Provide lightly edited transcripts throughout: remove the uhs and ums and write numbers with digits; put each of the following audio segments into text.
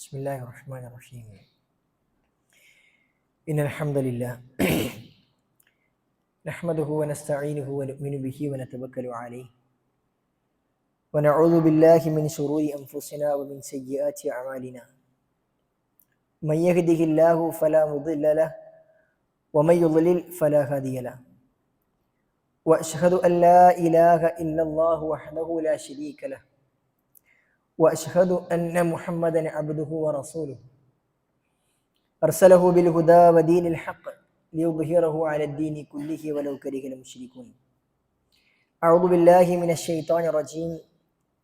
بسم الله الرحمن الرحيم إن الحمد لله نحمده ونستعينه ونؤمن به ونتوكل عليه ونعوذ بالله من شرور أنفسنا ومن سيئات أعمالنا من يهده الله فلا مضل له ومن يضلل فلا هادي له وأشهد أن لا إله إلا الله وحده لا شريك له وأشهد أن محمدا عبده ورسوله أرسله بالهدى ودين الحق ليظهره على الدين كله ولو كره المشركون. أعوذ بالله من الشيطان الرجيم.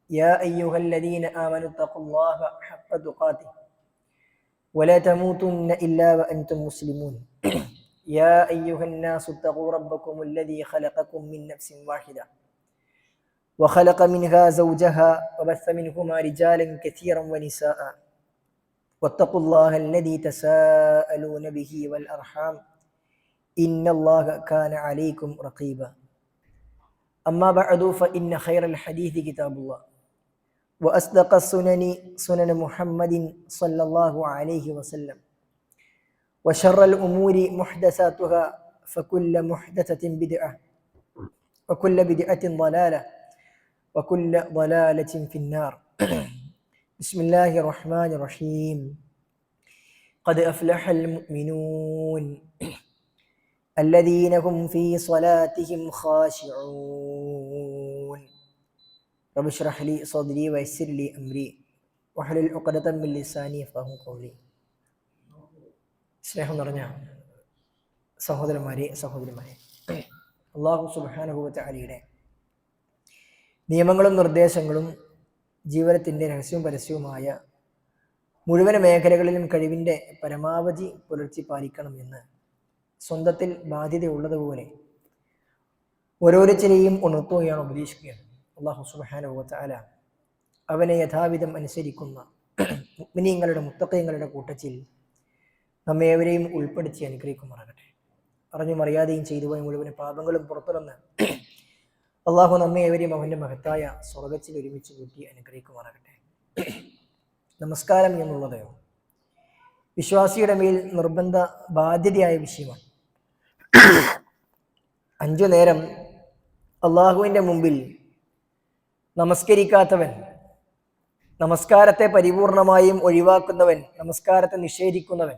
يا أيها الذين آمنوا اتقوا الله حق تقاته ولا تموتن إلا وأنتم مسلمون. يا أيها الناس اتقوا ربكم الذي خلقكم من نفس واحدة وخلق منها زوجها وبث منهما رجالا كثيرا ونساء واتقوا الله الذي تساءلون به والأرحام إن الله كان عليكم رقيبا. أما بعد فإن خير الحديث كتاب الله وأصدق السنن سنن محمد صلى الله عليه وسلم وشر الأمور محدثاتها فكل محدثة بدعة وكل بدعة ضلالة وكل ضلالة في النار. بسم الله الرحمن الرحيم. قد أفلح المؤمنون الذين هم في صلاتهم خاشعون. رب اشرح لي صدري ويسر لي أمري واحلل عقدة من لساني يفقهوا قولي. സ്നേഹം നിറഞ്ഞ സഹോദരന്മാരെ, അല്ലാഹു സുബ്ഹാനഹു വ തആലയുടെ നിയമങ്ങളും നിർദ്ദേശങ്ങളും ജീവിതത്തിൻ്റെ രഹസ്യവും പരസ്യവുമായ മുഴുവൻ മേഖലകളിലും കഴിവിൻ്റെ പരമാവധി പുലർത്തി പാലിക്കണം എന്ന് സ്വന്തത്തിൽ ബാധ്യതയുള്ളതുപോലെ ഓരോരുത്തരെയും ഉണർത്തുകയാണ്, ഉപദേശിക്കുകയാണ്. അല്ലാഹു സുബ്ഹാനഹു വ തആല അവനെ യഥാവിധം അനുസരിക്കുന്ന മുഅ്മിനീങ്ങളുടെ മുത്തഖീങ്ങളുടെ കൂട്ടത്തിൽ നമ്മേവരെയും ഉൾപ്പെടുത്തി അനുഗ്രഹിക്കുമാറാകട്ടെ. അറിഞ്ഞും അറിയാതെയും ചെയ്തുപോയ മുഴുവൻ പാപങ്ങളും പുറത്തുനിന്ന് അള്ളാഹു നമ്മെ ഏവരെയും അവൻ്റെ മഹത്തായ സ്വർഗത്തിൽ ഒരുമിച്ച് കൂട്ടി അനുഗ്രഹിക്കുമാറാകട്ടെ. നമസ്കാരം എന്നുള്ളത് വിശ്വാസിയുടെ മേൽ നിർബന്ധ ബാധ്യതയായ വിഷയമാണ്. 5 നേരം അള്ളാഹുവിൻ്റെ മുമ്പിൽ നമസ്കരിക്കാത്തവൻ, നമസ്കാരത്തെ പരിപൂർണമായും ഒഴിവാക്കുന്നവൻ, നമസ്കാരത്തെ നിഷേധിക്കുന്നവൻ,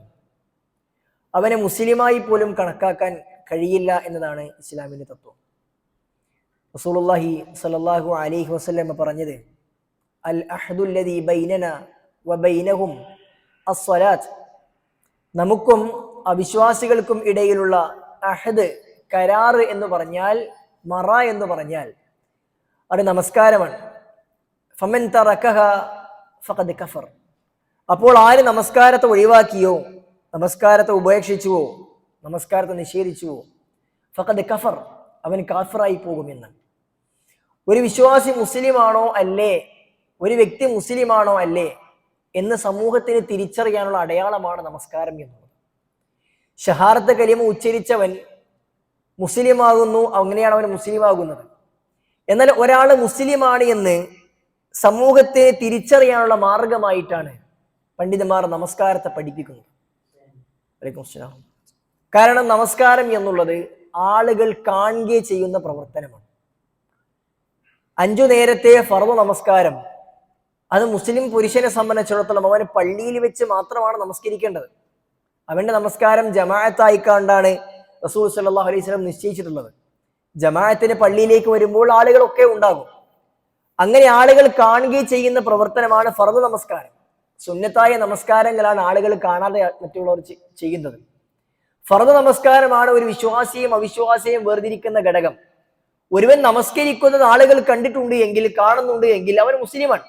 അവനെ മുസ്ലിമായി പോലും കണക്കാക്കാൻ കഴിയില്ല എന്നതാണ് ഇസ്ലാമിൻ്റെ തത്വം. റസൂലുള്ളാഹി സ്വല്ലല്ലാഹു അലൈഹി വസല്ലം പറഞ്ഞത്, അൽ അഹ്ദുല്ലദീ ബൈനനാ വബൈനഹും അസ്സലാത്ത്. നമുക്കും അവിശ്വാസികൾക്കും ഇടയിലുള്ള അഹദ്, കരാറ് എന്ന് പറഞ്ഞാൽ, മറ എന്ന് പറഞ്ഞാൽ അത് നമസ്കാരമാണ്. ഫമൻ തറകഹ ഫഖദ് കഫർ. അപ്പോൾ ആര് നമസ്കാരത്തെ ഒഴിവാക്കിയോ, നമസ്കാരത്തെ ഉപേക്ഷിച്ചുവോ, നമസ്കാരത്തെ നിഷേധിച്ചുവോ, ഫഖദ് കഫർ, അവൻ കാഫിറായി പോകുമെന്ന്. ഒരു വിശ്വാസി മുസ്ലിമാണോ അല്ലേ, ഒരു വ്യക്തി മുസ്ലിമാണോ അല്ലേ എന്ന് സമൂഹത്തിന് തിരിച്ചറിയാനുള്ള അടയാളമാണ് നമസ്കാരം എന്നുള്ളത്. ഷഹാദത്ത് കലിമ ഉച്ചരിച്ചവൻ മുസ്ലിമാകുന്നു, അങ്ങനെയാണ് അവൻ മുസ്ലിമാകുന്നത്. എന്നാൽ ഒരാൾ മുസ്ലിമാണ് എന്ന് സമൂഹത്തെ തിരിച്ചറിയാനുള്ള മാർഗമായിട്ടാണ് പണ്ഡിതന്മാർ നമസ്കാരത്തെ പഠിപ്പിക്കുന്നത്. കാരണം നമസ്കാരം എന്നുള്ളത് ആളുകൾ കാണുകയും ചെയ്യുന്ന പ്രവർത്തനമാണ്. 5 നേരത്തെ ഫർദ് നമസ്കാരം അത് മുസ്ലിം പുരുഷനെ സംബന്ധിച്ചിടത്തോളം അവന് പള്ളിയിൽ വെച്ച് മാത്രമാണ് നമസ്കരിക്കേണ്ടത്. അവന്റെ നമസ്കാരം ജമാഅത്തായിക്കാണ്ടാണ് റസൂൽ സല്ലല്ലാഹു അലൈഹി വസല്ലം നിശ്ചയിച്ചിട്ടുള്ളത്. ജമാഅത്തിന് പള്ളിയിലേക്ക് വരുമ്പോൾ ആളുകളൊക്കെ ഉണ്ടാകും. അങ്ങനെ ആളുകൾ കാണുകയും ചെയ്യുന്ന പ്രവർത്തനമാണ് ഫർദ് നമസ്കാരം. സുന്നത്തായ നമസ്കാരങ്ങളാണ് ആളുകൾ കാണാതെ മറ്റുള്ളവർ ചെയ്യുന്നത്. ഫർദ് നമസ്കാരമാണ് ഒരു വിശ്വാസിയും അവിശ്വാസിയും വേർതിരിക്കുന്ന ഘടകം. ഒരുവൻ നമസ്കരിക്കുന്നത് ആളുകൾ കണ്ടിട്ടുണ്ട് എങ്കിൽ, കാണുന്നുണ്ട് എങ്കിൽ അവൻ മുസ്ലിമാണ്.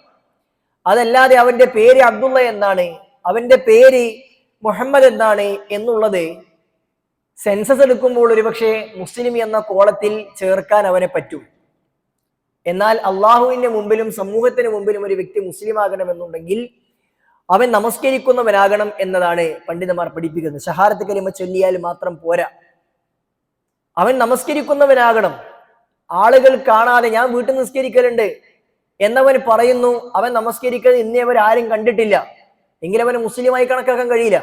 അതല്ലാതെ അവന്റെ പേര് അബ്ദുള്ള എന്നാണ്, അവന്റെ പേര് മുഹമ്മദ് എന്നാണ് എന്നുള്ളത് സെൻസസ് എടുക്കുമ്പോൾ ഒരുപക്ഷെ മുസ്ലിം എന്ന കോളത്തിൽ ചേർക്കാൻ അവനെ പറ്റും. എന്നാൽ അള്ളാഹുവിന്റെ മുമ്പിലും സമൂഹത്തിന് മുമ്പിലും ഒരു വ്യക്തി മുസ്ലിം ആകണമെന്നുണ്ടെങ്കിൽ അവൻ നമസ്കരിക്കുന്നവനാകണം എന്നതാണ് പണ്ഡിതന്മാർ പഠിപ്പിക്കുന്നത്. ഷഹാദത്ത് കലിമ ചൊല്ലിയാൽ മാത്രം പോരാ, അവൻ നമസ്കരിക്കുന്നവനാകണം. ആളുകൾ കാണാതെ ഞാൻ വീട്ടിൽ നിസ്കരിക്കലുണ്ട് എന്നവൻ പറയുന്നു, അവൻ നമസ്കരിക്കുന്നത് ഇന്നേ അവർ ആരും കണ്ടിട്ടില്ല, എങ്കിലും അവന് മുസ്ലിമായി കണക്കാക്കാൻ കഴിയില്ല.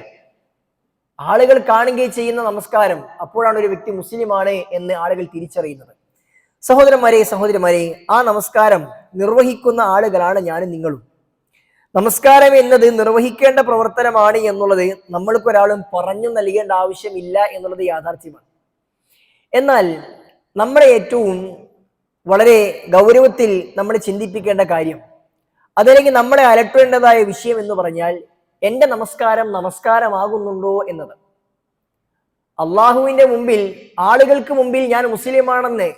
ആളുകൾ കാണുകയും ചെയ്യുന്ന നമസ്കാരം, അപ്പോഴാണ് ഒരു വ്യക്തി മുസ്ലിമാണ് എന്ന് ആളുകൾ തിരിച്ചറിയുന്നത്. സഹോദരന്മാരെ, സഹോദരിമാരെ, ആ നമസ്കാരം നിർവഹിക്കുന്ന ആളുകളാണ് ഞാനും നിങ്ങളും. നമസ്കാരം എന്നത് നിർവഹിക്കേണ്ട പ്രവർത്തനമാണ് എന്നുള്ളത് നമ്മൾക്കൊരാളും പറഞ്ഞു നൽകേണ്ട ആവശ്യമില്ല എന്നുള്ളത് യാഥാർത്ഥ്യമാണ്. എന്നാൽ നമ്മളെ ഏറ്റവും വളരെ ഗൗരവത്തിൽ നമ്മൾ ചിന്തിപ്പിക്കേണ്ട കാര്യം, അതല്ലെങ്കിൽ നമ്മളെ അലട്ടേണ്ടതായ വിഷയം എന്ന് പറഞ്ഞാൽ എൻ്റെ നമസ്കാരം നമസ്കാരമാകുന്നുണ്ടോ എന്നത്. അള്ളാഹുവിന്റെ മുമ്പിൽ, ആളുകൾക്ക് മുമ്പിൽ ഞാൻ മുസ്ലിമാണെന്ന്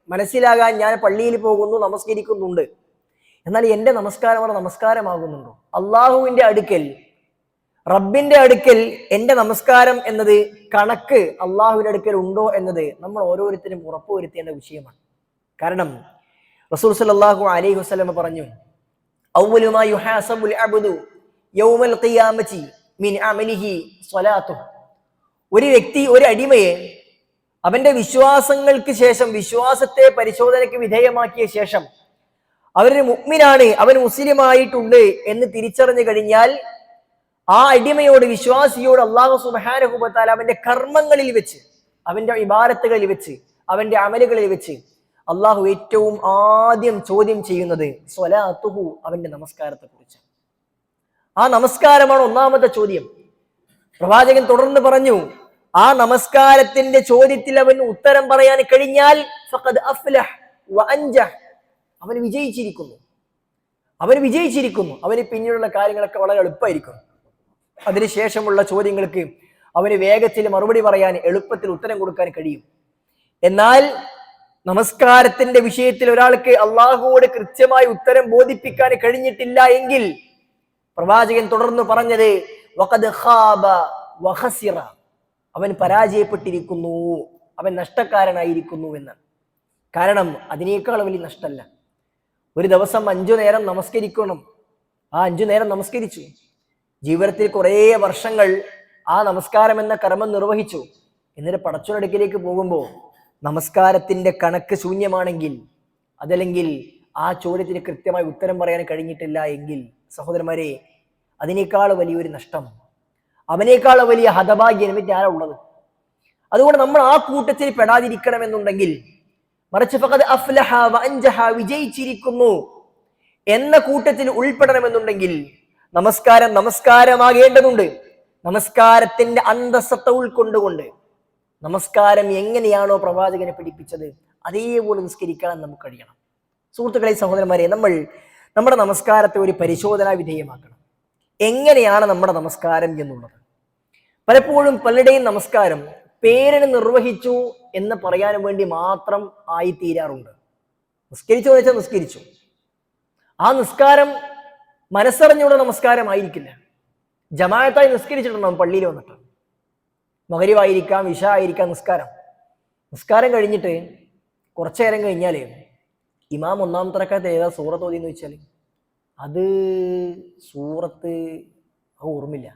മനസ്സിലാകാൻ ഞാൻ പള്ളിയിൽ പോകുന്നു, നമസ്കരിക്കുന്നുണ്ട്. എന്നാൽ എൻ്റെ നമസ്കാരം അവിടെ നമസ്കാരമാകുന്നുണ്ടോ? അള്ളാഹുവിന്റെ അടുക്കൽ, റബ്ബിന്റെ അടുക്കൽ എൻ്റെ നമസ്കാരം എന്നത് കണക്ക് അള്ളാഹുവിന്റെ അടുക്കൽ ഉണ്ടോ എന്നത് നമ്മൾ ഓരോരുത്തരും ഉറപ്പുവരുത്തേണ്ട വിഷയമാണ്. കാരണം റസൂൽ സല്ലല്ലാഹു അലൈഹി വസല്ലം പറഞ്ഞു, അവ്വലു മാ യുഹാസബുൽ അബ്ദു യൗമൽ ഖിയാമത്തി മിൻ അമലിഹി സ്വലാത്തുഹു. ഒരു വ്യക്തി, ഒരു അടിമയെ അവന്റെ വിശ്വാസങ്ങൾക്ക് ശേഷം, വിശ്വാസത്തെ പരിശോധനയ്ക്ക് വിധേയമാക്കിയ ശേഷം അവരൊരു മുഅ്മിനാണ്, അവൻ മുസ്ലിമായിട്ടുണ്ട് എന്ന് തിരിച്ചറിഞ്ഞു കഴിഞ്ഞാൽ ആ അടിമയോട്, വിശ്വാസിയോട് അല്ലാഹു സുബ്ഹാനഹു വ തആല അവന്റെ കർമ്മങ്ങളിൽ വെച്ച്, അവന്റെ ഇബാദത്തുകളിൽ വെച്ച്, അവന്റെ അമലുകളിൽ വെച്ച് അള്ളാഹു ഏറ്റവും ആദ്യം ചോദ്യം ചെയ്യുന്നത് സ്വലാത്തുഹു, അവന്റെ നമസ്കാരത്തെ കുറിച്ച്. ആ നമസ്കാരമാണ് ഒന്നാമത്തെ ചോദ്യം. പ്രവാചകൻ തുടർന്ന് പറഞ്ഞു, ആ നമസ്കാരത്തിന്റെ ചോദ്യത്തിൽ അവന് ഉത്തരം പറയാൻ കഴിഞ്ഞാൽ ഫഖദ് അഫ്ലഹ് വ അൻജഹ്, അവൻ വിജയിച്ചിരിക്കുന്നു, അവന് പിന്നീടുള്ള കാര്യങ്ങളൊക്കെ വളരെ എളുപ്പമായിരിക്കും. അതിനുശേഷമുള്ള ചോദ്യങ്ങൾക്ക് അവന് വേഗത്തിൽ മറുപടി പറയാൻ, എളുപ്പത്തിൽ ഉത്തരം കൊടുക്കാൻ കഴിയും. എന്നാൽ നമസ്കാരത്തിന്റെ വിഷയത്തിൽ ഒരാൾക്ക് അള്ളാഹുവോട് കൃത്യമായി ഉത്തരം ബോധിപ്പിക്കാൻ കഴിഞ്ഞിട്ടില്ല എങ്കിൽ പ്രവാചകൻ തുടർന്ന് പറഞ്ഞത് വഖദ് ഖാബ വഖസിറ, അവൻ പരാജയപ്പെട്ടിരിക്കുന്നു, അവൻ നഷ്ടക്കാരനായിരിക്കുന്നു എന്നാണ്. കാരണം അതിനേക്കാൾ വലിയ നഷ്ടമല്ല. ഒരു ദിവസം 5 നേരം നമസ്കരിക്കണം. ആ 5 നേരം നമസ്കരിച്ചു, ജീവിതത്തിൽ കുറേ വർഷങ്ങൾ ആ നമസ്കാരം എന്ന കർമ്മം നിർവഹിച്ചു. എന്നിട്ട് പടച്ചവനടുക്കിലേക്ക് പോകുമ്പോൾ നമസ്കാരത്തിന്റെ കണക്ക് ശൂന്യമാണെങ്കിൽ, അതല്ലെങ്കിൽ ആ ചോദ്യത്തിന് കൃത്യമായി ഉത്തരം പറയാൻ കഴിഞ്ഞിട്ടില്ല എങ്കിൽ, സഹോദരന്മാരെ, അതിനേക്കാൾ വലിയൊരു നഷ്ടം, അവനേക്കാൾ വലിയ ഹതഭാഗ്യം എന്നിട്ട് ആരാ ഉള്ളത്? അതുകൊണ്ട് നമ്മൾ ആ കൂട്ടത്തിൽ പെടാതിരിക്കണമെന്നുണ്ടെങ്കിൽ, മറിച്ച് ഫഖദ് അഫ്ലഹ വ അൻജഹ, വിജയിച്ചിരിക്കുന്നു എന്ന കൂട്ടത്തിൽ ഉൾപ്പെടണമെന്നുണ്ടെങ്കിൽ നമസ്കാരം നമസ്കാരമാകേണ്ടതുണ്ട്. നമസ്കാരത്തിന്റെ അന്തസ്സത്ത ഉൾക്കൊണ്ടുകൊണ്ട്, നമസ്കാരം എങ്ങനെയാണോ പ്രവാചകനെ പഠിപ്പിച്ചത് അതേപോലെ നിസ്കരിക്കാൻ നമുക്ക് കഴിയണം. സുഹൃത്തുക്കളെ, സഹോദരന്മാരെ, നമ്മൾ നമ്മുടെ നമസ്കാരത്തെ ഒരു പരിശോധനാ വിധേയമാക്കണം. എങ്ങനെയാണ് നമ്മുടെ നമസ്കാരം എന്നുള്ളത്. പലപ്പോഴും പലരുടെയും നമസ്കാരം പേരിന് നിർവഹിച്ചു എന്ന് പറയാൻ വേണ്ടി മാത്രം ആയിത്തീരാറുണ്ട്. നിസ്കരിച്ചു എന്ന് വെച്ചാൽ നിസ്കരിച്ചു. ആ നിസ്കാരം മനസ്സറിഞ്ഞുള്ള നമസ്കാരമായിരിക്കില്ല. ജമാഅത്തായി നിസ്കരിച്ചിട്ടുണ്ടാവും പള്ളിയിൽ വന്നിട്ട്. മഗ്‌രിബായിരിക്കാം, ഇശാ ആയിരിക്കാം നിസ്കാരം കഴിഞ്ഞിട്ട് കുറച്ചു നേരം കഴിഞ്ഞാൽ ഇമാം ഒന്നാമത്തെ റക്അത്ത് ഏതാ സൂറത്ത് ഓതി എന്ന് വെച്ചാൽ അത് സൂറത്ത് ഓർമ്മയില്ല.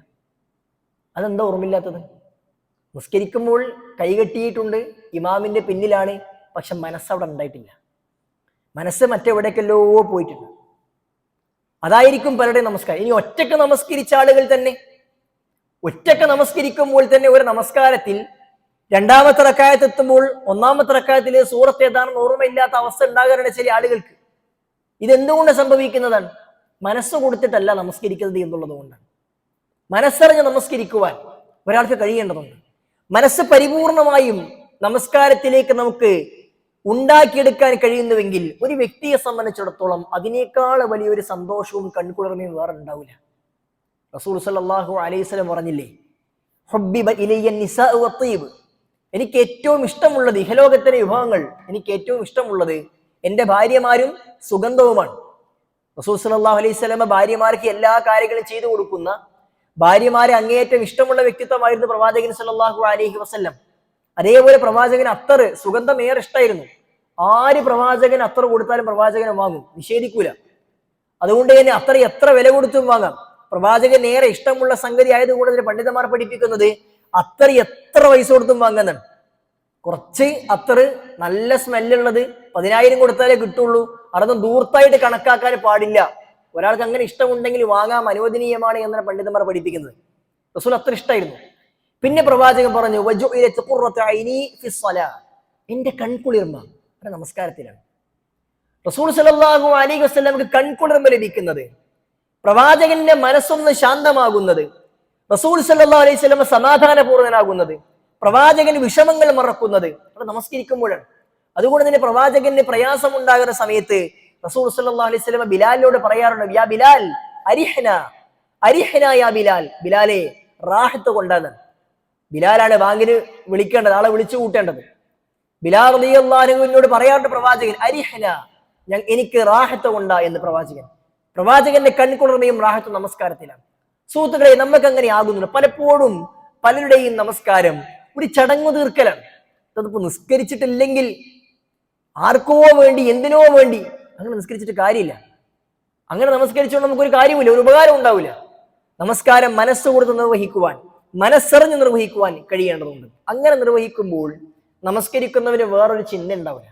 അതെന്താ ഓർമ്മയില്ലാത്തത്? നിസ്കരിക്കുമ്പോൾ കൈകെട്ടിയിട്ടുണ്ട്, ഇമാമിന്റെ പിന്നിലാണ്, പക്ഷെ മനസ്സവിടെ ഉണ്ടായിട്ടില്ല. മനസ്സ് മറ്റെവിടേക്കല്ലോ പോയിട്ടുണ്ട്. അതായിരിക്കും പലരുടെയും നമസ്കാരം. ഇനി ഒറ്റക്ക് നമസ്കരിച്ച ആളുകൾ തന്നെ, ഒറ്റക്ക് നമസ്കരിക്കുമ്പോൾ തന്നെ ഒരു നമസ്കാരത്തിൽ 2ാമത്തെ റക്അത്ത് എത്തുമ്പോൾ 1ാമത്തെ റക്അത്തിൽ സൂറത്ത് ഏതാണെന്ന് ഓർമ്മയില്ലാത്ത അവസ്ഥ ഉണ്ടാകാറുണ്ട് ചില ആളുകൾക്ക്. ഇതെന്തുകൊണ്ട് സംഭവിക്കുന്നതാണ്? മനസ്സ് കൊടുത്തിട്ടല്ല നമസ്കരിക്കുന്നത് എന്നുള്ളത് കൊണ്ടാണ്. മനസ്സറിഞ്ഞ് നമസ്കരിക്കുവാൻ ഒരാൾക്ക് കഴിയേണ്ടതുണ്ട്. മനസ്സ് പരിപൂർണമായും നമസ്കാരത്തിലേക്ക് നമുക്ക് ഉണ്ടാക്കിയെടുക്കാൻ കഴിയുന്നുവെങ്കിൽ ഒരു വ്യക്തിയെ സംബന്ധിച്ചിടത്തോളം അതിനേക്കാൾ വലിയൊരു സന്തോഷവും കൺകുളിർമയും വേറെ ഉണ്ടാവില്ല. റസൂൽ സല്ലല്ലാഹു അലൈഹി വസല്ലം പറഞ്ഞില്ലേ, ഹുബ്ബിബ ഇലയ്യ നിസാഉ വത്തീബ്, എനിക്ക് ഏറ്റവും ഇഷ്ടമുള്ളത്, ഇഹലോകത്തിലെ വിഭവങ്ങൾ എനിക്ക് ഏറ്റവും ഇഷ്ടമുള്ളത് എൻ്റെ ഭാര്യമാരും സുഗന്ധവുമാണ്. റസൂൽ സല്ലല്ലാഹു അലൈഹി വസല്ലം ഭാര്യമാർക്ക് എല്ലാ കാര്യങ്ങളും ചെയ്തു കൊടുക്കുന്ന, ഭാര്യമാരെ അങ്ങേയറ്റം ഇഷ്ടമുള്ള വ്യക്തിത്വമായിരുന്നു പ്രവാചകൻ സല്ലല്ലാഹു അലൈഹി വസല്ലം. അതേപോലെ പ്രവാചകൻ അത്തർ, സുഗന്ധം ഏറെ ഇഷ്ടമായിരുന്നു. ആര് പ്രവാചകൻ അത്തർ കൊടുത്താലും പ്രവാചകനെ വാങ്ങും, നിഷേധിക്കൂല. അതുകൊണ്ട് തന്നെ അത്തർ എത്ര വില കൊടുത്തും വാങ്ങാം. പ്രവാചകൻ ഏറെ ഇഷ്ടമുള്ള സംഗതി ആയതുകൊണ്ട് പണ്ഡിതന്മാർ പഠിപ്പിക്കുന്നത് അത്തർ എത്ര പൈസ കൊടുത്തും വാങ്ങുന്നതാണ്. കുറച്ച് അത്തർ നല്ല സ്മെല്ലുള്ളത് 10,000 കൊടുത്താലേ കിട്ടുള്ളൂ. അതൊന്നും ദൂർത്തായിട്ട് കണക്കാക്കാൻ പാടില്ല. ഒരാൾക്ക് അങ്ങനെ ഇഷ്ടമുണ്ടെങ്കിൽ വാങ്ങാം, അനുവദനീയമാണ് എന്നാണ് പണ്ഡിതന്മാർ പഠിപ്പിക്കുന്നത്. റസൂൽ അത്ര ഇഷ്ടമായിരുന്നു. പിന്നെ പ്രവാചകൻ പറഞ്ഞു, എന്റെ കൺകുളിർമ നമസ്കാരത്തിലാണ്. റസൂൽ സല്ലല്ലാഹു അലൈഹി വസല്ലമക്ക് കൺകുളിർമ ലഭിക്കുന്നത്, പ്രവാചകന്റെ മനസ്സൊന്ന് ശാന്തമാകുന്നത്, റസൂൽ സല്ലല്ലാഹു അലൈഹി വസല്ലമ സമാധാനപൂർണ്ണനാകുന്നത്, പ്രവാചകന് വിഷമങ്ങൾ മറക്കുന്നത് അവിടെ നമസ്കരിക്കുമ്പോഴാണ്. അതുകൊണ്ട് തന്നെ പ്രവാചകന് പ്രയാസമുണ്ടാകുന്ന സമയത്ത് റസൂൽ സല്ലല്ലാഹു അലൈഹി വസല്ലമ ബിലാലിനോട് പറയാറുണ്ട്, യാ ബിലാൽ അരിഹ്ന അരിഹ്ന യാ ബിലാൽ, ബിലാലെ റാഹത്ത് കൊണ്ടാണ്. ബിലാലാണ് ബാങ്കിന് വിളിക്കേണ്ടത്, ആളെ വിളിച്ചു കൂട്ടേണ്ടത്. ബിലാൽ റളിയല്ലാഹു അൻഹുവിനോട് പറയാറുണ്ട് പ്രവാചകൻ, അരിഹ്ന എനിക്ക് റാഹത്ത് കൊണ്ടാ എന്ന് പ്രവാചകന്റെ കൺകുളിർമയും റാഹത്തും നമസ്കാരത്തിലാണ്. സുഹൃത്തുക്കളെ, നമുക്ക് അങ്ങനെ ആകുന്നുണ്ട്. പലപ്പോഴും പലരുടെയും നമസ്കാരം ഒരു ചടങ്ങു തീർക്കലാണ്. അതിപ്പോ നിസ്കരിച്ചിട്ടില്ലെങ്കിൽ ആർക്കോ വേണ്ടി, എന്തിനോ വേണ്ടി അങ്ങനെ നിസ്കരിച്ചിട്ട് കാര്യമില്ല. അങ്ങനെ നമസ്കരിച്ചുകൊണ്ട് നമുക്കൊരു കാര്യമില്ല, ഒരു ഉപകാരം ഉണ്ടാവില്ല. നമസ്കാരം മനസ്സ് കൊടുത്ത് നിർവഹിക്കുവാൻ, മനസ്സറിഞ്ഞ് നിർവഹിക്കുവാൻ കഴിയേണ്ടതുണ്ട്. അങ്ങനെ നിർവഹിക്കുമ്പോൾ നമസ്കരിക്കുന്നവന് വേറൊരു ചിന്ത ഉണ്ടാവില്ല,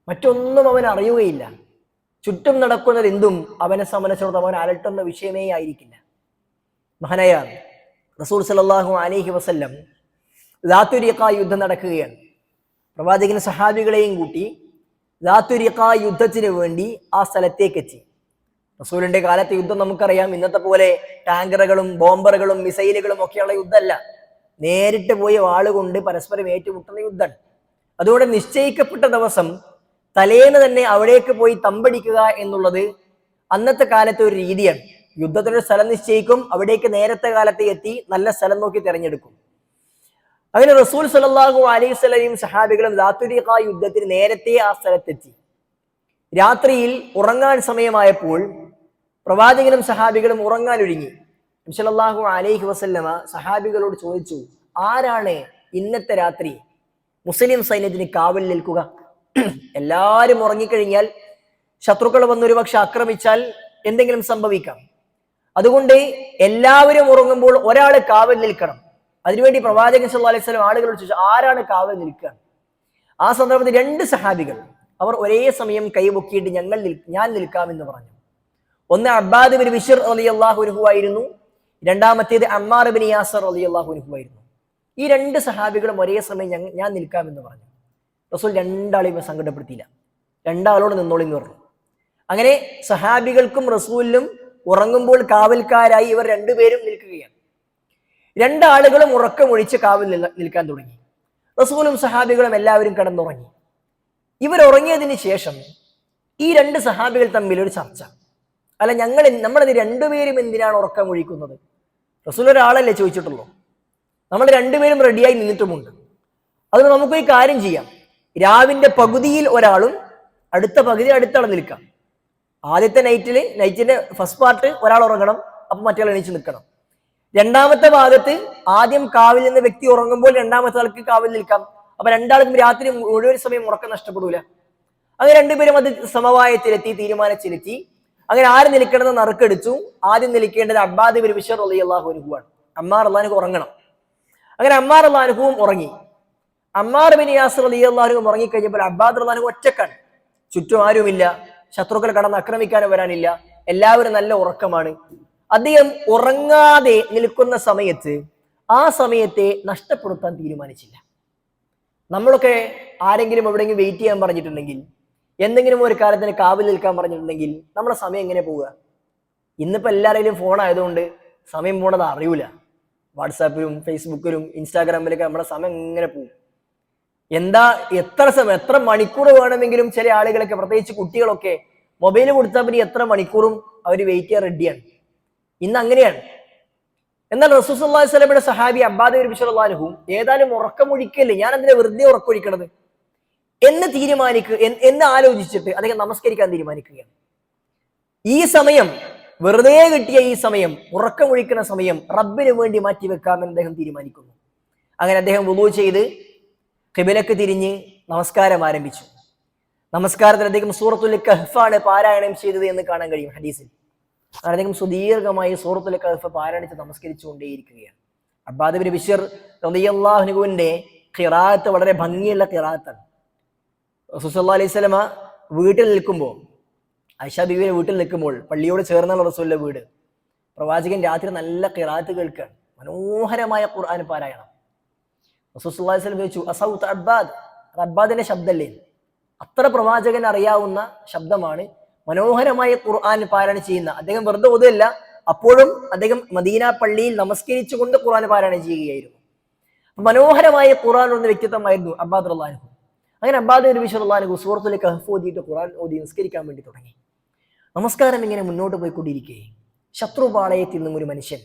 മറ്റൊന്നും അവൻ അറിയുകയില്ല. ചുറ്റും നടക്കുന്നത് എന്തും അവനെ സംബന്ധിച്ചിടത്തോളം അവൻ അലട്ടുന്ന വിഷയമേ ആയിരിക്കില്ല. മഹാനായ റസൂൽ സല്ലല്ലാഹു അലൈഹി വസല്ലം ദാത്തുരിഖ യുദ്ധം നടക്കുകയാണ്. പ്രവാചകൻ സഹാബികളെയും കൂട്ടി ദാത്തുരിഖ യുദ്ധത്തിന് വേണ്ടി ആ സ്ഥലത്തേക്ക് എത്തി. റസൂലിന്റെ കാലത്തെ യുദ്ധം നമുക്കറിയാം, ഇന്നത്തെ പോലെ ടാങ്കറുകളും ബോംബറുകളും മിസൈലുകളും ഒക്കെയുള്ള യുദ്ധമല്ല. നേരിട്ട് പോയി വാളുകൊണ്ട് പരസ്പരം ഏറ്റുമുട്ടുന്ന യുദ്ധമാണ്. അതുകൊണ്ട് നിശ്ചയിക്കപ്പെട്ട ദിവസം തലേന്ന് തന്നെ അവിടേക്ക് പോയി തമ്പടിക്കുക എന്നുള്ളത് അന്നത്തെ കാലത്തെ ഒരു രീതിയാണ്. യുദ്ധത്തിനൊരു സ്ഥലം നിശ്ചയിക്കും, അവിടേക്ക് നേരത്തെ കാലത്തെ എത്തി നല്ല സ്ഥലം നോക്കി തിരഞ്ഞെടുക്കും. അങ്ങനെ റസൂൽ സല്ലല്ലാഹു അലൈഹി വസല്ലമയും സഹാബികളും ദാത്തുരിഖ യുദ്ധത്തിന് നേരത്തെ ആ സ്ഥലത്തെത്തി. രാത്രിയിൽ ഉറങ്ങാൻ സമയമായപ്പോൾ പ്രവാചകനും സഹാബികളും ഉറങ്ങാൻ ഒരുങ്ങി. നബി സല്ലല്ലാഹു അലൈഹി വസല്ലമ സഹാബികളോട് ചോദിച്ചു, ആരാണ് ഇന്നത്തെ രാത്രി മുസ്ലിം സൈന്യത്തിന് കാവൽ നിൽക്കുക? എല്ലാവരും ഉറങ്ങിക്കഴിഞ്ഞാൽ ശത്രുക്കൾ വന്നൊരു പക്ഷെ ആക്രമിച്ചാൽ എന്തെങ്കിലും സംഭവിക്കാം. അതുകൊണ്ട് എല്ലാവരും ഉറങ്ങുമ്പോൾ ഒരാൾ കാവൽ നിൽക്കണം. അതിനുവേണ്ടി പ്രവാചകൻ സല്ലല്ലാഹു അലൈഹി വസല്ലം ആളുകളോട് ചോദിച്ചു, ആരാണ് കാവൽ നിൽക്കുക? ആ സന്ദർഭത്തിൽ രണ്ട് സഹാബികൾ അവർ ഒരേ സമയം കൈപൊക്കിയിട്ട് ഞാൻ നിൽക്കാമെന്ന് പറഞ്ഞു. ഒന്ന് അബ്ബാദ് ബിൻ ബിശ്ർ റളിയല്ലാഹു അൻഹു ആയിരുന്നു, രണ്ടാമത്തേത് അമ്മാർ ബിൻ യാസർ റളിയല്ലാഹു അൻഹു ആയിരുന്നു. ഈ രണ്ട് സഹാബികളും ഒരേ സമയം ഞാൻ നിൽക്കാമെന്ന് പറഞ്ഞു. റസൂൽ രണ്ടാളെയും സങ്കടപ്പെടുത്തിയില്ല, രണ്ടാളോട് നിന്നോളി എന്ന് പറഞ്ഞു. അങ്ങനെ സഹാബികൾക്കും റസൂലിനും ഉറങ്ങുമ്പോൾ കാവൽക്കാരായി ഇവർ രണ്ടുപേരും നിൽക്കുകയാണ്. രണ്ടാളുകളും ഉറക്കമൊഴിച്ച് കാവൽ നിൽക്കാൻ തുടങ്ങി. റസൂലും സഹാബികളും എല്ലാവരും കിടന്നുറങ്ങി. ഇവരുറങ്ങിയതിന് ശേഷം ഈ രണ്ട് സഹാബികൾ തമ്മിൽ ഒരു ചർച്ച. അല്ല, നമ്മളിത് രണ്ടുപേരും എന്തിനാണ് ഉറക്കമൊഴിക്കുന്നത്? റസൂൽ ഒരാളല്ലേ ചോദിച്ചിട്ടുള്ളൂ, നമ്മൾ രണ്ടുപേരും റെഡിയായി നിന്നിട്ടുമുണ്ട്. അതുകൊണ്ട് നമുക്കൊരു കാര്യം ചെയ്യാം, രാവിന്റെ പകുതിയിൽ ഒരാളും അടുത്ത പകുതി അടുത്താൾ നിൽക്കാം. ആദ്യത്തെ നൈറ്റിന്റെ ഫസ്റ്റ് പാർട്ട് ഒരാൾ ഉറങ്ങണം, അപ്പൊ മറ്റേ എണീച്ച് നിൽക്കണം. രണ്ടാമത്തെ ഭാഗത്ത് ആദ്യം കാവിൽ നിന്ന് വ്യക്തി ഉറങ്ങുമ്പോൾ രണ്ടാമത്തെ ആൾക്ക് കാവിൽ നിൽക്കാം. അപ്പൊ രണ്ടാൾക്കും രാത്രി മുഴുവൻ സമയം ഉറക്കം നഷ്ടപ്പെടൂല. അങ്ങനെ രണ്ടുപേരും അത് സമവായത്തിലെത്തി, തീരുമാനത്തിലെത്തി. അങ്ങനെ ആര് നിൽക്കണമെന്ന് നറുക്കെടുത്തു. ആദ്യം നിൽക്കേണ്ടത് അബ്ബാദ് ബിൻ ബിശ്ർ റളിയല്ലാഹു അൻഹു ആണ്. അമ്മാർ റളിയല്ലാഹു ഉറങ്ങണം. അങ്ങനെ അമ്മാർ റളിയല്ലാഹു അൻഹുവും ഉറങ്ങി. അമ്മാർ ബിൻ യാസർ റളിയല്ലാഹു അൻഹു ഉറങ്ങിക്കഴിഞ്ഞപ്പോൾ അബ്ബാദ് റളിയല്ലാഹു അൻഹു ഒറ്റക്കാണ്. ചുറ്റും ആരുമില്ല, ശത്രുക്കൾ കടന്ന് ആക്രമിക്കാനോ വരാനില്ല, എല്ലാവരും നല്ല ഉറക്കമാണ്. അദ്ദേഹം ഉറങ്ങാതെ നിൽക്കുന്ന സമയത്ത് ആ സമയത്തെ നഷ്ടപ്പെടുത്താൻ തീരുമാനിച്ചില്ല. നമ്മളൊക്കെ ആരെങ്കിലും എവിടെയെങ്കിലും വെയിറ്റ് ചെയ്യാൻ പറഞ്ഞിട്ടുണ്ടെങ്കിൽ, എന്തെങ്കിലും ഒരു കാര്യത്തിന് കാവൽ നിൽക്കാൻ പറഞ്ഞിട്ടുണ്ടെങ്കിൽ നമ്മുടെ സമയം എങ്ങനെ പോവുക? ഇന്നിപ്പോൾ എല്ലാവരുടെയും ഫോൺ ആയതുകൊണ്ട് സമയം പോണത് അറിയൂല. വാട്സാപ്പിലും ഫേസ്ബുക്കിലും ഇൻസ്റ്റാഗ്രാമിലൊക്കെ നമ്മുടെ സമയം എങ്ങനെ പോകും? എത്ര സമയം, എത്ര മണിക്കൂർ വേണമെങ്കിലും ചില ആളുകളൊക്കെ, പ്രത്യേകിച്ച് കുട്ടികളൊക്കെ, മൊബൈൽ കൊടുത്താൽ പിന്നെ എത്ര മണിക്കൂറും അവർ വെയിറ്റ് ചെയ്യാൻ റെഡിയാണ്. ഇന്ന് അങ്ങനെയാണ്. എന്നാൽ റസൂൽ സല്ലല്ലാഹു അലൈഹി വസല്ലമയുടെ സഹാബി അബ്ബാദ് ബിൻ ബിശ്ർ റളിയല്ലാഹു അൻഹു ഏതായാലും ഉറക്കമൊഴിക്കല്ലേ, ഞാൻ എന്തിനാ വെറുതെ ഉറക്കൊഴിക്കണത് എന്ന് ആലോചിച്ചിട്ട് അദ്ദേഹം നമസ്കരിക്കാൻ തീരുമാനിക്കുകയാണ്. ഈ സമയം, വെറുതെ കിട്ടിയ ഈ സമയം, ഉറക്കമൊഴിക്കുന്ന സമയം റബ്ബിന് വേണ്ടി മാറ്റിവെക്കാമെന്ന് അദ്ദേഹം തീരുമാനിക്കുന്നു. അങ്ങനെ അദ്ദേഹം വുളൂ ചെയ്ത് ഖിബലക്ക് തിരിഞ്ഞ് നമസ്കാരം ആരംഭിച്ചു. നമസ്കാരത്തിൽ അദ്ദേഹം സൂറത്തുൽ കഹ്ഫാണ് പാരായണം ചെയ്തത് എന്ന് കാണാൻ കഴിയും ഹദീസിൽ. അദ്ദേഹം സുദീർഘമായി സൂറത്തുൽ കഹ്ഫ് പാരായണിച്ച് നമസ്കരിച്ചുകൊണ്ടേയിരിക്കുകയാണ്. അബ്ബാദ് ബിൻ ബിശ്ർ റളിയല്ലാഹു അൻഹുവിന്റെ ഖിറാഅത്ത് വളരെ ഭംഗിയുള്ള ഖിറാഅത്താണ്. റസൂൽ സല്ലല്ലാഹു അലൈഹി വസല്ലമ വീട്ടിൽ നിൽക്കുമ്പോൾ ആയിഷ ബീവിയുടെ വീട്ടിൽ നിൽക്കുമ്പോൾ, പള്ളിയോട് ചേർന്നുള്ള റസൂലിന്റെ വീട്, പ്രവാചകൻ രാത്രി നല്ല ഖിറാഅത്ത് കേൾക്കുകയാണ്, മനോഹരമായ ഖുർആൻ പാരായണം. റസൂൽ സല്ലല്ലാഹു അലൈഹി വസല്ലം ചോദിച്ചു, അസൗത അബ്ബാദ്, അത് അബ്ബാദിന്റെ ശബ്ദമല്ലേ? അത്ര പ്രവാചകൻ അറിയാവുന്ന ശബ്ദമാണ്, മനോഹരമായ ഖുർആൻ പാരായണം ചെയ്യുന്ന അദ്ദേഹം. വെറുതെ ഓതുകയല്ല, അപ്പോഴും അദ്ദേഹം മദീന പള്ളിയിൽ നമസ്കരിച്ചുകൊണ്ട് ഖുർആൻ പാരായണം ചെയ്യുകയായിരുന്നു. മനോഹരമായ ഖുർആൻ എന്ന വ്യക്തിത്വമായിരുന്നു അബ്ബാദ് റളിയല്ലാഹു അൻഹു. അങ്ങനെ അബ്ബാദ് നബി റളിയല്ലാഹു അൻഹു സൂറത്തുൽ കഹ്ഫ് ഓതിയിട്ട് ഖുർആൻ ഓതി നിസ്കരിക്കാൻ വേണ്ടി തുടങ്ങി. നമസ്കാരം ഇങ്ങനെ മുന്നോട്ട് പോയിക്കൊണ്ടിരിക്കെ ശത്രുപാളയത്തിൽ നിന്നും ഒരു മനുഷ്യൻ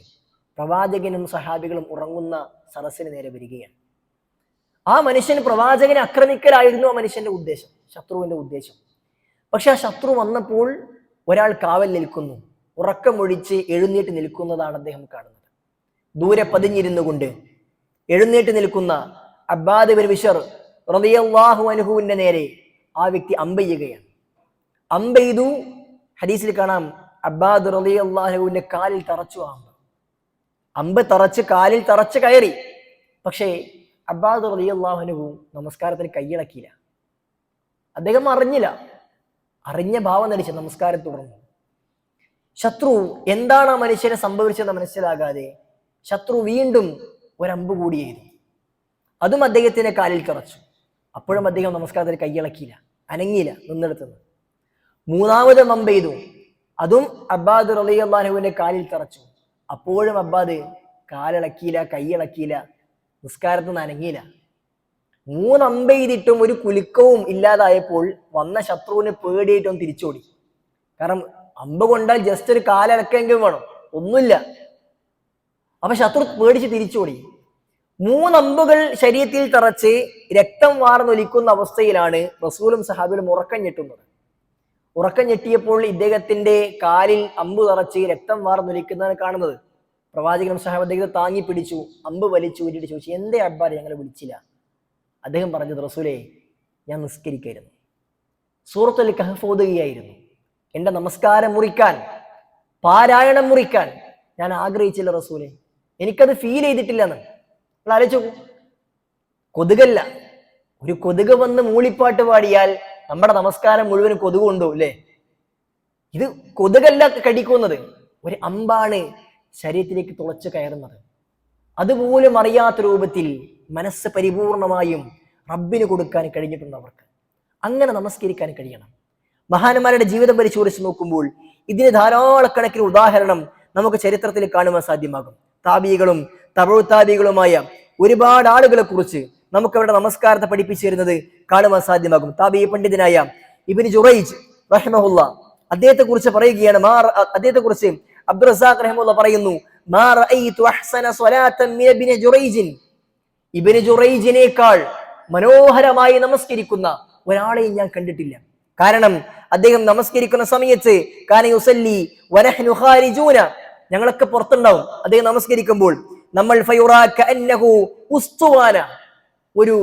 പ്രവാചകനും സഹാബികളും ഉറങ്ങുന്ന സദസ്സിന് നേരെ വരികയാണ്. ആ മനുഷ്യൻ പ്രവാചകനെ ആക്രമിക്കലായിരുന്നു ആ മനുഷ്യന്റെ ഉദ്ദേശം, ശത്രുവിന്റെ ഉദ്ദേശം. പക്ഷെ ആ ശത്രു വന്നപ്പോൾ ഒരാൾ കാവൽ നിൽക്കുന്നു, ഉറക്കമൊഴിച്ച് എഴുന്നേറ്റ് നിൽക്കുന്നതാണ് അദ്ദേഹം കാണുന്നത്. ദൂരെ പതിഞ്ഞിരുന്നു കൊണ്ട് എഴുന്നേറ്റ് നിൽക്കുന്ന അബ്ബാദ് ബിൻ ബിശ്ർ റളിയല്ലാഹു അൻഹുവിന്റെ നേരെ ആ വ്യക്തി അമ്പെയ്യുകയാണ്. അമ്പെയ്തു. ഹദീസിൽ കാണാം, അബ്ബാദ് റളിയല്ലാഹു അൻഹുവിന്റെ കാലിൽ തറച്ചു. അമ്പ് തറച്ച് കാലിൽ തറച്ച് കയറി. പക്ഷേ അബ്ബാദ് റളിയല്ലാഹു അൻഹു നമസ്കാരത്തിന് കൈയിളക്കിയില്ല. അദ്ദേഹം അറിഞ്ഞില്ല, അറിഞ്ഞ ഭാവം നടിച്ച് നമസ്കാരം തുടർന്നു. ശത്രു എന്താണ് ആ മനുഷ്യനെ സംഭവിച്ചതെന്ന് മനസ്സിലാകാതെ ശത്രു വീണ്ടും ഒരമ്പ് കൂടി ചെയ്തു. അതും അദ്ദേഹത്തിന്റെ കാലിൽ തറച്ചു. അപ്പോഴും അദ്ദേഹം നമസ്കാരത്തിന് കൈയിളക്കിയില്ല, അനങ്ങിയില്ല, നിന്നെടുത്തുനിന്ന്. മൂന്നാമത് അമ്പ് ചെയ്തു. അതും അബ്ബാദ് റളിയല്ലാഹു അൻഹുവിന്റെ കാലിൽ തറച്ചു. അപ്പോഴും അബ്ബാദ് കാലിളക്കിയില്ല, കൈയിളക്കിയില്ല, നിസ്കാരത്തിൽ നിന്ന് അനങ്ങിയില്ല. മൂന്നമ്പ ചെയ്തിട്ടും ഒരു കുലുക്കവും ഇല്ലാതായപ്പോൾ വന്ന ശത്രുവിന് പേടിയായിട്ടും തിരിച്ചോടി. കാരണം അമ്പ് കൊണ്ടാൽ ജസ്റ്റ് ഒരു കാലിളക്കെങ്കിലും വേണം, ഒന്നുമില്ല. അപ്പൊ ശത്രു പേടിച്ച് തിരിച്ചോടി. മൂന്നമ്പുകൾ ശരീരത്തിൽ തറച്ച് രക്തം വാർന്നൊലിക്കുന്ന അവസ്ഥയിലാണ് റസൂലും സഹാബികളും ഉറക്കം ഞെട്ടുന്നത്. ഉറക്കം ഞെട്ടിയപ്പോൾ ഇദ്ദേഹത്തിന്റെ കാലിൽ അമ്പ് തറച്ച് രക്തം വാർന്നൊലിക്കുന്നതാണ് കാണുന്നത്. പ്രവാചകനും സഹാബ അദ്ദേഹത്തെ താങ്ങി പിടിച്ചു, അമ്പ് വലിച്ചു ഊരിയിട്ട് ചോദിച്ചു, എന്തേ അബ്ബാദ് ഞങ്ങളെ വിളിച്ചില്ല? അദ്ദേഹം പറഞ്ഞത്, റസൂലേ, ഞാൻ നിസ്കരിക്കായിരുന്നു, സൂറത്തുൽ കഹ്ഫ് ഓതുകയായിരുന്നു. എന്റെ നമസ്കാരം മുറിക്കാൻ, പാരായണം മുറിക്കാൻ ഞാൻ ആഗ്രഹിച്ചില്ല റസൂലേ, എനിക്കത് ഫീൽ ചെയ്തിട്ടില്ലെന്ന്. നിങ്ങൾ ആലോചിച്ചു, കൊതുകല്ല, ഒരു കൊതുക് വന്ന് മൂളിപ്പാട്ട് പാടിയാൽ നമ്മുടെ നമസ്കാരം മുഴുവനും കൊതുകുണ്ടോ അല്ലേ? ഇത് കൊതുകല്ല കടിക്കുന്നത്, ഒരു അമ്പാണ് ശരീരത്തിലേക്ക് തുളച്ചു കയറുന്നത്. അതുപോലും അറിയാത്ത രൂപത്തിൽ മനസ്സ് പരിപൂർണമായും റബ്ബിന് കൊടുക്കാൻ കഴിഞ്ഞിട്ടുണ്ട് അവർക്ക്. അങ്ങനെ നമസ്കരിക്കാൻ കഴിയണം. മഹാന്മാരുടെ ജീവിതം പരിശോധിച്ച് നോക്കുമ്പോൾ ഇതിന് ധാരാളക്കണക്കിന് ഉദാഹരണം നമുക്ക് ചരിത്രത്തിൽ കാണുവാൻ സാധ്യമാകും. താബികളും തബഉ താബികളുമായ ഒരുപാട് ആളുകളെ കുറിച്ച് നമുക്ക് അവരുടെ നമസ്കാരത്തെ പഠിപ്പിച്ചു തരുന്നത് കാണുവാൻ സാധ്യമാകും. താബി പണ്ഡിതനായ ഇബ്നു ജുറൈജ് റഹിമഹുല്ല അദ്ദേഹത്തെ കുറിച്ച് പറയുകയാണ്. അദ്ദേഹത്തെ കുറിച്ച് അബ്ദുർ റസാഖ് റഹിമഹുല്ല പറയുന്നു, മാ റഅയ്തു അഹ്സന സ്വലാത്തൻ മിൻ ഇബ്നു ജുറൈജ്, ഇബ്നു ജുറൈജിനേക്കാൾ മനോഹരമായി നമസ്കരിക്കുന്ന ഒരാളെയും ഞാൻ കണ്ടിട്ടില്ല. കാരണം അദ്ദേഹം നമസ്കരിക്കുന്ന സമയത്ത് കാന യുസല്ലി വനഹ്നു ഖാരിജൂന, ഞങ്ങളൊക്കെ പുറത്തുണ്ടാവും അദ്ദേഹം നമസ്കരിക്കുമ്പോൾ. നമ്മൾ ഫയുറാ കഅന്നഹു ഉസ്തുവാന, ഒരു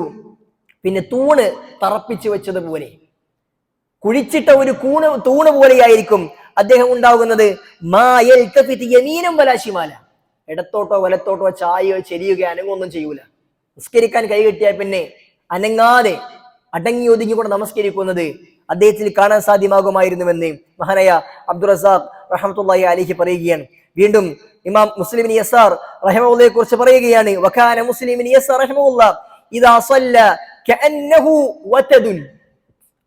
തൂണ് തറപ്പിച്ചു വെച്ചതുപോലെ, കുഴിച്ചിട്ട ഒരു തൂണ് പോലെയായിരിക്കും അദ്ദേഹം ഉണ്ടാകുന്നത്. മാ യൽതഫിതു യമീനം വലാ ശിമാല, ഇടത്തോട്ടോ വലത്തോട്ടോ ചായയോ ചെരിയുകയോ അനങ്ങൊന്നും ചെയ്യൂല. നിസ്കരിക്കാൻ കൈകെട്ടിയാൽ പിന്നെ അനങ്ങാതെ അടങ്ങി ഒതുങ്ങി കൂടെ നമസ്കരിക്കുന്നത് അദ്ദേഹത്തിൽ കാണാൻ സാധ്യമാകുമായിരുന്നുവെന്ന് മഹാനായ അബ്ദുർ റസാഖ് റഹ്മത്തുള്ളാഹി അലൈഹി പറയുകയാണ്. വീണ്ടും ഇമാം മുസ്ലിം ഇബ്നു യസാർ റഹിമഹുള്ളയെ കുറിച്ച് പറയുകയാണ്, വകാന മുസ്ലിം ഇബ്നു യസാർ റഹിമഹുല്ലാ ഇദാ സല്ല കഅന്നഹു വതദുൻ,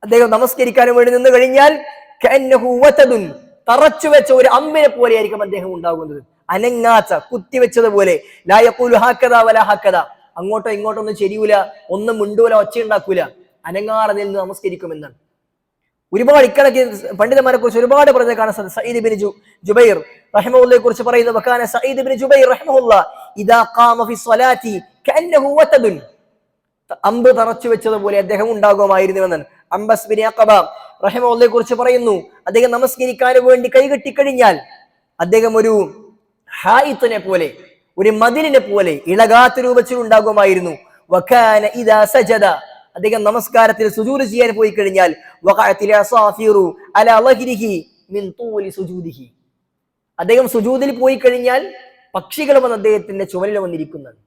അദ്ദേഹം നമസ്കരിക്കാൻ വേണ്ടി നിന്ന് കഴിഞ്ഞാൽ കഅന്നഹു വതദുൻ, തറച്ചു വെച്ച ഒരു അമ്പിനെ പോലെയായിരിക്കും അദ്ദേഹം ഉണ്ടാകുന്നത്, അനങ്ങാച്ച കുത്തിവെച്ചതുപോലെ. ലാ യഖൂലു ഹക്കദാ വലാ ഹക്കദാ, അങ്ങോട്ടോ ഇങ്ങോട്ടോ ഒന്നും ചെരിയൂല, ഒന്നും മിണ്ടൂല, ഒച്ച ഉണ്ടാക്കൂല, അനങ്ങാറെ നിന്ന് നമസ്കരിക്കുമെന്നാണ്. ഒരുപാട് ഇക്കണക്കിന് പണ്ഡിതന്മാരെ കുറിച്ച് ഒരുപാട് പറഞ്ഞ കാണാൻ സാധിക്കും. സഈദ് ഇബ്നു ജുബൈർ റഹിമഹുള്ളയെ കുറിച്ച് പറയുന്നത്, വകാന സഈദ് ഇബ്നു ജുബൈർ റഹിമഹുല്ലാ ഇദാ ഖാമ ഫി സ്വലാത്തി കഅന്നഹു വതദുൻ, അമ്പ് തറച്ചു വെച്ചതുപോലെ അദ്ദേഹം ഉണ്ടാകുമായിരുന്നുവെന്നാണ്. അംബസ് ബിൻ യഖബ റഹിമഹുള്ളയെ കുറിച്ച് പറയുന്നു, അദ്ദേഹം നമസ്കരിക്കാൻ വേണ്ടി കൈകെട്ടി കഴിഞ്ഞാൽ അദ്ദേഹം ഒരു ഹായിത്തിനെ പോലെ, ഒരു മതിലിനെ പോലെ ഇളകാത്ത രൂപത്തിൽ ഉണ്ടാകുമായിരുന്നു. വകാന ഇദാ സജദ, അദ്ദേഹം നമസ്കാരത്തിൽ സുജൂദ് ചെയ്യാൻ പോയി കഴിഞ്ഞാൽ വഖഅത്തിൽ അസാഫിറു അലാ ലഹ്രിഹി മിൻ തൂലി സുജൂദിഹി, അദ്ദേഹം സുജൂദിൽ പോയി കഴിഞ്ഞാൽ പക്ഷികൾ വന്ന് അദ്ദേഹത്തിന്റെ ചുമലിൽ വന്നിരിക്കുന്നതാണ്.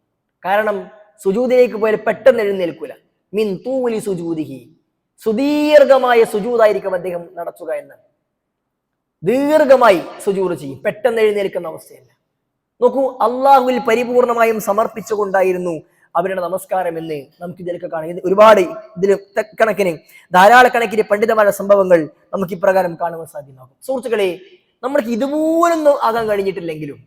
കാരണം സുജൂദിലേക്ക് പോയാൽ പെട്ടെന്ന് എഴുന്നേൽക്കൂല. മിൻ തൂലി സുജൂദിഹി, സുദീർഘമായ സുജൂദായിരിക്കും അദ്ദേഹം നടത്തുക എന്നാണ്. ദീർഘമായി സുജൂദ് ചെയ്യും, പെട്ടെന്ന് എഴുന്നേൽക്കുന്ന അവസ്ഥയല്ല. നോക്കൂ, അള്ളാഹുവിൽ പരിപൂർണമായും സമർപ്പിച്ചുകൊണ്ടായിരുന്നു അവരുടെ നമസ്കാരം എന്ന് നമുക്ക് ഇതിലൊക്കെ കാണാം. ഒരുപാട് ഇതിൽ കണക്കിന് ധാരാളക്കണക്കിന് പണ്ഡിതമായ സംഭവങ്ങൾ നമുക്ക് ഇപ്രകാരം കാണുവാൻ സാധ്യമാകും. സുഹൃത്തുക്കളെ, നമ്മൾക്ക് ഇതുപോലൊന്നും ആകാൻ കഴിഞ്ഞിട്ടില്ലെങ്കിലും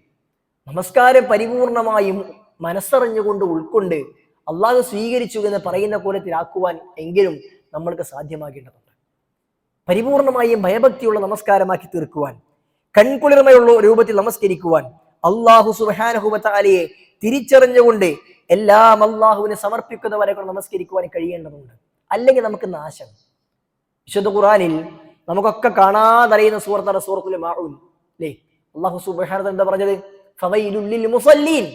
നമസ്കാരം പരിപൂർണമായും മനസ്സറിഞ്ഞുകൊണ്ട് ഉൾക്കൊണ്ട് അള്ളാഹു സ്വീകരിച്ചു എന്ന് പറയുന്ന കോലത്തിലാക്കുവാൻ എങ്കിലും നമ്മൾക്ക് സാധ്യമാകേണ്ടതുണ്ട്. പരിപൂർണമായും ഭയഭക്തിയുള്ള നമസ്കാരമാക്കി തീർക്കുവാൻ, കൺകുളിർമയുള്ള രൂപത്തിൽ നമസ്കരിക്കുവാൻ, അള്ളാഹു സുബ്ഹാനഹു വ തആലയെ തിരിച്ചറിഞ്ഞുകൊണ്ട് എല്ലാം അള്ളാഹുവിനെ സമർപ്പിക്കുന്നവരെ കൊണ്ട് നമസ്കരിക്കുവാൻ കഴിയേണ്ടതുണ്ട്. അല്ലെങ്കിൽ നമുക്ക് നാശം. വിശുദ്ധ ഖുർആനിൽ നമുക്കൊക്കെ കാണാതറിയുന്ന സൂറത്താണ് സൂറത്തുൽ മാഊൻ അല്ലേ? അള്ളാഹു സുബ്ഹാനഹു എന്താ പറഞ്ഞത്? ഫവൈലുൽ ലിൽ മുസല്ലീൻ,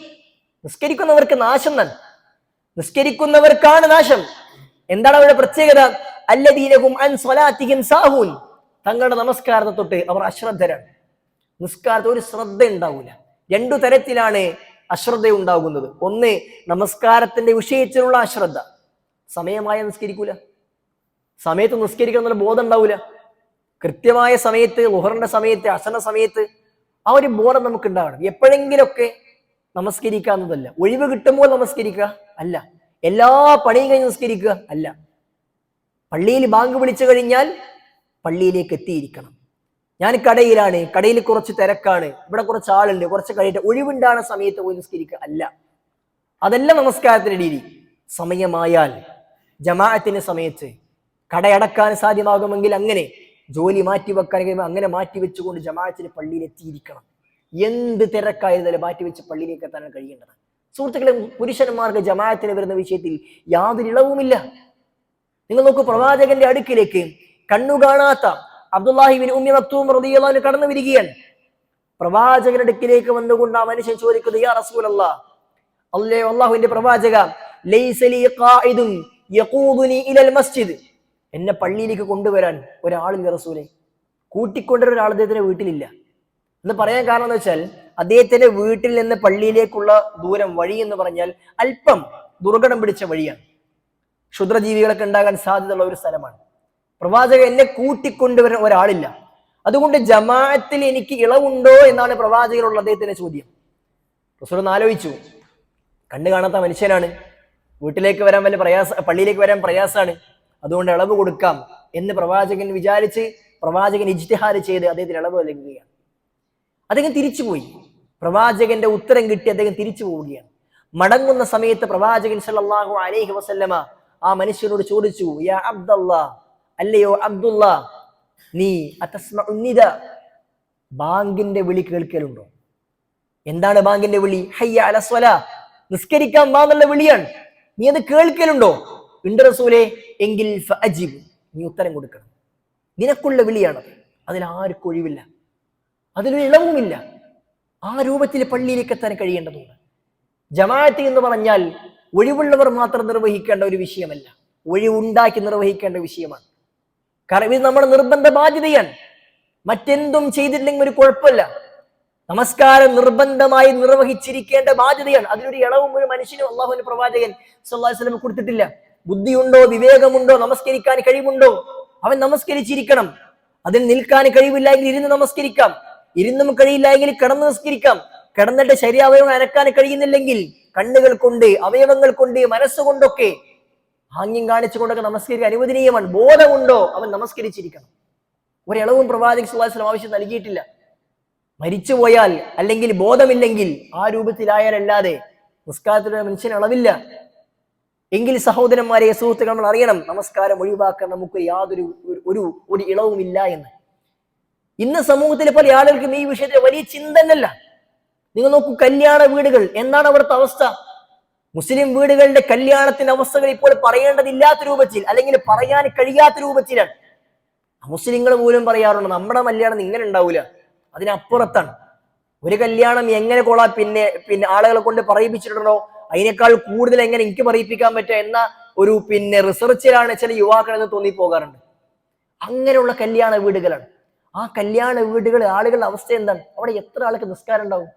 നിസ്കരിക്കുന്നവർക്ക് നാശം തന്നെ, നിസ്കരിക്കുന്നവർക്കാണ് നാശം. എന്താണ് അവരുടെ പ്രത്യേകത? അല്ലദീനഹും അൻ സ്വലാത്തിഹിം സാഹൂൻ, തങ്ങളുടെ നമസ്കാരത്തെ തൊട്ട് അവർ അശ്രദ്ധരാണ്. നിസ്കാരത്തിൽ ഒരു ശ്രദ്ധ ഉണ്ടാവില്ല. രണ്ടു തരത്തിലാണ് അശ്രദ്ധ ഉണ്ടാകുന്നത്. ഒന്ന്, നമസ്കാരത്തിന്റെ വിഷയത്തിലുള്ള അശ്രദ്ധ. സമയമായ നിസ്കരിക്കൂല, സമയത്ത് നിസ്കരിക്കണം എന്നുള്ള ബോധം ഉണ്ടാവില്ല. കൃത്യമായ സമയത്ത്, ളുഹറിന്റെ സമയത്ത്, അസറിന്റെ സമയത്ത് ആ ഒരു ബോധം നമുക്ക് ഉണ്ടാവണം. എപ്പോഴെങ്കിലൊക്കെ നമസ്കരിക്കാവുന്നതല്ല. ഒഴിവ് കിട്ടുമ്പോൾ നമസ്കരിക്കുക അല്ല, എല്ലാ പണിയും കഴിഞ്ഞ് നിസ്കരിക്കുക അല്ല. പള്ളിയിൽ ബാങ്ക് വിളിച്ചു കഴിഞ്ഞാൽ പള്ളിയിലേക്ക് എത്തിയിരിക്കണം. ഞാൻ കടയിലാണ്, കടയിൽ കുറച്ച് തിരക്കാണ്, ഇവിടെ കുറച്ച് ആളുണ്ട്, കുറച്ച് കഴിയിട്ട് ഒഴിവുണ്ടാകുന്ന സമയത്ത് പോയി നിസ്കരിക്കുക അല്ല. അതല്ല നമസ്കാരത്തിന്റെ രീതി. സമയമായാൽ ജമാഅത്തിന്റെ സമയത്ത് കടയടക്കാൻ സാധ്യമാകുമെങ്കിൽ അങ്ങനെ, ജോലി മാറ്റിവെക്കാൻ കഴിയുമ്പോൾ അങ്ങനെ മാറ്റിവെച്ചുകൊണ്ട് ജമാഅത്തിന് പള്ളിയിൽ എത്തിയിരിക്കണം. എന്ത് തിരക്കായിരുന്നാലും മാറ്റിവെച്ച് പള്ളിയിലേക്ക് എത്താൻ കഴിയേണ്ടത്. സുഹൃത്തുക്കളെ, പുരുഷന്മാർക്ക് ജമാഅത്തിന് വരുന്ന വിഷയത്തിൽ യാതൊരു ഇളവുമില്ല. നിങ്ങൾ നോക്കൂ, പ്രവാചകന്റെ അടുക്കിലേക്ക് കണ്ണു കാണാത്ത അബ്ദുല്ലാഹി ഇബ്നു ഉമ്മി മക്തൂം റളിയല്ലാഹു അൻഹു കടന്നു വരികയാണ്. പ്രവാചകന്റെ അടുക്കിലേക്ക് വന്നുകൊണ്ട് ആ മനുഷ്യൻ ചോദിക്കുന്നത്, യാ റസൂലല്ലാഹ്, അല്ലാഹുവിന്റെ പ്രവാചക, ലൈസ ലീ ഖായിദുൻ യഖൂദുനി ഇലൽ മസ്ജിദ്, എന്നെ പള്ളിയിലേക്ക് കൊണ്ടുവരാൻ ഒരാളില്ല റസൂലേ. കൂട്ടിക്കൊണ്ടുവരാൻ ഒരാൾ അദ്ദേഹത്തിന്റെ വീട്ടിലില്ല. എന്ന് പറയാൻ കാരണം എന്ന് വെച്ചാൽ, അദ്ദേഹത്തിന്റെ വീട്ടിൽ നിന്ന് പള്ളിയിലേക്കുള്ള ദൂരം, വഴി എന്ന് പറഞ്ഞാൽ അല്പം ദുർഘടം പിടിച്ച വഴിയാണ്. ക്ഷുദ്രജീവികളൊക്കെ ഉണ്ടാകാൻ സാധ്യതയുള്ള ഒരു സ്ഥലമാണ്. പ്രവാചകൻ, എന്നെ കൂട്ടിക്കൊണ്ടുവരാൻ ഒരാളില്ല, അതുകൊണ്ട് ജമാഅത്തിൽ എനിക്ക് ഇളവുണ്ടോ എന്നാണ് പ്രവാചകനുള്ള അദ്ദേഹത്തിന്റെ ചോദ്യം. റസൂൽ ഒന്ന് ആലോചിച്ചു. കണ്ണു കാണാത്ത മനുഷ്യനാണ്, വീട്ടിലേക്ക് വരാൻ വലിയ പള്ളിയിലേക്ക് വരാൻ പ്രയാസമാണ്, അതുകൊണ്ട് ഇളവ് കൊടുക്കാം എന്ന് പ്രവാചകൻ വിചാരിച്ച് പ്രവാചകൻ ഇജ്തിഹാദ് ചെയ്ത് അദ്ദേഹത്തിന് ഇളവ് നൽകുകയാണ്. അദ്ദേഹം തിരിച്ചുപോയി. പ്രവാചകന്റെ ഉത്തരം കിട്ടി അദ്ദേഹം തിരിച്ചു പോവുകയാണ്. മടങ്ങുന്ന സമയത്ത് പ്രവാചകൻ സല്ലല്ലാഹു അലൈഹി വസല്ലമ ആ മനുഷ്യനോട് ചോദിച്ചു, യാ അബ്ദുല്ലാ, അല്ലയോ അബ്ദുല്ലാ, നീ അതസ്മഉന്നിദ, ബാങ്കിന്റെ വിളി കേൾക്കലുണ്ടോ? എന്താണ് ബാങ്കിന്റെ വിളി? ഹയ്യ അല സ്വലാ, നിസ്കരിക്കാൻ വാ എന്നുള്ള വിളിയാണ്. നീ അത് കേൾക്കലുണ്ടോ? ഉണ്ട് റസൂലേ. എങ്കിൽ ഫഅജിബ്, നീ ഉത്തരം കൊടുക്കണം. നിനക്കുള്ള വിളിയാണത്, അതിലാർക്കും ഒഴിവില്ല, അതിലൊരു ഇളവുമില്ല. ആ രൂപത്തിൽ പള്ളിയിലേക്ക് എത്താൻ കഴിയേണ്ടതുണ്ട്. ജമാഅത്ത് എന്ന് പറഞ്ഞാൽ ഒഴിവുള്ളവർ മാത്രം നിർവഹിക്കേണ്ട ഒരു വിഷയമല്ല, ഒഴിവുണ്ടാക്കി നിർവഹിക്കേണ്ട വിഷയമാണ്. കാരണം ഇത് നമ്മുടെ നിർബന്ധ ബാധ്യതയാണ്. മറ്റെന്തും ചെയ്തില്ലെങ്കിൽ ഒരു കുഴപ്പമില്ല. നമസ്കാരം നിർബന്ധമായി നിർവഹിച്ചിരിക്കേണ്ട ബാധ്യതയാണ്. അതിലൊരു ഇളവും ഒരു മനുഷ്യനും അള്ളാഹുവിന്റെ പ്രവാചകൻ സല്ലല്ലാഹു അലൈഹി വസല്ലം കൊടുത്തിട്ടില്ല. ബുദ്ധിയുണ്ടോ, വിവേകമുണ്ടോ, നമസ്കരിക്കാൻ കഴിവുണ്ടോ, അവൻ നമസ്കരിച്ചിരിക്കണം. അതിൽ നിൽക്കാൻ കഴിവില്ല എങ്കിൽ ഇരുന്ന് നമസ്കരിക്കാം, ഇരുന്നും കഴിയില്ല എങ്കിൽ കിടന്ന് നിസ്കരിക്കാം. കിടന്നിട്ട് ശരീരാവയവങ്ങൾ അനക്കാൻ കഴിയുന്നില്ലെങ്കിൽ കണ്ണുകൾ കൊണ്ട്, അവയവങ്ങൾ കൊണ്ട്, മനസ്സുകൊണ്ടൊക്കെ ആംഗ്യം കാണിച്ചുകൊണ്ടൊക്കെ നമസ്കരിക്കാൻ അനുവദനീയമാണ്. ബോധമുണ്ടോ, അവൻ നമസ്കരിച്ചിരിക്കണം. ഒരിളവും പ്രവാചകൻ സല്ലല്ലാഹു അലൈഹി വസല്ലം ആവശ്യം നൽകിയിട്ടില്ല. മരിച്ചുപോയാൽ അല്ലെങ്കിൽ ബോധമില്ലെങ്കിൽ ആ രൂപത്തിലായാലല്ലാതെ നിസ്കാരത്തിലുള്ള മനുഷ്യന് അളവില്ല. എങ്കിൽ സഹോദരന്മാരെ, സുഹൃത്തുക്കൾ, നമ്മൾ അറിയണം, നമസ്കാരം ഒഴിവാക്കാൻ നമുക്ക് യാതൊരു ഒരു ഇളവുമില്ല എന്ന്. ഇന്ന് സമൂഹത്തിലെ പല ആളുകൾക്കും ഈ വിഷയത്തിൽ വലിയ ചിന്തനല്ല. നിങ്ങൾ നോക്കൂ, കല്യാണ വീടുകൾ എന്താണ് അവിടുത്തെ അവസ്ഥ? മുസ്ലിം വീടുകളുടെ കല്യാണത്തിന്റെ അവസ്ഥകൾ ഇപ്പോൾ പറയേണ്ടതില്ലാത്ത രൂപത്തിൽ, അല്ലെങ്കിൽ പറയാൻ കഴിയാത്ത രൂപത്തിലാണ്. മുസ്ലിങ്ങൾ പോലും പറയാറുണ്ട്, നമ്മുടെ കല്യാണം ഇങ്ങനെ ഉണ്ടാവൂല, അതിനപ്പുറത്താണ്. ഒരു കല്യാണം എങ്ങനെ പിന്നെ ആളുകളെ കൊണ്ട് പറയിപ്പിച്ചിട്ടുണ്ടോ, അതിനേക്കാൾ കൂടുതൽ എങ്ങനെ എനിക്ക് പറയിപ്പിക്കാൻ പറ്റുക എന്ന ഒരു റിസർച്ചിലാണ് ചില യുവാക്കൾ എന്ന് തോന്നിപ്പോകാറുണ്ട്. അങ്ങനെയുള്ള കല്യാണ വീടുകളാണ്. ആ കല്യാണ വീടുകൾ ആളുകളുടെ അവസ്ഥ എന്താണ്? അവിടെ എത്ര ആൾക്ക് നിസ്കാരം ഉണ്ടാവും?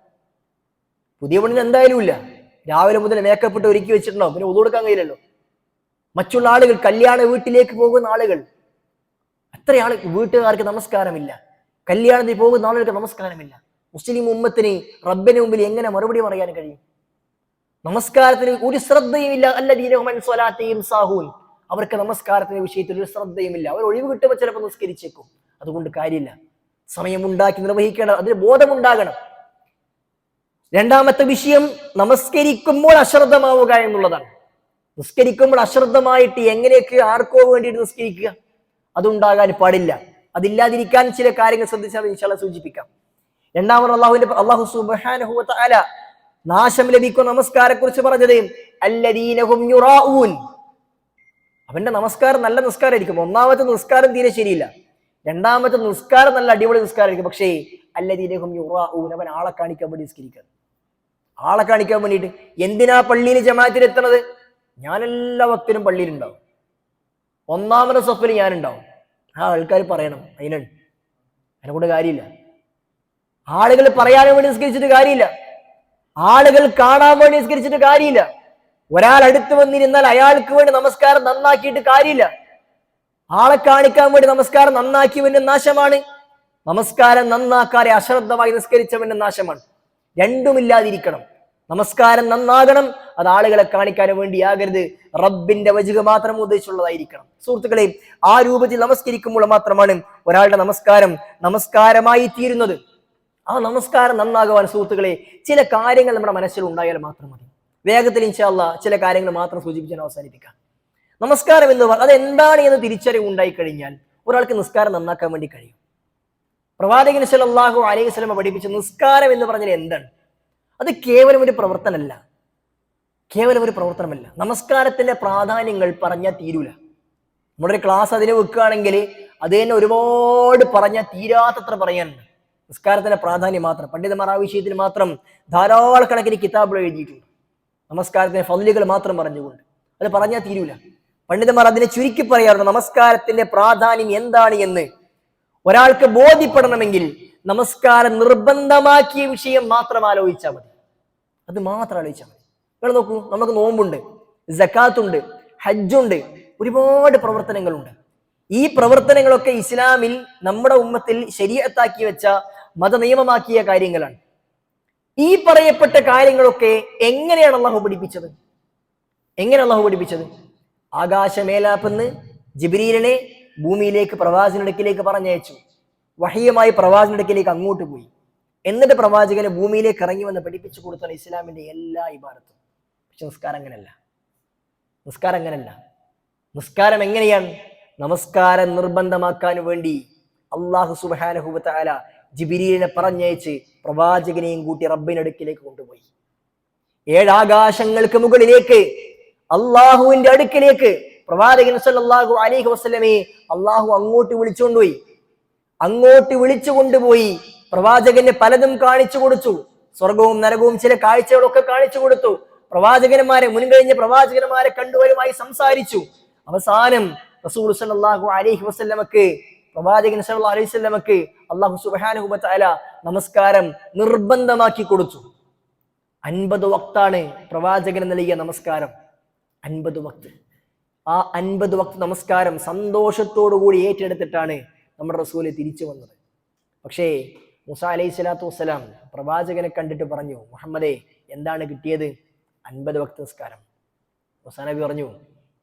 പുതിയ പെണ്ണിന് എന്തായാലും ഇല്ല, രാവിലെ മുതൽ മേക്കപ്പ് ഇട്ട് ഒരുക്കി വെച്ചിട്ടുണ്ടാവും, പിന്നെ ഒതു കൊടുക്കാൻ കഴിയില്ലല്ലോ. മറ്റുള്ള ആളുകൾ, കല്യാണ വീട്ടിലേക്ക് പോകുന്ന ആളുകൾ, അത്ര ആൾ വീട്ടുകാർക്ക് നമസ്കാരമില്ല. കല്യാണത്തിൽ പോകുന്ന ആളുകൾക്ക് നമസ്കാരമില്ല. മുസ്ലിം ഉമ്മത്തിന് റബ്ബിന് മുമ്പിൽ എങ്ങനെ മറുപടി പറയാൻ കഴിയും? നമസ്കാരത്തിന് ഒരു ശ്രദ്ധയുമില്ല. അല്ലദീനഹും അൻ സ്വലാത്തിഹിം സാഹൂൻ. അവർക്ക് നമസ്കാരത്തിന്റെ വിഷയത്തിൽ ഒരു ശ്രദ്ധയുമില്ല. അവർ ഒഴിവ് കിട്ടുമ്പോൾ ചിലപ്പോൾ നിസ്കരിച്ചേക്കും. അതുകൊണ്ട് കാര്യമില്ല. സമയമുണ്ടാക്കി നിർവഹിക്കണം, അതിന് ബോധമുണ്ടാകണം. രണ്ടാമത്തെ വിഷയം നമസ്കരിക്കുമ്പോൾ അശ്രദ്ധമാവുക എന്നുള്ളതാണ്. നിസ്കരിക്കുമ്പോൾ അശ്രദ്ധമായിട്ട് എങ്ങനെയൊക്കെ ആർക്കോ വേണ്ടിയിട്ട് നിസ്കരിക്കുക, അതുണ്ടാകാൻ പാടില്ല. അതില്ലാതിരിക്കാൻ ചില കാര്യങ്ങൾ ശ്രദ്ധിച്ചാൽ ഇൻഷാല്ലാഹ് സൂചിപ്പിക്കാം. രണ്ടാമത് അല്ലാഹു സുബ്ഹാനഹു വ തആല നാശം ലഭിക്കുന്ന നമസ്കാരെ കുറിച്ച് പറഞ്ഞത് അല്ലദീനഹും യുറാഊൻ. അവന്റെ നമസ്കാരം നല്ല നിസ്കാരമായിരിക്കും. ഒന്നാമത്തെ നിസ്കാരം തീരെ ശരിയില്ല, രണ്ടാമത്തെ നിസ്കാരം നല്ല അടിപൊളി നിസ്കാരമായിരിക്കും. പക്ഷേ അല്ലദീനഹും യുറാഊൻ, അവൻ ആളെ കാണിക്കാൻ വേണ്ടി നിസ്കരിക്കുക. ആളെ കാണിക്കാൻ വേണ്ടിയിട്ട്. എന്തിനാ പള്ളിയിൽ ജമാഅത്തിൽ എത്തണത്? ഞാൻ എല്ലാ വക്തിനും പള്ളിയിലുണ്ടാവും, ഒന്നാമത്തെ സഫിൽ ഞാനുണ്ടാവും. ആ ആൾക്കാർ പറയണം, അതിനെക്കൊണ്ട് കാര്യമില്ല. ആളുകൾ പറയാൻ വേണ്ടി നിസ്കരിച്ചിട്ട് കാര്യമില്ല, ആളുകൾ കാണാൻ വേണ്ടി നിസ്കരിച്ചിട്ട് കാര്യമില്ല. ഒരാൾ അടുത്ത് വന്നിരുന്നാൽ അയാൾക്ക് വേണ്ടി നമസ്കാരം നന്നാക്കിയിട്ട് കാര്യമില്ല. ആളെ കാണിക്കാൻ വേണ്ടി നമസ്കാരം നന്നാക്കിയവന്റെ നാശമാണ്, നമസ്കാരം നന്നാക്കാതെ അശ്രദ്ധമായി നിസ്കരിച്ചവന്റെ നാശമാണ്. രണ്ടുമില്ലാതിരിക്കണം. നമസ്കാരം നന്നാകണം, അത് ആളുകളെ കാണിക്കാൻ വേണ്ടിയാകരുത്, റബ്ബിന്റെ വജ്ഹ് മാത്രം ഉദ്ദേശിച്ചുള്ളതായിരിക്കണം. സുഹൃത്തുക്കളെ, ആ രൂപത്തിൽ നമസ്കരിക്കുമ്പോൾ മാത്രമാണ് ഒരാളുടെ നമസ്കാരം നമസ്കാരമായി തീരുന്നത്. ആ നമസ്കാരം നന്നാകുവാൻ സുഹൃത്തുക്കളെ ചില കാര്യങ്ങൾ നമ്മുടെ മനസ്സിൽ ഉണ്ടായാൽ മാത്രം മതി. വേഗത്തിൽ ഇൻഷാ അല്ലാഹ് ചില കാര്യങ്ങൾ മാത്രം സൂചിപ്പിച്ച് അവസാനിപ്പിക്കാം. നമസ്കാരം എന്ന് പറഞ്ഞാൽ അതെന്താണ് എന്ന് തിരിച്ചറിവ് ഉണ്ടായി കഴിഞ്ഞാൽ ഒരാൾക്ക് നിസ്കാരം നന്നാക്കാൻ വേണ്ടി കഴിയും. പ്രവാചകൻ സല്ലല്ലാഹു അലൈഹി വസല്ലം പഠിപ്പിച്ച നിസ്കാരം എന്ന് പറഞ്ഞാൽ എന്താണ്? അത് കേവലം ഒരു പ്രവർത്തനമല്ല, കേവലം ഒരു പ്രവർത്തനമല്ല. നമസ്കാരത്തിന്റെ പ്രാധാന്യങ്ങൾ പറഞ്ഞാൽ തീരൂല. നമ്മുടെ ഒരു ക്ലാസ് അതിനെ വെക്കുകയാണെങ്കിൽ അത് തന്നെ ഒരുപാട് പറഞ്ഞാൽ തീരാത്തത്ര പറയാനുണ്ട്. നിസ്കാരത്തിന്റെ പ്രാധാന്യം മാത്രം പണ്ഡിതന്മാർ ആ വിഷയത്തിൽ മാത്രം ധാരാളക്കണക്കിന് കിതാബുകൾ എഴുതിയിട്ടുണ്ട്. നമസ്കാരത്തിന്റെ ഫദ്ലുകൾ മാത്രം പറഞ്ഞുകൊണ്ട് അത് പറഞ്ഞാൽ തീരൂല. പണ്ഡിതന്മാർ അതിനെ ചുരുക്കി പറയാറുണ്ട്. നമസ്കാരത്തിന്റെ പ്രാധാന്യം എന്താണ് എന്ന് ഒരാൾക്ക് ബോധ്യപ്പെടണമെങ്കിൽ നമസ്കാരം നിർബന്ധമാക്കിയ വിഷയം മാത്രം ആലോചിച്ചാൽ മതി. അത് മാത്രം ആലോചിച്ചാൽ മതി. നിങ്ങൾ നോക്കൂ, നമുക്ക് നോമ്പുണ്ട്, സക്കാത്തുണ്ട്, ഹജ്ജുണ്ട്, ഒരുപാട് പ്രവർത്തനങ്ങളുണ്ട്. ഈ പ്രവർത്തനങ്ങളൊക്കെ ഇസ്ലാമിൽ നമ്മുടെ ഉമ്മത്തിൽ ശരീഅത്താക്കി വെച്ച മത നിയമമാക്കിയ കാര്യങ്ങളാണ്. ഈ പറയപ്പെട്ട കാര്യങ്ങളൊക്കെ എങ്ങനെയാണ് അള്ളാഹു പഠിപ്പിച്ചത്? എങ്ങനെ അള്ളാഹു പഠിപ്പിച്ചത്? ആകാശമേലാപ്പെന്ന് ജിബ്രീലിനെ ഭൂമിയിലേക്ക് പ്രവാചകനടുക്കിലേക്ക് പറഞ്ഞയച്ചു. വഹിയുമായി പ്രവാചകനടുക്കിലേക്ക് അങ്ങോട്ട് പോയി. എന്നിട്ട് പ്രവാചകന് ഭൂമിയിലേക്ക് ഇറങ്ങി വന്ന് പഠിപ്പിച്ചു കൊടുത്താണ് ഇസ്ലാമിന്റെ എല്ലാ ഇബാദത്തും. പക്ഷെ നിസ്കാരം അങ്ങനല്ല. നിസ്കാരം അങ്ങനല്ല. നിസ്കാരം എങ്ങനെയാണ്? നമസ്കാരം നിർബന്ധമാക്കാൻ വേണ്ടി അല്ലാഹു സുബ്ഹാനഹു വ തആല ജിബ്രീലിനെ പറഞ്ഞയച്ച് പ്രവാചകനെയും കൂട്ടി റബ്ബിനടുക്കിലേക്ക് കൊണ്ടുപോയി. 7 ആകാശങ്ങൾക്ക് മുകളിലേക്ക് അള്ളാഹുവിന്റെ അടുക്കിലേക്ക് പ്രവാചകൻ സല്ലല്ലാഹു അലൈഹി വസല്ലമയെ അള്ളാഹു അങ്ങോട്ട് വിളിച്ചുകൊണ്ടുപോയി. അങ്ങോട്ട് വിളിച്ചു കൊണ്ടുപോയി പ്രവാചകന് പലതും കാണിച്ചു കൊടുത്തു. സ്വർഗവും നരകവും ചില കാഴ്ചകളൊക്കെ കാണിച്ചു കൊടുത്തു. പ്രവാചകന്മാരെ, മുൻകഴിഞ്ഞ പ്രവാചകന്മാരെ കണ്ടുവരുമായി സംസാരിച്ചു. അവസാനം റസൂൽ സല്ലല്ലാഹു അലൈഹി വസല്ലമക്ക്, പ്രവാചകൻ സല്ലല്ലാഹു അലൈഹി വസല്ലമക്ക് അല്ലാഹു സുബ്ഹാനഹു വ തആല നമസ്കാരം നിർബന്ധമാക്കി കൊടുത്തു. 50 വക്താണ് പ്രവാചകന് നൽകിയ നമസ്കാരം. 50 വക്ത്. ആ 50 വക്ത് നമസ്കാരം സന്തോഷത്തോടു കൂടി ഏറ്റെടുത്തിട്ടാണ് നമ്മുടെ റസൂല് തിരിച്ചു വന്നത്. പക്ഷേ മൂസാ അലൈഹി സ്വലാത്തു വസ്സലാം പ്രവാചകനെ കണ്ടിട്ട് പറഞ്ഞു, മുഹമ്മദേ, എന്താണ് കിട്ടിയത്? 50 വക്ത് നിസ്കാരം. മൂസാ നബി പറഞ്ഞു,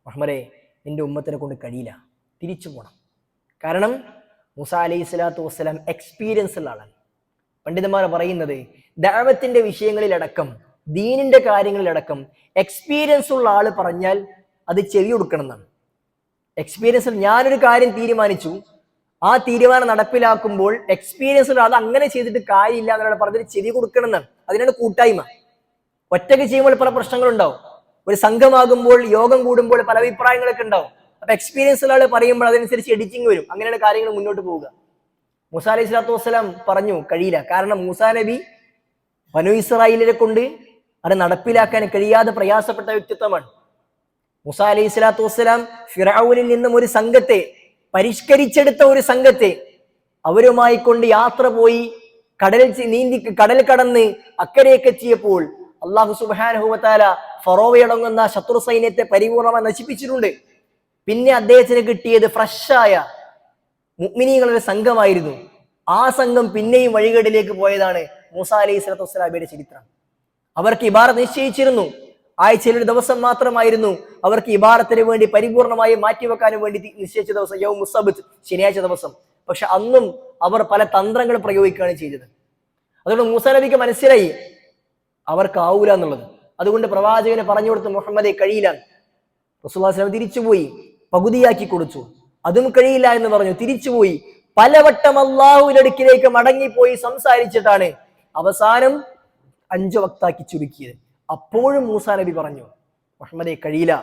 മുഹമ്മദേ, നിന്റെ ഉമ്മത്തിനെ കൊണ്ട് കഴിയില്ല, തിരിച്ചു പോകണം. കാരണം മൂസാ അലൈഹി സ്വലാത്തു വസ്സലാം എക്സ്പീരിയൻസ് ഉള്ള ആളാണ്. പണ്ഡിതന്മാർ പറയുന്നത് ദഅവത്തിന്റെ വിഷയങ്ങളിലടക്കം, ദീനിന്റെ കാര്യങ്ങളിലടക്കം എക്സ്പീരിയൻസ് ഉള്ള ആള് പറഞ്ഞാൽ അത് ചെവി കൊടുക്കണം എന്നാണ്. എക്സ്പീരിയൻസ്, ഞാനൊരു കാര്യം തീരുമാനിച്ചു, ആ തീരുമാനം നടപ്പിലാക്കുമ്പോൾ എക്സ്പീരിയൻസ് ഉള്ള ആൾ അങ്ങനെ ചെയ്തിട്ട് കാര്യമില്ല എന്നുള്ള പറഞ്ഞിട്ട് ചെവി കൊടുക്കണം എന്നാണ്. അതിനാണ് കൂട്ടായ്മ. ഒറ്റയ്ക്ക് ചെയ്യുമ്പോൾ പല പ്രശ്നങ്ങളുണ്ടാവും. ഒരു സംഘമാകുമ്പോൾ, യോഗം കൂടുമ്പോൾ പല അഭിപ്രായങ്ങളൊക്കെ ഉണ്ടാവും. അപ്പൊ എക്സ്പീരിയൻസ് ഉള്ള ആൾ പറയുമ്പോൾ അതനുസരിച്ച് എഡിറ്റിംഗ് വരും. അങ്ങനെയാണ് കാര്യങ്ങൾ മുന്നോട്ട് പോവുക. മൂസാ അലൈഹി സ്വലാത്തു വസ്സലാം പറഞ്ഞു കഴിയില്ല. കാരണം മൂസാ നബി ബനൂ ഇസ്രായേലിനെ കൊണ്ട് അത് നടപ്പിലാക്കാൻ കഴിയാതെ പ്രയാസപ്പെട്ട വ്യക്തിത്വമാണ്. മൂസാ അലൈഹി സ്വലാത്തു വസ്സലാം ഫിറഔനിൽ നിന്നും ഒരു സംഘത്തെ, പരിഷ്കരിച്ചെടുത്ത ഒരു സംഘത്തെ അവരുമായി കൊണ്ട് യാത്ര പോയി കടൽ കടന്ന് അക്കരയൊക്കെ എത്തിയപ്പോൾ അല്ലാഹു സുബ്ഹാനഹു വ തആല ഫറോവയടങ്ങുന്ന ശത്രു സൈന്യത്തെ പരിപൂർണമായി നശിപ്പിച്ചിട്ടുണ്ട്. പിന്നെ അദ്ദേഹത്തിന് കിട്ടിയത് ഫ്രഷായ മുഅ്മിനീങ്ങളുടെ സംഘമായിരുന്നു. ആ സംഘം പിന്നെയും വഴികേടിലേക്ക് പോയതാണ് മൂസ അലൈഹി സ്വലാത്തു വസ്സലാമയുടെ ചരിത്രം. അവർക്ക് ഇബാറത്ത് നിശ്ചയിച്ചിരുന്നു. ആഴ്ചയിൽ ഒരു ദിവസം മാത്രമായിരുന്നു അവർക്ക് ഇബാറത്തിന് വേണ്ടി പരിപൂർണമായി മാറ്റിവെക്കാനും വേണ്ടി നിശ്ചയിച്ച ദിവസം, യൗമു സബ്ത്, ശനിയാഴ്ച ദിവസം. പക്ഷെ അന്നും അവർ പല തന്ത്രങ്ങൾ പ്രയോഗിക്കുകയാണ് ചെയ്തത്. അതുകൊണ്ട് മൂസ നബിക്ക് മനസ്സിലായി അവർക്കാവൂല എന്നുള്ളത്. അതുകൊണ്ട് പ്രവാചകനെ പറഞ്ഞു കൊടുത്ത് മുഹമ്മദെ കഴിയില്ല. റസൂലുള്ളാഹി സ്വല്ലല്ലാഹു അലൈഹി വസല്ലം തിരിച്ചുപോയി, പകുതിയാക്കി കൊടുത്തു. അതും കഴിയില്ല എന്ന് പറഞ്ഞു, തിരിച്ചുപോയി. പലവട്ടം അള്ളാഹുവിന്റെ അടുക്കിലേക്ക് മടങ്ങിപ്പോയി സംസാരിച്ചിട്ടാണ് അവസാനം 5 വക്താക്കി ചുരുക്കിയത്. അപ്പോഴും മൂസാ നബി പറഞ്ഞു, മുഹമ്മദെ കഴിയില്ല,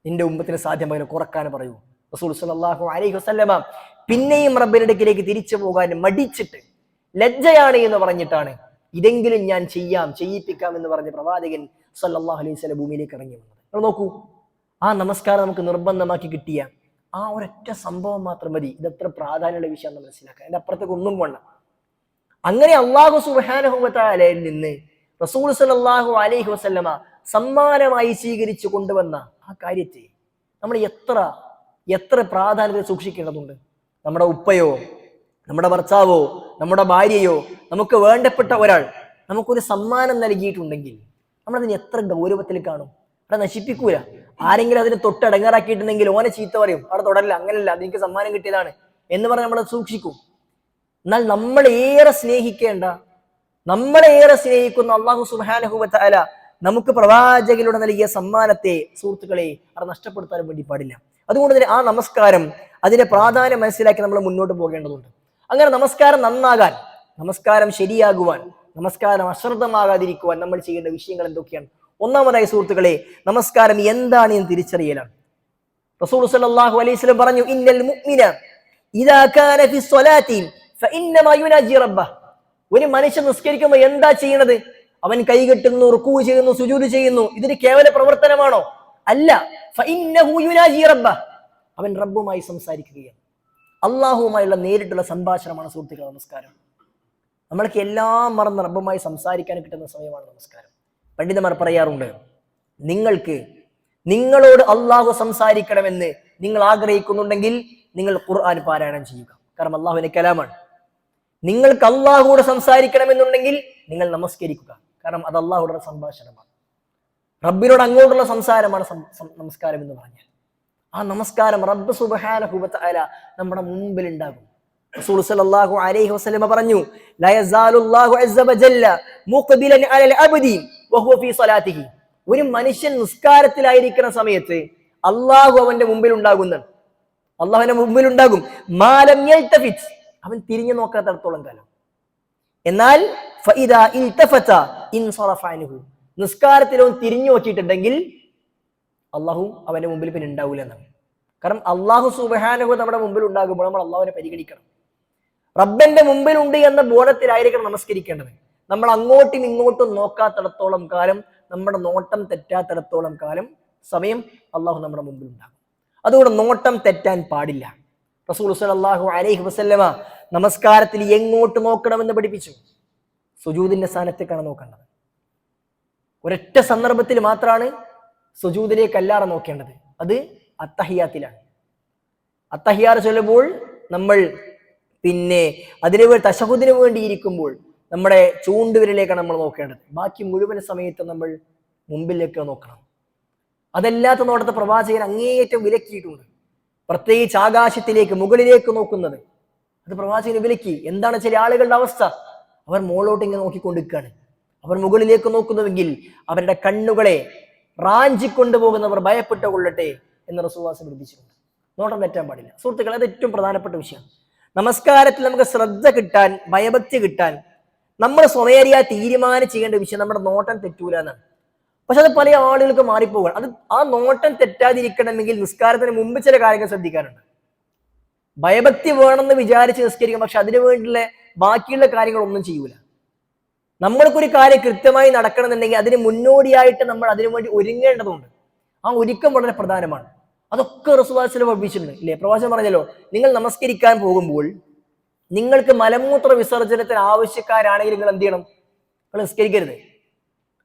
നിന്റെ ഉമ്മത്തിന് സാധ്യമായ കുറക്കാൻ പറയൂ. റസൂൽ സ്വല്ലല്ലാഹു അലൈഹി വസല്ലമ പിന്നെയും റബ്ബിന്റെ അടുക്കിലേക്ക് തിരിച്ചു പോകാൻ മടിച്ചിട്ട് ലജ്ജയാണ് എന്ന് പറഞ്ഞിട്ടാണ് ഇതെങ്കിലും ഞാൻ ചെയ്യിപ്പിക്കാം എന്ന് പറഞ്ഞ പ്രവാചകൻ സ്വല്ലല്ലാഹു അലൈഹി വസല്ലം ഭൂമിയിലേക്ക് ഇറങ്ങി വന്നത്. നിങ്ങൾ നോക്കൂ, ആ നമസ്കാരം നമുക്ക് നിർബന്ധമാക്കി കിട്ടിയ ആ ഒരൊറ്റ സംഭവം മാത്രം മതി ഇതെത്ര പ്രാധാന്യമുള്ള വിഷയം എന്ന് മനസ്സിലാക്കാൻ. അതിന്റെ അപ്പുറത്തേക്ക് ഒന്നും വേണ്ട. അങ്ങനെ അല്ലാഹു സുബ്ഹാനഹു വ തആലയിൽ നിന്ന് റസൂൽ സ്വല്ലല്ലാഹു അലൈഹി വസല്ലമ സമ്മാനമായി സ്വീകരിച്ചു കൊണ്ടുവന്ന ആ കാര്യത്തെ നമ്മൾ എത്ര പ്രാധാന്യത്തിൽ സൂക്ഷിക്കേണ്ടതുണ്ട്. നമ്മുടെ ഉപ്പയോ നമ്മുടെ ഭർത്താവോ നമ്മുടെ ഭാര്യയോ നമുക്ക് വേണ്ടപ്പെട്ട ഒരാൾ നമുക്കൊരു സമ്മാനം നൽകിയിട്ടുണ്ടെങ്കിൽ നമ്മളതിന് എത്ര ഗൗരവത്തിൽ കാണും. അവിടെ നശിപ്പിക്കൂല. ആരെങ്കിലും അതിന് തൊട്ടടങ്ങാറാക്കിയിട്ടുണ്ടെങ്കിൽ ഓനെ ചീത്ത പറയും, അവിടെ തൊടല്ല, അങ്ങനെയല്ല, അതെനിക്ക് സമ്മാനം കിട്ടിയതാണ് എന്ന് പറഞ്ഞ് നമ്മളെ സൂക്ഷിക്കും. എന്നാൽ നമ്മളേറെ സ്നേഹിക്കുന്ന അല്ലാഹു സുബ്ഹാനഹു വ തആല നമുക്ക് പ്രവാചകനിലൂടെ നൽകിയ സമ്മാനത്തെ സുഹൃത്തുക്കളെ അത് നഷ്ടപ്പെടുത്താൻ വേണ്ടി പാടില്ല. അതുകൊണ്ട് തന്നെ ആ നമസ്കാരം, അതിന്റെ പ്രാധാന്യം മനസ്സിലാക്കി നമ്മൾ മുന്നോട്ട് പോകേണ്ടതുണ്ട്. അങ്ങനെ നമസ്കാരം നന്നാകാൻ, നമസ്കാരം ശരിയാകുവാൻ, നമസ്കാരം അശ്രദ്ധമാകാതിരിക്കുവാൻ നമ്മൾ ചെയ്യേണ്ട വിഷയങ്ങൾ എന്തൊക്കെയാണ്? ഒന്നാമതായി സുഹൃത്തുക്കളെ, നമസ്കാരം എന്താണ് എന്ന് തിരിച്ചറിയലാണ്. റസൂൽ സ്വല്ലല്ലാഹു അലൈഹി വസല്ലം പറഞ്ഞു, ഇന്നൽ മുഅ്മിന ഇദാ കാന ഫി സ്വലാത്തി ഫഇന്നമാ യുനാജി റബ്ബഹ്. ഒരു മനുഷ്യൻ നിസ്കരിക്കുമ്പോൾ എന്താ ചെയ്യുന്നത്? അവൻ കൈകെട്ടുന്നു, റുക്കൂ ചെയ്യുന്നു, സുജൂദ് ചെയ്യുന്നു. ഇതൊരു കേവല പ്രവർത്തനമാണോ? അല്ല. ഫഇന്നഹു യുനാജി റബ്ബഹ്. അവൻ റബ്ബുമായി സംസാരിക്കുകയാണ്. അള്ളാഹുവുമായുള്ള നേരിട്ടുള്ള സംഭാഷണമാണ് സുഹൃത്തുക്കളെ നമസ്കാരം. നമ്മൾക്ക് എല്ലാം മറന്ന് റബ്ബുമായി സംസാരിക്കാൻ കിട്ടുന്ന സമയമാണ് നമസ്കാരം. പണ്ഡിതന്മാർ പറയാറുണ്ട്, നിങ്ങളോട് അള്ളാഹു സംസാരിക്കണമെന്ന് നിങ്ങൾ ആഗ്രഹിക്കുന്നുണ്ടെങ്കിൽ നിങ്ങൾ ഖുർആൻ പാരായണം ചെയ്യുക. കാരണം അള്ളാഹുവിന്റെ കലാമാണ്. നിങ്ങൾക്ക് അള്ളാഹുവോട് സംസാരിക്കണമെന്നുണ്ടെങ്കിൽ നിങ്ങൾ നമസ്കരിക്കുക. കാരണം അത് അള്ളാഹുയുടെ സംഭാഷണമാണ്. റബ്ബിനോട് അങ്ങോട്ടുള്ള സംസാരമാണ് നമസ്കാരം എന്ന് പറഞ്ഞാൽ. ആ നമസ്കാരം റബ്ബ് സുബ്ഹാനഹു വ തആല നമ്മുടെ മുമ്പിൽ ഉണ്ടാകും. റസൂൽ സ്വല്ലല്ലാഹു അലൈഹി വസല്ലം പറഞ്ഞു, ലാ യസാലുല്ലാഹു അസ്സ വജല്ല മുഖ്ബിലൻ അലൽ അബ്ദി വഹുവ ഫീ സ്വലാത്തിഹി. ഒരു മനുഷ്യൻ നിസ്കാരത്തിലായിരിക്കുന്ന സമയത്ത് അള്ളാഹു അവന്റെ മുമ്പിൽ ഉണ്ടാകും. മാലം യൽതഫിത്, അവൻ തിരിഞ്ഞു നോക്കാത്തിടത്തോളം കാലം. എന്നാൽ ഫഇദാ ഇൽതഫത ഇൻസറഫ അൻഹു, നിസ്കാരത്തിൽ അവൻ തിരിഞ്ഞു നോക്കിയിട്ടുണ്ടെങ്കിൽ അള്ളാഹു അവന്റെ മുമ്പിൽ പിന്നെ ഉണ്ടാവില്ല എന്നാണ്. കാരണം അള്ളാഹു സുബ്ഹാനഹു നമ്മുടെ മുമ്പിൽ ഉണ്ടാകുമ്പോൾ നമ്മൾ അള്ളാഹുവിനെ പരിഗണിക്കണം. റബ്ബന്റെ മുമ്പിലുണ്ട് എന്ന ബോധത്തിലായിരിക്കണം നമസ്കരിക്കേണ്ടത്. നമ്മൾ അങ്ങോട്ടും ഇങ്ങോട്ടും നോക്കാത്തിടത്തോളം കാലം, നമ്മുടെ നോട്ടം തെറ്റാത്തിടത്തോളം കാലം സമയം അള്ളാഹു നമ്മുടെ മുമ്പിൽ ഉണ്ടാകും. അതുകൊണ്ട് നോട്ടം തെറ്റാൻ പാടില്ല. റസൂൽ സ്വല്ലല്ലാഹു അലൈഹി വസല്ലമ നമസ്കാരത്തിൽ എങ്ങോട്ട് നോക്കണമെന്ന് പഠിപ്പിച്ചു. സുജൂദിന്റെ സ്ഥാനത്തേക്കാണ് നോക്കേണ്ടത്. ഒരൊറ്റ സന്ദർഭത്തിൽ മാത്രമാണ് സുജൂദിലേക്ക് അല്ലാതെ നോക്കേണ്ടത്. അത് അത്തഹിയാത്തിലാണ്. അത്തഹിയാത്ത് ചൊല്ലുമ്പോൾ നമ്മൾ അതിന് തശഹുദിന് വേണ്ടി ഇരിക്കുമ്പോൾ നമ്മുടെ ചൂണ്ടുവിരലേക്കാണ് നമ്മൾ നോക്കേണ്ടത്. ബാക്കി മുഴുവൻ സമയത്ത് നമ്മൾ മുമ്പിലേക്ക് നോക്കണം. അതല്ലാത്ത നോട്ടത്തെ പ്രവാചകൻ അങ്ങേയറ്റം വിലക്കിയിട്ടുണ്ട്. പ്രത്യേകിച്ച് ആകാശത്തിലേക്ക് മുകളിലേക്ക് നോക്കുന്നത് അത് പ്രവാചകന് വിലക്കി. എന്താണ് ചില ആളുകളുടെ അവസ്ഥ? അവർ മുകളിലോട്ട് ഇങ്ങനെ നോക്കിക്കൊണ്ടിരിക്കുകയാണ്. അവർ മുകളിലേക്ക് നോക്കുന്നുവെങ്കിൽ അവരുടെ കണ്ണുകളെ റാഞ്ചിക്കൊണ്ടുപോകുന്നവർ ഭയപ്പെട്ടു കൊള്ളട്ടെ എന്ന് റസൂലുള്ളാഹി പഠിപ്പിച്ചിട്ടുണ്ട്. നോട്ടം തെറ്റാൻ പാടില്ല സുഹൃത്തുക്കളെ. അത് ഏറ്റവും പ്രധാനപ്പെട്ട വിഷയമാണ്. നമസ്കാരത്തിൽ നമുക്ക് ശ്രദ്ധ കിട്ടാൻ, ഭയഭക്തി കിട്ടാൻ നമ്മൾ സ്വമേധയാ തീരുമാനം ചെയ്യേണ്ട വിഷയം നമ്മുടെ നോട്ടം തെറ്റൂല എന്നാണ്. പക്ഷെ അത് പല ആളുകൾക്ക് മാറിപ്പോകാൻ. അത് ആ നോട്ടം തെറ്റാതിരിക്കണമെങ്കിൽ നിസ്കാരത്തിന് മുമ്പ് ചില കാര്യങ്ങൾ ശ്രദ്ധിക്കാറുണ്ട്. ഭയഭക്തി വേണമെന്ന് വിചാരിച്ച് നിസ്കരിക്കും, പക്ഷെ അതിനു വേണ്ടിയുള്ള ബാക്കിയുള്ള കാര്യങ്ങളൊന്നും ചെയ്യൂല. നമ്മൾക്കൊരു കാര്യം കൃത്യമായി നടക്കണമെന്നുണ്ടെങ്കിൽ അതിന് മുന്നോടിയായിട്ട് നമ്മൾ അതിനുവേണ്ടി ഒരുങ്ങേണ്ടതുണ്ട്. ആ ഒരുക്കം വളരെ പ്രധാനമാണ്. അതൊക്കെ റസൂലുള്ളാഹി സ്വല്ലല്ലാഹു അലൈഹി വസല്ലം പഠിപ്പിച്ചിട്ടുണ്ട് ഇല്ലേ? പ്രവാചകൻ പറഞ്ഞല്ലോ, നിങ്ങൾ നമസ്കരിക്കാൻ പോകുമ്പോൾ നിങ്ങൾക്ക് മലമൂത്ര വിസർജനത്തിന് ആവശ്യക്കാരാണെങ്കിൽ നിങ്ങൾ എന്ത് ചെയ്യണം? നിങ്ങൾ നിസ്കരിക്കരുത്.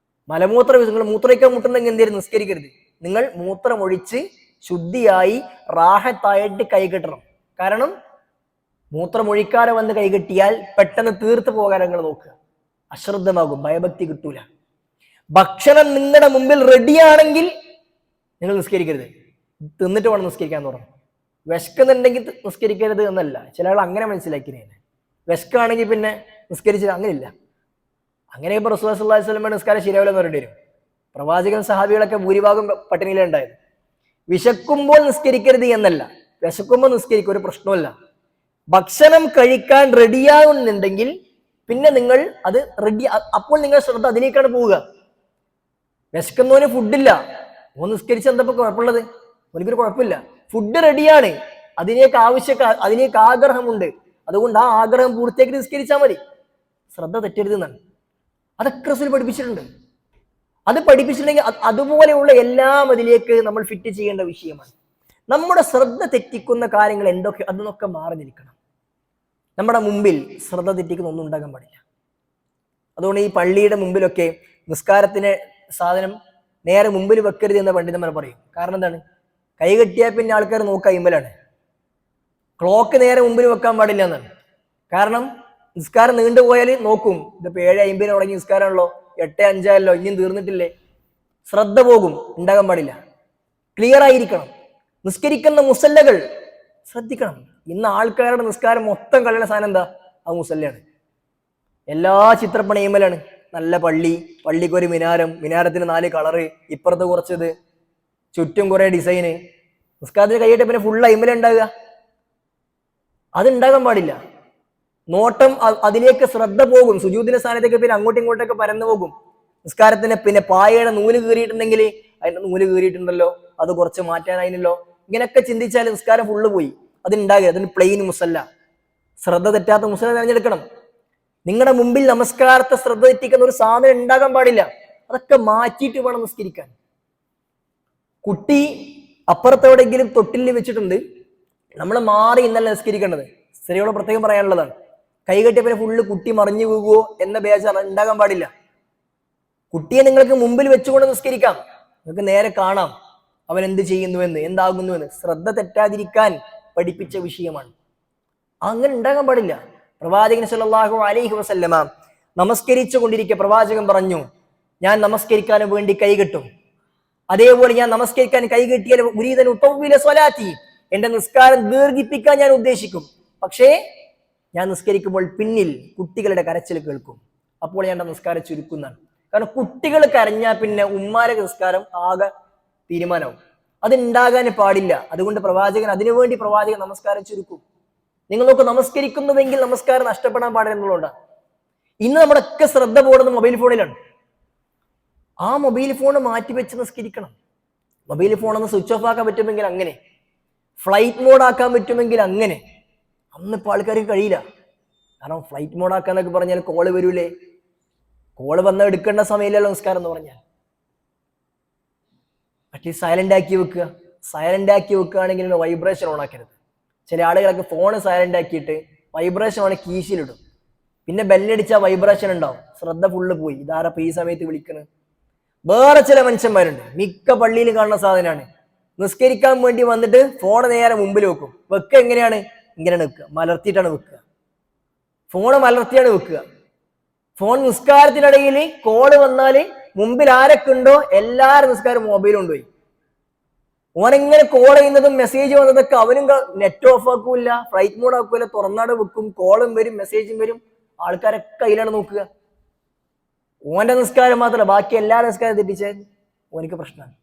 നിങ്ങൾ മൂത്രയ്ക്കാൻ മുട്ടുന്നെങ്കിൽ എന്ത് ചെയ്യരുത്? നിസ്കരിക്കരുത്. നിങ്ങൾ മൂത്രമൊഴിച്ച് ശുദ്ധിയായി റാഹത്തായിട്ട് കൈകെട്ടണം. കാരണം മൂത്രമൊഴിക്കാതെ വന്ന് കൈകെട്ടിയാൽ പെട്ടെന്ന് തീർത്തു പോകാൻ നിങ്ങൾ നോക്കുക. അശ്രദ്ധമാകും, ഭയഭക്തി കിട്ടൂല. ഭക്ഷണം നിങ്ങളുടെ മുമ്പിൽ റെഡിയാണെങ്കിൽ നിങ്ങൾ നിസ്കരിക്കരുത്, തിന്നിട്ട് വേണം നിസ്കരിക്കാൻ തുടങ്ങും. വിശക്കുന്നുണ്ടെങ്കിൽ നിസ്കരിക്കരുത് എന്നല്ല, ചില ആൾ അങ്ങനെ മനസ്സിലാക്കിയത്. വിശക്കാണെങ്കിൽ പിന്നെ നിസ്കരിച്ചത് അങ്ങനെയില്ല. അങ്ങനെ ഇപ്പോൾ റസൂലുള്ളാഹി സ്വല്ലല്ലാഹു അലൈഹി വസല്ലം നിസ്കാരം ശരിയാവില്ലെന്ന് പറയേണ്ടി വരും. പ്രവാചകൻ സഹാബികളൊക്കെ ഭൂരിഭാഗം പട്ടിണിയിലേ ഉണ്ടായത്. വിശക്കുമ്പോൾ നിസ്കരിക്കരുത് എന്നല്ല, വിശക്കുമ്പോൾ നിസ്കരിക്കും, ഒരു പ്രശ്നമല്ല. ഭക്ഷണം കഴിക്കാൻ റെഡിയാകുന്നുണ്ടെങ്കിൽ പിന്നെ നിങ്ങൾ അത് റെഡി, അപ്പോൾ നിങ്ങൾ ശ്രദ്ധ അതിലേക്കാണ് പോവുക. വിശക്കുന്നവന് ഫുഡില്ല, ഓൻ നിസ്കരിച്ച് എന്താ കുഴപ്പമുള്ളത്? ഒരിക്കലും കുഴപ്പമില്ല. ഫുഡ് റെഡിയാണ്, അതിലേക്ക് ആഗ്രഹമുണ്ട്, അതുകൊണ്ട് ആ ആഗ്രഹം പൂർത്തിയാക്കി നിസ്കരിച്ചാൽ മതി. ശ്രദ്ധ തെറ്റരുത് എന്നാണ് അതൊക്കെ റസൂൽ പഠിപ്പിച്ചിട്ടുണ്ട്. അത് പഠിപ്പിച്ചിട്ടുണ്ടെങ്കിൽ അതുപോലെയുള്ള എല്ലാം അതിലേക്ക് നമ്മൾ ഫിറ്റ് ചെയ്യേണ്ട വിഷയമാണ്. നമ്മുടെ ശ്രദ്ധ തെറ്റിക്കുന്ന കാര്യങ്ങൾ എന്തൊക്കെ, അതിനൊക്കെ മാറി നിൽക്കണം. നമ്മുടെ മുമ്പിൽ ശ്രദ്ധ തെറ്റിക്കുന്ന ഒന്നും ഉണ്ടാകാൻ പാടില്ല. അതുകൊണ്ട് ഈ പള്ളിയുടെ മുമ്പിലൊക്കെ നിസ്കാരത്തിന് സാധനം നേരെ മുമ്പിൽ വെക്കരുത് എന്ന് പണ്ഡിതന്മാർ പറയും. കാരണം എന്താണ്? കൈ കെട്ടിയാൽ പിന്നെ ആൾക്കാർ നോക്കുക ഇമ്പലാണ്. ക്ലോക്ക് നേരെ മുമ്പിൽ വെക്കാൻ പാടില്ല എന്നാണ്. കാരണം നിസ്കാരം നീണ്ടുപോയാൽ നോക്കും, ഇതിപ്പോൾ 7:50 തുടങ്ങി നിസ്കാരമാണല്ലോ, 8:05 ഇനിയും തീർന്നിട്ടില്ലേ, ശ്രദ്ധ പോകും. ഉണ്ടാകാൻ പാടില്ല. ക്ലിയർ ആയിരിക്കണം. നിസ്കരിക്കുന്ന മുസല്ലകൾ ശ്രദ്ധിക്കണം. ഇന്ന് ആൾക്കാരുടെ നിസ്കാരം മൊത്തം കളയുന്ന സാധനം എന്താ? ആ മുസല്ലയാണ്. എല്ലാ ചിത്രപ്പണിയുമ്പലാണ്. നല്ല പള്ളിക്ക് ഒരു മിനാരം, മിനാരത്തിന് 4 കളറ്, ഇപ്പുറത്ത് കുറച്ചത്, ചുറ്റും കുറെ ഡിസൈന്. നിസ്കാരത്തിന് കൈയിട്ട് പിന്നെ ഫുൾ അയിമല ഉണ്ടാകുക. അതുണ്ടാകാൻ പാടില്ല. നോട്ടം അതിലേക്ക് ശ്രദ്ധ പോകും. സുജൂദിന്റെ സ്ഥാനത്തേക്ക് പിന്നെ അങ്ങോട്ടും ഇങ്ങോട്ടൊക്കെ പരന്നു പോകും. നിസ്കാരത്തിന് പിന്നെ പായയുടെ നൂല് കീറിയിട്ടുണ്ടെങ്കിൽ അതിന്റെ നൂല് കീറിയിട്ടുണ്ടല്ലോ, അത് കുറച്ച് മാറ്റാനായില്ലോ, ഇങ്ങനെയൊക്കെ ചിന്തിച്ചാൽ നിസ്കാരം ഫുള്ള് പോയി. അതുണ്ടാകുക. അതിന് പ്ലെയിൻ മുസല്ല, ശ്രദ്ധ തെറ്റാത്ത മുസല്ല തിരഞ്ഞെടുക്കണം. നിങ്ങളുടെ മുമ്പിൽ നമസ്കാരത്തെ ശ്രദ്ധ തെറ്റിക്കുന്ന ഒരു സാധനം ഉണ്ടാകാൻ പാടില്ല. അതൊക്കെ മാറ്റിയിട്ട് വേണം നിസ്കരിക്കാൻ. കുട്ടി അപ്പുറത്തെവിടെയെങ്കിലും തൊട്ടിൽ വെച്ചിട്ടുണ്ട്, നമ്മൾ മാറി ഇന്നലെ നിസ്കരിക്കേണ്ടത്. സ്ത്രീയോട് പ്രത്യേകം പറയാനുള്ളതാണ്. കൈകെട്ടിയപ്പോൾ ഫുള്ള് കുട്ടി മറിഞ്ഞു പോകുമോ എന്ന ബേജാർ ഉണ്ടാകാൻ പാടില്ല. കുട്ടിയെ നിങ്ങൾക്ക് മുമ്പിൽ വെച്ചുകൊണ്ട് നിസ്കരിക്കാം, നിങ്ങൾക്ക് നേരെ കാണാം അവൻ എന്ത് ചെയ്യുന്നുവെന്ന്, എന്താകുന്നുവെന്ന്. ശ്രദ്ധ തെറ്റാതിരിക്കാൻ പഠിപ്പിച്ച വിഷയമാണ്. അങ്ങനെ ഉണ്ടാകാൻ പാടില്ല. പ്രവാചകൻ സല്ലല്ലാഹു അലൈഹി വസല്ലമ നമസ്കരിച്ചു കൊണ്ടിരിക്കെ പ്രവാചകൻ പറഞ്ഞു, ഞാൻ നമസ്കരിക്കാൻ വേണ്ടി കൈകെട്ടും, അതേപോലെ ഞാൻ നമസ്കരിക്കാൻ കൈകെട്ടിയാൽ ഉരീദൻ ഉതവ്വില സ്വലാത്തി, എന്റെ നിസ്കാരം ദീർഘിപ്പിക്കാൻ ഞാൻ ഉദ്ദേശിക്കും. പക്ഷേ ഞാൻ നിസ്കരിക്കുമ്പോൾ പിന്നിൽ കുട്ടികളുടെ കരച്ചിൽ കേൾക്കും, അപ്പോൾ ഞാൻ എന്റെ നിസ്കാരം ചുരുക്കുന്നതാണ്. കാരണം കുട്ടികൾ കരഞ്ഞാൽ പിന്നെ ഉമ്മാരെ നിസ്കാരം ആകെ തീരുമാനവും. അതുണ്ടാകാൻ പാടില്ല. അതുകൊണ്ട് അതിനുവേണ്ടി പ്രവാചകൻ നമസ്കാരം ചുരുക്കും. നിങ്ങളൊക്കെ നമസ്കരിക്കുന്നുവെങ്കിൽ നമസ്കാരം നഷ്ടപ്പെടാൻ പാടില്ല എന്നുള്ളതാണ്. ഇന്ന് നമ്മുടെ ഒക്കെ ശ്രദ്ധ പോകുന്നത് മൊബൈൽ ഫോണിലാണ്. ആ മൊബൈൽ ഫോൺ മാറ്റിവെച്ച് നിസ്കരിക്കണം. മൊബൈൽ ഫോണൊന്ന് സ്വിച്ച് ഓഫ് ആക്കാൻ പറ്റുമെങ്കിൽ അങ്ങനെ, ഫ്ലൈറ്റ് മോഡ് ആക്കാൻ പറ്റുമെങ്കിൽ അങ്ങനെ. അന്നിപ്പോൾ ആൾക്കാർക്ക് കഴിയില്ല. കാരണം ഫ്ലൈറ്റ് മോഡ് ആക്കാന്നൊക്കെ പറഞ്ഞാൽ കോള് വരൂലേ, കോള് വന്നാൽ എടുക്കേണ്ട സമയമില്ലല്ലോ നിസ്കാരം എന്ന് പറഞ്ഞാൽ. അറ്റ്ലീസ്റ്റ് സൈലന്റ് ആക്കി വെക്കുക. സൈലന്റ് ആക്കി വെക്കുകയാണെങ്കിൽ വൈബ്രേഷൻ ഓൺ ആക്കരുത്. ചില ആളുകളൊക്കെ ഫോണ് സൈലന്റ് ആക്കിയിട്ട് വൈബ്രേഷൻ ആണ് കീശിലിടും. പിന്നെ ബെല്ലടിച്ചാൽ വൈബ്രേഷൻ ഉണ്ടാവും, ശ്രദ്ധ ഫുള്ള് പോയി. ഇതാരപ്പോൾ ഈ സമയത്ത് വിളിക്കുന്നത്? വേറെ ചില മനുഷ്യന്മാരുണ്ട്, മിക്ക പള്ളിയിൽ കാണുന്ന സാധനമാണ്. നിസ്കരിക്കാൻ വേണ്ടി വന്നിട്ട് ഫോൺ നേരെ മുമ്പിൽ വെക്കും. വെക്കുക എങ്ങനെയാണ്? ഇങ്ങനെയാണ് വെക്കുക, മലർത്തിയിട്ടാണ് വെക്കുക. ഫോണ് മലർത്തിയാണ് വെക്കുക. ഫോൺ നിസ്കാരത്തിനിടയിൽ കോള് വന്നാൽ മുമ്പിൽ ആരൊക്കെ ഉണ്ടോ എല്ലാവരും നിസ്കാരം മൊബൈൽ കൊണ്ടുപോയി. ഓനെങ്ങനെ കോൾ ചെയ്യുന്നതും മെസ്സേജ് വന്നതൊക്കെ അവനും നെറ്റ് ഓഫ് ആക്കൂല, ഫ്ലൈറ്റ് മോഡ് ആക്കൂല, തുറന്നാട് വെക്കും. കോളും വരും, മെസ്സേജും വരും. ആൾക്കാരൊക്കെ കയ്യിലാണ് നോക്കുക. ഓന്റെ നിസ്കാരം മാത്രമല്ല, ബാക്കി എല്ലാ നിസ്കാരം തെറ്റിച്ചാൽ ഓനിക്ക് പ്രശ്നമാണ്.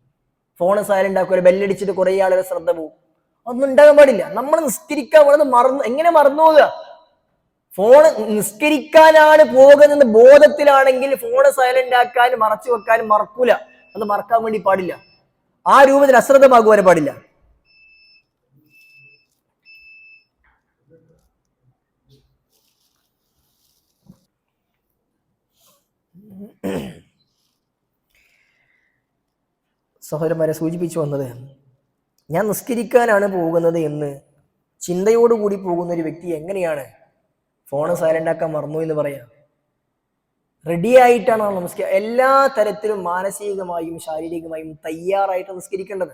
ഫോണ് സൈലന്റ് ആക്കൂല, ബെല്ലടിച്ചിട്ട് കുറെ ആളുകൾ ശ്രദ്ധ പോകും. ഒന്നും ഉണ്ടാകാൻ പാടില്ല. നമ്മൾ നിസ്കരിക്കാൻ പോകുന്നത് എങ്ങനെ മറന്നു പോവുക? ഫോണ് നിസ്കരിക്കാനാണ് പോകുന്നത് ബോധത്തിലാണെങ്കിൽ ഫോണ് സൈലന്റ് ആക്കാനും മറച്ചു വെക്കാനും മറക്കൂല. അത് മറക്കാൻ വേണ്ടി പാടില്ല. ആ രൂപത്തിൽ അശ്രദ്ധമാകുവാനും പാടില്ല. സഹോദരന്മാരെ, സൂചിപ്പിച്ചു വന്നത്, ഞാൻ നിസ്കരിക്കാനാണ് പോകുന്നത് എന്ന് ചിന്തയോടുകൂടി പോകുന്ന ഒരു വ്യക്തി എങ്ങനെയാണ് ഫോണ് സൈലന്റ് ആക്കാൻ മറന്നു എന്ന് പറയാം? റെഡി ആയിട്ടാണ് നമസ്കാരം. എല്ലാ തരത്തിലും മാനസികമായും ശാരീരികമായും തയ്യാറായിട്ട് നിസ്കരിക്കേണ്ടത്.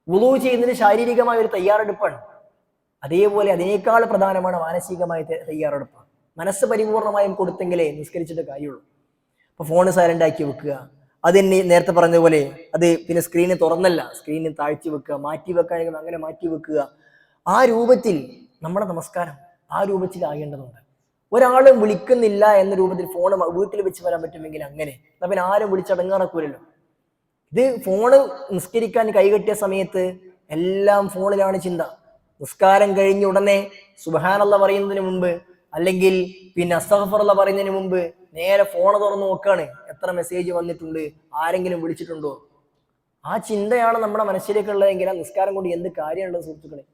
വുളൂ ചെയ്യുന്നതിന് ശാരീരികമായ ഒരു തയ്യാറെടുപ്പാണ്. അതേപോലെ അതിനേക്കാൾ പ്രധാനമാണ് മാനസികമായ തയ്യാറെടുപ്പ്. മനസ്സ് പരിപൂർണമായും കൊടുത്തെങ്കിലേ നിസ്കരിച്ചിട്ട് കാര്യമുള്ളൂ. അപ്പൊ ഫോണ് സൈലന്റ് ആക്കി വെക്കുക, അതിന് നേരത്തെ പറഞ്ഞ പോലെ അത് പിന്നെ സ്ക്രീന് തുറന്നല്ല, സ്ക്രീനിൽ താഴ്ത്തി വെക്കുക, മാറ്റി വെക്കാൻ അങ്ങനെ മാറ്റി വെക്കുക. ആ രൂപത്തിൽ നമ്മുടെ നമസ്കാരം ആ രൂപത്തിലാകേണ്ടതുണ്ട്. ഒരാളും വിളിക്കുന്നില്ല എന്ന രൂപത്തിൽ ഫോണ് വീട്ടിൽ വെച്ച് വരാൻ പറ്റുമെങ്കിൽ അങ്ങനെ, എന്നാ പിന്നെ ആരും വിളിച്ചടങ്ങാറക്കൂലല്ലോ. ഇത് ഫോണ് നിസ്കരിക്കാൻ കൈകെട്ടിയ സമയത്ത് എല്ലാം ഫോണിലാണ് ചിന്ത. നിസ്കാരം കഴിഞ്ഞ ഉടനെ സുബ്ഹാനല്ലാഹ് പറയുന്നതിന് മുമ്പ് അല്ലെങ്കിൽ പിന്നെ അസ്തഗ്ഫിറുല്ലാഹ് പറയുന്നതിന് മുമ്പ് നേരെ ഫോൺ തുറന്ന് നോക്കാണ്, എത്ര മെസ്സേജ് വന്നിട്ടുണ്ട്, ആരെങ്കിലും വിളിച്ചിട്ടുണ്ടോ. ആ ചിന്തയാണ് നമ്മുടെ മനസ്സിലേക്കുള്ളതെങ്കിൽ ആ നിസ്കാരം കൊണ്ട് എന്ത് കാര്യമുള്ളത് സുഹൃത്തുക്കളെ.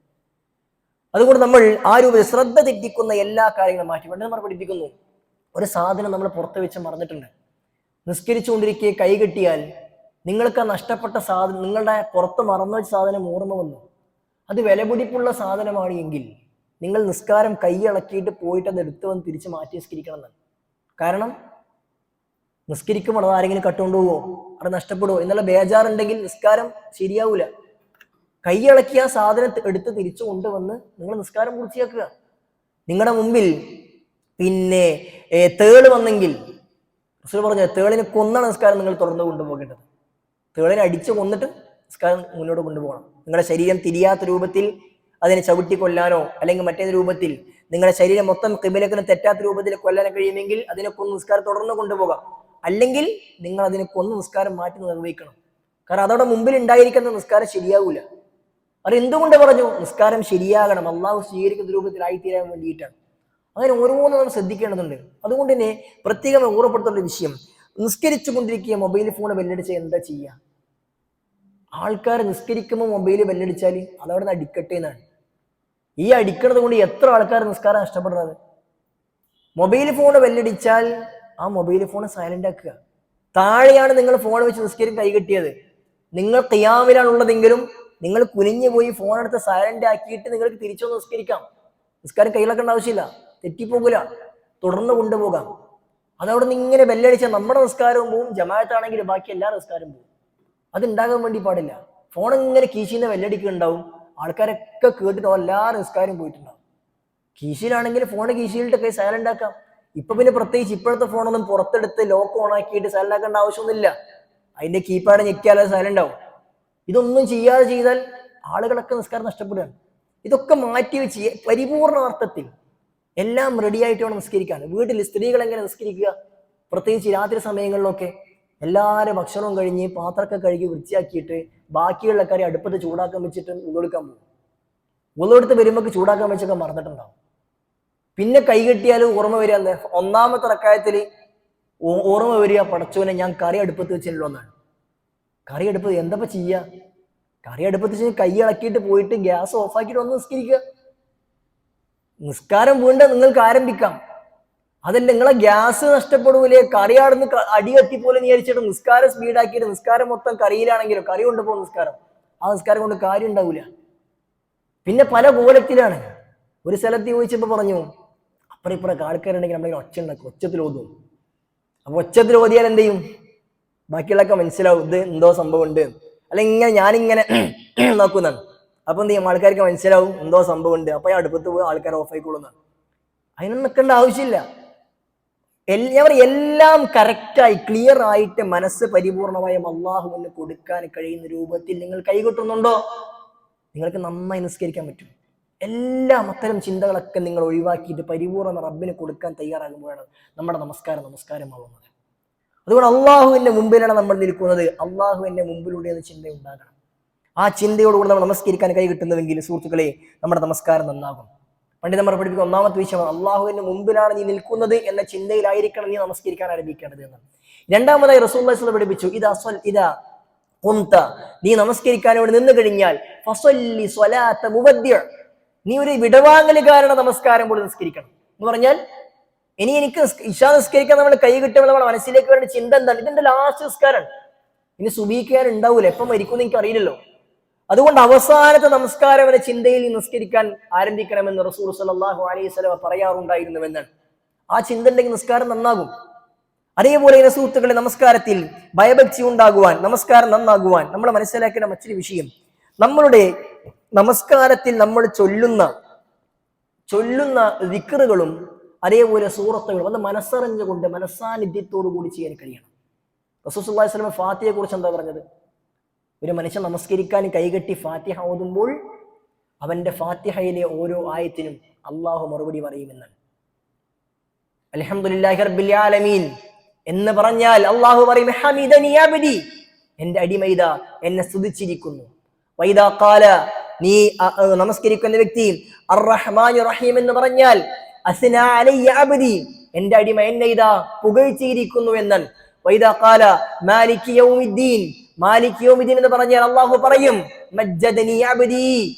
അതുകൊണ്ട് നമ്മൾ ആ രൂപത്തിൽ ശ്രദ്ധ തെറ്റിക്കുന്ന എല്ലാ കാര്യങ്ങളും മാറ്റി. പണ്ട് നമ്മൾ പഠിപ്പിക്കുന്നു, ഒരു സാധനം നമ്മൾ പുറത്ത് വെച്ച് മറന്നിട്ടുണ്ട്, നിസ്കരിച്ചുകൊണ്ടിരിക്കെ കൈ കെട്ടിയാൽ നിങ്ങൾക്ക് ആ നഷ്ടപ്പെട്ട സാധനം, നിങ്ങളുടെ പുറത്ത് മറന്നു വെച്ച സാധനം ഓർമ്മ വന്നു, അത് വിലപിടിപ്പുള്ള സാധനമാണ് എങ്കിൽ നിങ്ങൾ നിസ്കാരം കൈ ഇളക്കിയിട്ട് പോയിട്ട് അത് എടുത്തു വന്ന് തിരിച്ച് മാറ്റി നിസ്കരിക്കണം എന്നാണ്. കാരണം നിസ്കരിക്കുമ്പോൾ അത് ആരെങ്കിലും കട്ടുകൊണ്ടുപോകുമോ, അത് നഷ്ടപ്പെടുമോ എന്നുള്ള ബേജാറുണ്ടെങ്കിൽ നിസ്കാരം ശരിയാവൂല. കൈ ഇളക്കി ആ സാധനം എടുത്ത് തിരിച്ചു കൊണ്ടുവന്ന് നിങ്ങൾ നിസ്കാരം പൂർത്തിയാക്കുക. നിങ്ങളുടെ മുമ്പിൽ പിന്നെ തേള് വന്നെങ്കിൽ റസൂൽ പറഞ്ഞു, തേളിനെ കൊന്നാണ് നിസ്കാരം നിങ്ങൾ തുറന്നു കൊണ്ടുപോകേണ്ടത്. തേളിനെ അടിച്ചു കൊന്നിട്ട് നിസ്കാരം മുന്നോട്ട് കൊണ്ടുപോകണം. നിങ്ങളുടെ ശരീരം തിരിയാത്ത രൂപത്തിൽ അതിനെ ചവിട്ടി കൊല്ലാനോ അല്ലെങ്കിൽ മറ്റേത് രൂപത്തിൽ നിങ്ങളുടെ ശരീരം മൊത്തം ഖിബലക്കിന് തെറ്റാത്ത രൂപത്തിൽ കൊല്ലാൻ കഴിയുമെങ്കിൽ അതിനെ കൊന്ന് നിസ്കാരം തുടർന്ന് കൊണ്ടുപോകാം. അല്ലെങ്കിൽ നിങ്ങൾ അതിനെ കൊന്ന് നിസ്കാരം മാറ്റി നിർവഹിക്കണം. കാരണം അതോടെ മുമ്പിൽ ഉണ്ടായിരിക്കുന്ന നിസ്കാരം ശരിയാവൂല. അത് എന്തുകൊണ്ട് പറഞ്ഞു? നിസ്കാരം ശരിയാകണം, അള്ളാഹു സ്വീകരിക്കുന്ന രൂപത്തിലായിത്തീരാൻ വേണ്ടിയിട്ടാണ്. അങ്ങനെ ഓരോന്നും നമ്മൾ ശ്രദ്ധിക്കേണ്ടതുണ്ട്. അതുകൊണ്ട് തന്നെ പ്രത്യേകം ഓർമ്മപ്പെടുത്തേണ്ട വിഷയം, നിസ്കരിച്ചു കൊണ്ടിരിക്കുക മൊബൈൽ ഫോൺ ബെല്ലടിച്ചാൽ എന്താ ചെയ്യുക? ആൾക്കാർ നിസ്കരിക്കുമ്പോൾ മൊബൈൽ ബെല്ലടിച്ചാൽ അതവിടെ നിന്ന് അടിക്കട്ടെ എന്നാണ്. ഈ അടിക്കണത് കൊണ്ട് എത്ര ആൾക്കാർ നിസ്കാരം നഷ്ടപ്പെടുന്നത്. മൊബൈൽ ഫോൺ ബെല്ലടിച്ചാൽ ആ മൊബൈൽ ഫോൺ സൈലന്റ് ആക്കുക. താഴെയാണ് നിങ്ങൾ ഫോൺ വെച്ച് നിസ്കരിക്കാൻ കൈകെട്ടിയത്, നിങ്ങൾ ഖിയാമിലാണുള്ളതെങ്കിലും നിങ്ങൾ കുനിഞ്ഞു പോയി ഫോൺ എടുത്ത് സൈലന്റ് ആക്കിയിട്ട് നിങ്ങൾക്ക് തിരിച്ചൊന്ന് നിസ്കരിക്കാം. നിസ്കാരം കയ്യിലാക്കേണ്ട ആവശ്യമില്ല, തെറ്റിപ്പോകൂല, തുടർന്ന് കൊണ്ടുപോകാം. അതവിടെ നിന്ന് ഇങ്ങനെ ബെല്ലടിച്ചാൽ നമ്മുടെ നിസ്കാരവും പോവും, ജമാഅത്താണെങ്കിൽ ബാക്കി എല്ലാ നിസ്കാരവും പോവും. അതുണ്ടാകാൻ വേണ്ടി പാടില്ല. ഫോൺ ഇങ്ങനെ കീശിന്ന് ബെല്ലടിക്കുന്നുണ്ടാവും, ആൾക്കാരൊക്കെ കേട്ടിട്ടോ എല്ലാ നിസ്കാരം പോയിട്ടുണ്ടാവും. കീശയിലാണെങ്കിൽ ഫോൺ കീശയിലിട്ടൊക്കെ സൈലന്റ് ആക്കാം. ഇപ്പൊ പിന്നെ പ്രത്യേകിച്ച് ഇപ്പോഴത്തെ ഫോണൊന്നും പുറത്തെടുത്ത് ലോക്ക് ഓൺ ആക്കിയിട്ട് സൈലന്റ് ആക്കേണ്ട ആവശ്യമൊന്നുമില്ല. അതിന്റെ കീപാഡ് ഞെക്കിയാൽ അത് സൈലന്റ് ആവും. ഇതൊന്നും ചെയ്യാതെ ചെയ്താൽ ആളുകളൊക്കെ നിസ്കാരം നഷ്ടപ്പെടുകയാണ്. ഇതൊക്കെ മാറ്റി വെച്ച് പരിപൂർണ അർത്ഥത്തിൽ എല്ലാം റെഡി ആയിട്ട് വേണം നിസ്കരിക്കാൻ. വീട്ടിൽ സ്ത്രീകൾ എങ്ങനെ നിസ്കരിക്കുക? പ്രത്യേകിച്ച് രാത്രി സമയങ്ങളിലൊക്കെ എല്ലാവരും ഭക്ഷണവും കഴിഞ്ഞ് പാത്രമൊക്കെ കഴുകി വൃത്തിയാക്കിയിട്ട് ബാക്കിയുള്ള കാര്യം അടുപ്പത്ത് ചൂടാക്കാൻ വെച്ചിട്ട് ഉള്ളെടുക്കാൻ പോകും. ഉള്ളെടുത്ത് വരുമ്പോൾ ചൂടാക്കാൻ വെച്ചൊക്കെ മറന്നിട്ടുണ്ടാവും. പിന്നെ കൈകെട്ടിയാലും ഓർമ്മ വരിക എന്താ? ഒന്നാമത്തെ റക്കായത്തിൽ ഓർമ്മ വരിക, പടച്ചോനെ ഞാൻ കറി അടുപ്പത്ത് വെച്ചിട്ടുണ്ടോ എന്നാണ്. കറി അടുപ്പത്ത് എന്തപ്പോ ചെയ്യുക? കറി അടുപ്പത്ത് വെച്ച് കൈ ഇളക്കിയിട്ട് പോയിട്ട് ഗ്യാസ് ഓഫാക്കിയിട്ട് വന്ന് നിസ്കരിക്കുക. നിസ്കാരം വീണ്ടും നിങ്ങൾക്ക് ആരംഭിക്കാം. അതല്ല, നിങ്ങളെ ഗ്യാസ് നഷ്ടപ്പെടൂലേ, കറി ആടുന്ന് അടി കത്തിപ്പോലെ വിചാരിച്ചിട്ട് നിസ്കാരം സ്പീഡാക്കിയിട്ട് നിസ്കാരം മൊത്തം കറിയിലാണെങ്കിലോ, കറി കൊണ്ടുപോകും നിസ്കാരം, ആ നിസ്കാരം കൊണ്ട് കാര്യം ഉണ്ടാവില്ല. പിന്നെ പല കോലത്തിലാണ്. ഒരു സ്ഥലത്ത് ചോദിച്ചപ്പോൾ പറഞ്ഞു, അപ്പുറം ഇപ്പുറം ആൾക്കാരുണ്ടെങ്കിൽ നമ്മളിങ്ങനെ ഒച്ച ഉണ്ടാക്കും, ഒച്ചത്തിൽ ഓതും. അപ്പൊ ഒച്ചത്തിൽ ഓതിയാൽ എന്ത് ചെയ്യും? ബാക്കിയുള്ളൊക്കെ മനസ്സിലാവും ഇത് എന്തോ സംഭവം ഉണ്ട്. അല്ലെങ്കിൽ ഇങ്ങനെ ഞാനിങ്ങനെ നോക്കുന്നതാണ്, അപ്പൊ എന്ത് ചെയ്യും? ആൾക്കാർക്ക് മനസ്സിലാവും എന്തോ സംഭവം ഉണ്ട്. അപ്പൊ അടുപ്പത്ത് പോയി ആൾക്കാർ ഓഫ് ആയിക്കൊള്ളുന്നതാണ്. അതിനൊന്നും നിൽക്കേണ്ട ആവശ്യമില്ല. എല്ലാം കറക്റ്റായി ക്ലിയർ ആയിട്ട് മനസ്സ് പരിപൂർണമായും അള്ളാഹുവിന് കൊടുക്കാൻ കഴിയുന്ന രൂപത്തിൽ നിങ്ങൾ കൈകൊട്ടുന്നുണ്ടോ, നിങ്ങൾക്ക് നന്നായി നിസ്കരിക്കാൻ പറ്റും. എല്ലാം അത്തരം ചിന്തകളൊക്കെ നിങ്ങൾ ഒഴിവാക്കിയിട്ട് പരിപൂർണ്ണ റബ്ബിന് കൊടുക്കാൻ തയ്യാറാകുമ്പോഴാണ് നമ്മുടെ നമസ്കാരമാകുന്നത്. അതുകൊണ്ട് അള്ളാഹുവിന്റെ മുമ്പിലാണ് നമ്മൾ നിൽക്കുന്നത്, അള്ളാഹുവിന്റെ മുമ്പിലൂടെ എന്ന ചിന്ത ഉണ്ടാകണം. ആ ചിന്തയോടുകൂടി നമ്മൾ നമസ്കരിക്കാൻ കൈ കിട്ടുന്നുവെങ്കിൽ സുഹൃത്തുക്കളെ നമ്മുടെ നമസ്കാരം നന്നാകും. പണ്ഡിതന്മാർ പഠിപ്പിക്കുന്ന ഒന്നാമത്തെ വിഷയമാണ് അള്ളാഹുവിന്റെ മുമ്പിലാണ് നീ നിൽക്കുന്നത് എന്ന ചിന്തയിലായിരിക്കണം നീ നമസ്കരിക്കാൻ ആരംഭിക്കേണ്ടത് എന്നാണ്. രണ്ടാമതായി റസൂലുള്ളാഹി സ്വല്ലല്ലാഹു അലൈഹി വസല്ലം പഠിപ്പിച്ചു, നീ നമസ്കരിക്കാൻ വേണ്ടി നിന്ന് കഴിഞ്ഞാൽ ഫസല്ലി സ്വലാത്ത മുബദ്ദിഅ, നീ ഒരു വിടവാങ്ങലുകാരുടെ നമസ്കാരം പോലെ നിസ്കരിക്കണം എന്ന് പറഞ്ഞാൽ, എനിക്ക് ഇശാ നിസ്കരിക്കാൻ നമ്മൾ കൈ കിട്ടുമ്പോൾ നമ്മുടെ മനസ്സിലേക്ക് വേണ്ട ചിന്ത എന്താണ്? ഇതിന്റെ ലാസ്റ്റ് നിസ്കാരം, ഇനി സുബീക്കാൻ ഉണ്ടാവൂല, എപ്പം മരിക്കുമെന്ന് എനിക്ക് അറിയില്ലല്ലോ. അതുകൊണ്ട് അവസാനത്തെ നമസ്കാരം എന്ന ചിന്തയിൽ നിസ്കരിക്കാൻ ആരംഭിക്കണമെന്ന് റസൂൽ സല്ലല്ലാഹു അലൈഹി വസല്ലം പറയാറുണ്ടായിരുന്നുവെന്നാണ്. ആ ചിന്ത ഉണ്ടെങ്കിൽ നിസ്കാരം നന്നാകും. അതേപോലെ സുഹൃത്തുക്കളെ, നമസ്കാരത്തിൽ ഭയഭക്തി ഉണ്ടാകുവാൻ, നമസ്കാരം നന്നാകുവാൻ നമ്മൾ മനസ്സിലാക്കേണ്ട മറ്റൊരു വിഷയം, നമ്മളുടെ നമസ്കാരത്തിൽ നമ്മൾ ചൊല്ലുന്ന ചൊല്ലുന്ന ദിക്റുകളും അതേപോലെ സൂറത്തുകളും അത് മനസ്സറിഞ്ഞുകൊണ്ട് മനസ്സാന്നിധ്യത്തോടു കൂടി ചെയ്യാൻ കഴിയണം. റസൂൽ സല്ലല്ലാഹു അലൈഹി വസല്ലം ഫാത്തിഹയെ കുറിച്ച് എന്താ പറഞ്ഞത്? ഒരു മനുഷ്യൻ നമസ്കരിക്കാൻ കൈകെട്ടി ഫാത്തിഹ ഓതുമ്പോൾ അവന്റെ ഫാത്തിഹയിലെ ഓരോ ആയത്തിനും അള്ളാഹു മറുപടി പറയുമെന്നാണ്. അൽഹംദുലില്ലാഹി റബ്ബിൽ ആലമീൻ എന്ന് പറഞ്ഞാൽ അള്ളാഹു പറയും ഹമിദനി അബ്ദി, എന്റെ അടിമ ഇതാ എന്നെ സ്തുതിച്ചിരിക്കുന്നു. വൈദാ ഖാല, നീ നമസ്കരിക്കുന്ന വ്യക്തി അർ-റഹ്മാൻ റഹീം എന്ന് പറഞ്ഞാൽ അസ്ന അലയ്യ അബ്ദി, എന്റെ അടിമ എന്നെ ഇതാ പുകഴ്ത്തിയിരിക്കുന്നു എന്നാണ്. വൈദാ ഖാല മാലികി യൗമിദ്ദീൻ, മാലിക് യൗമിദ്ദീൻ എന്ന് പറഞ്ഞാൽ അള്ളാഹു പറയും മജ്ജദനി അബ്ദി,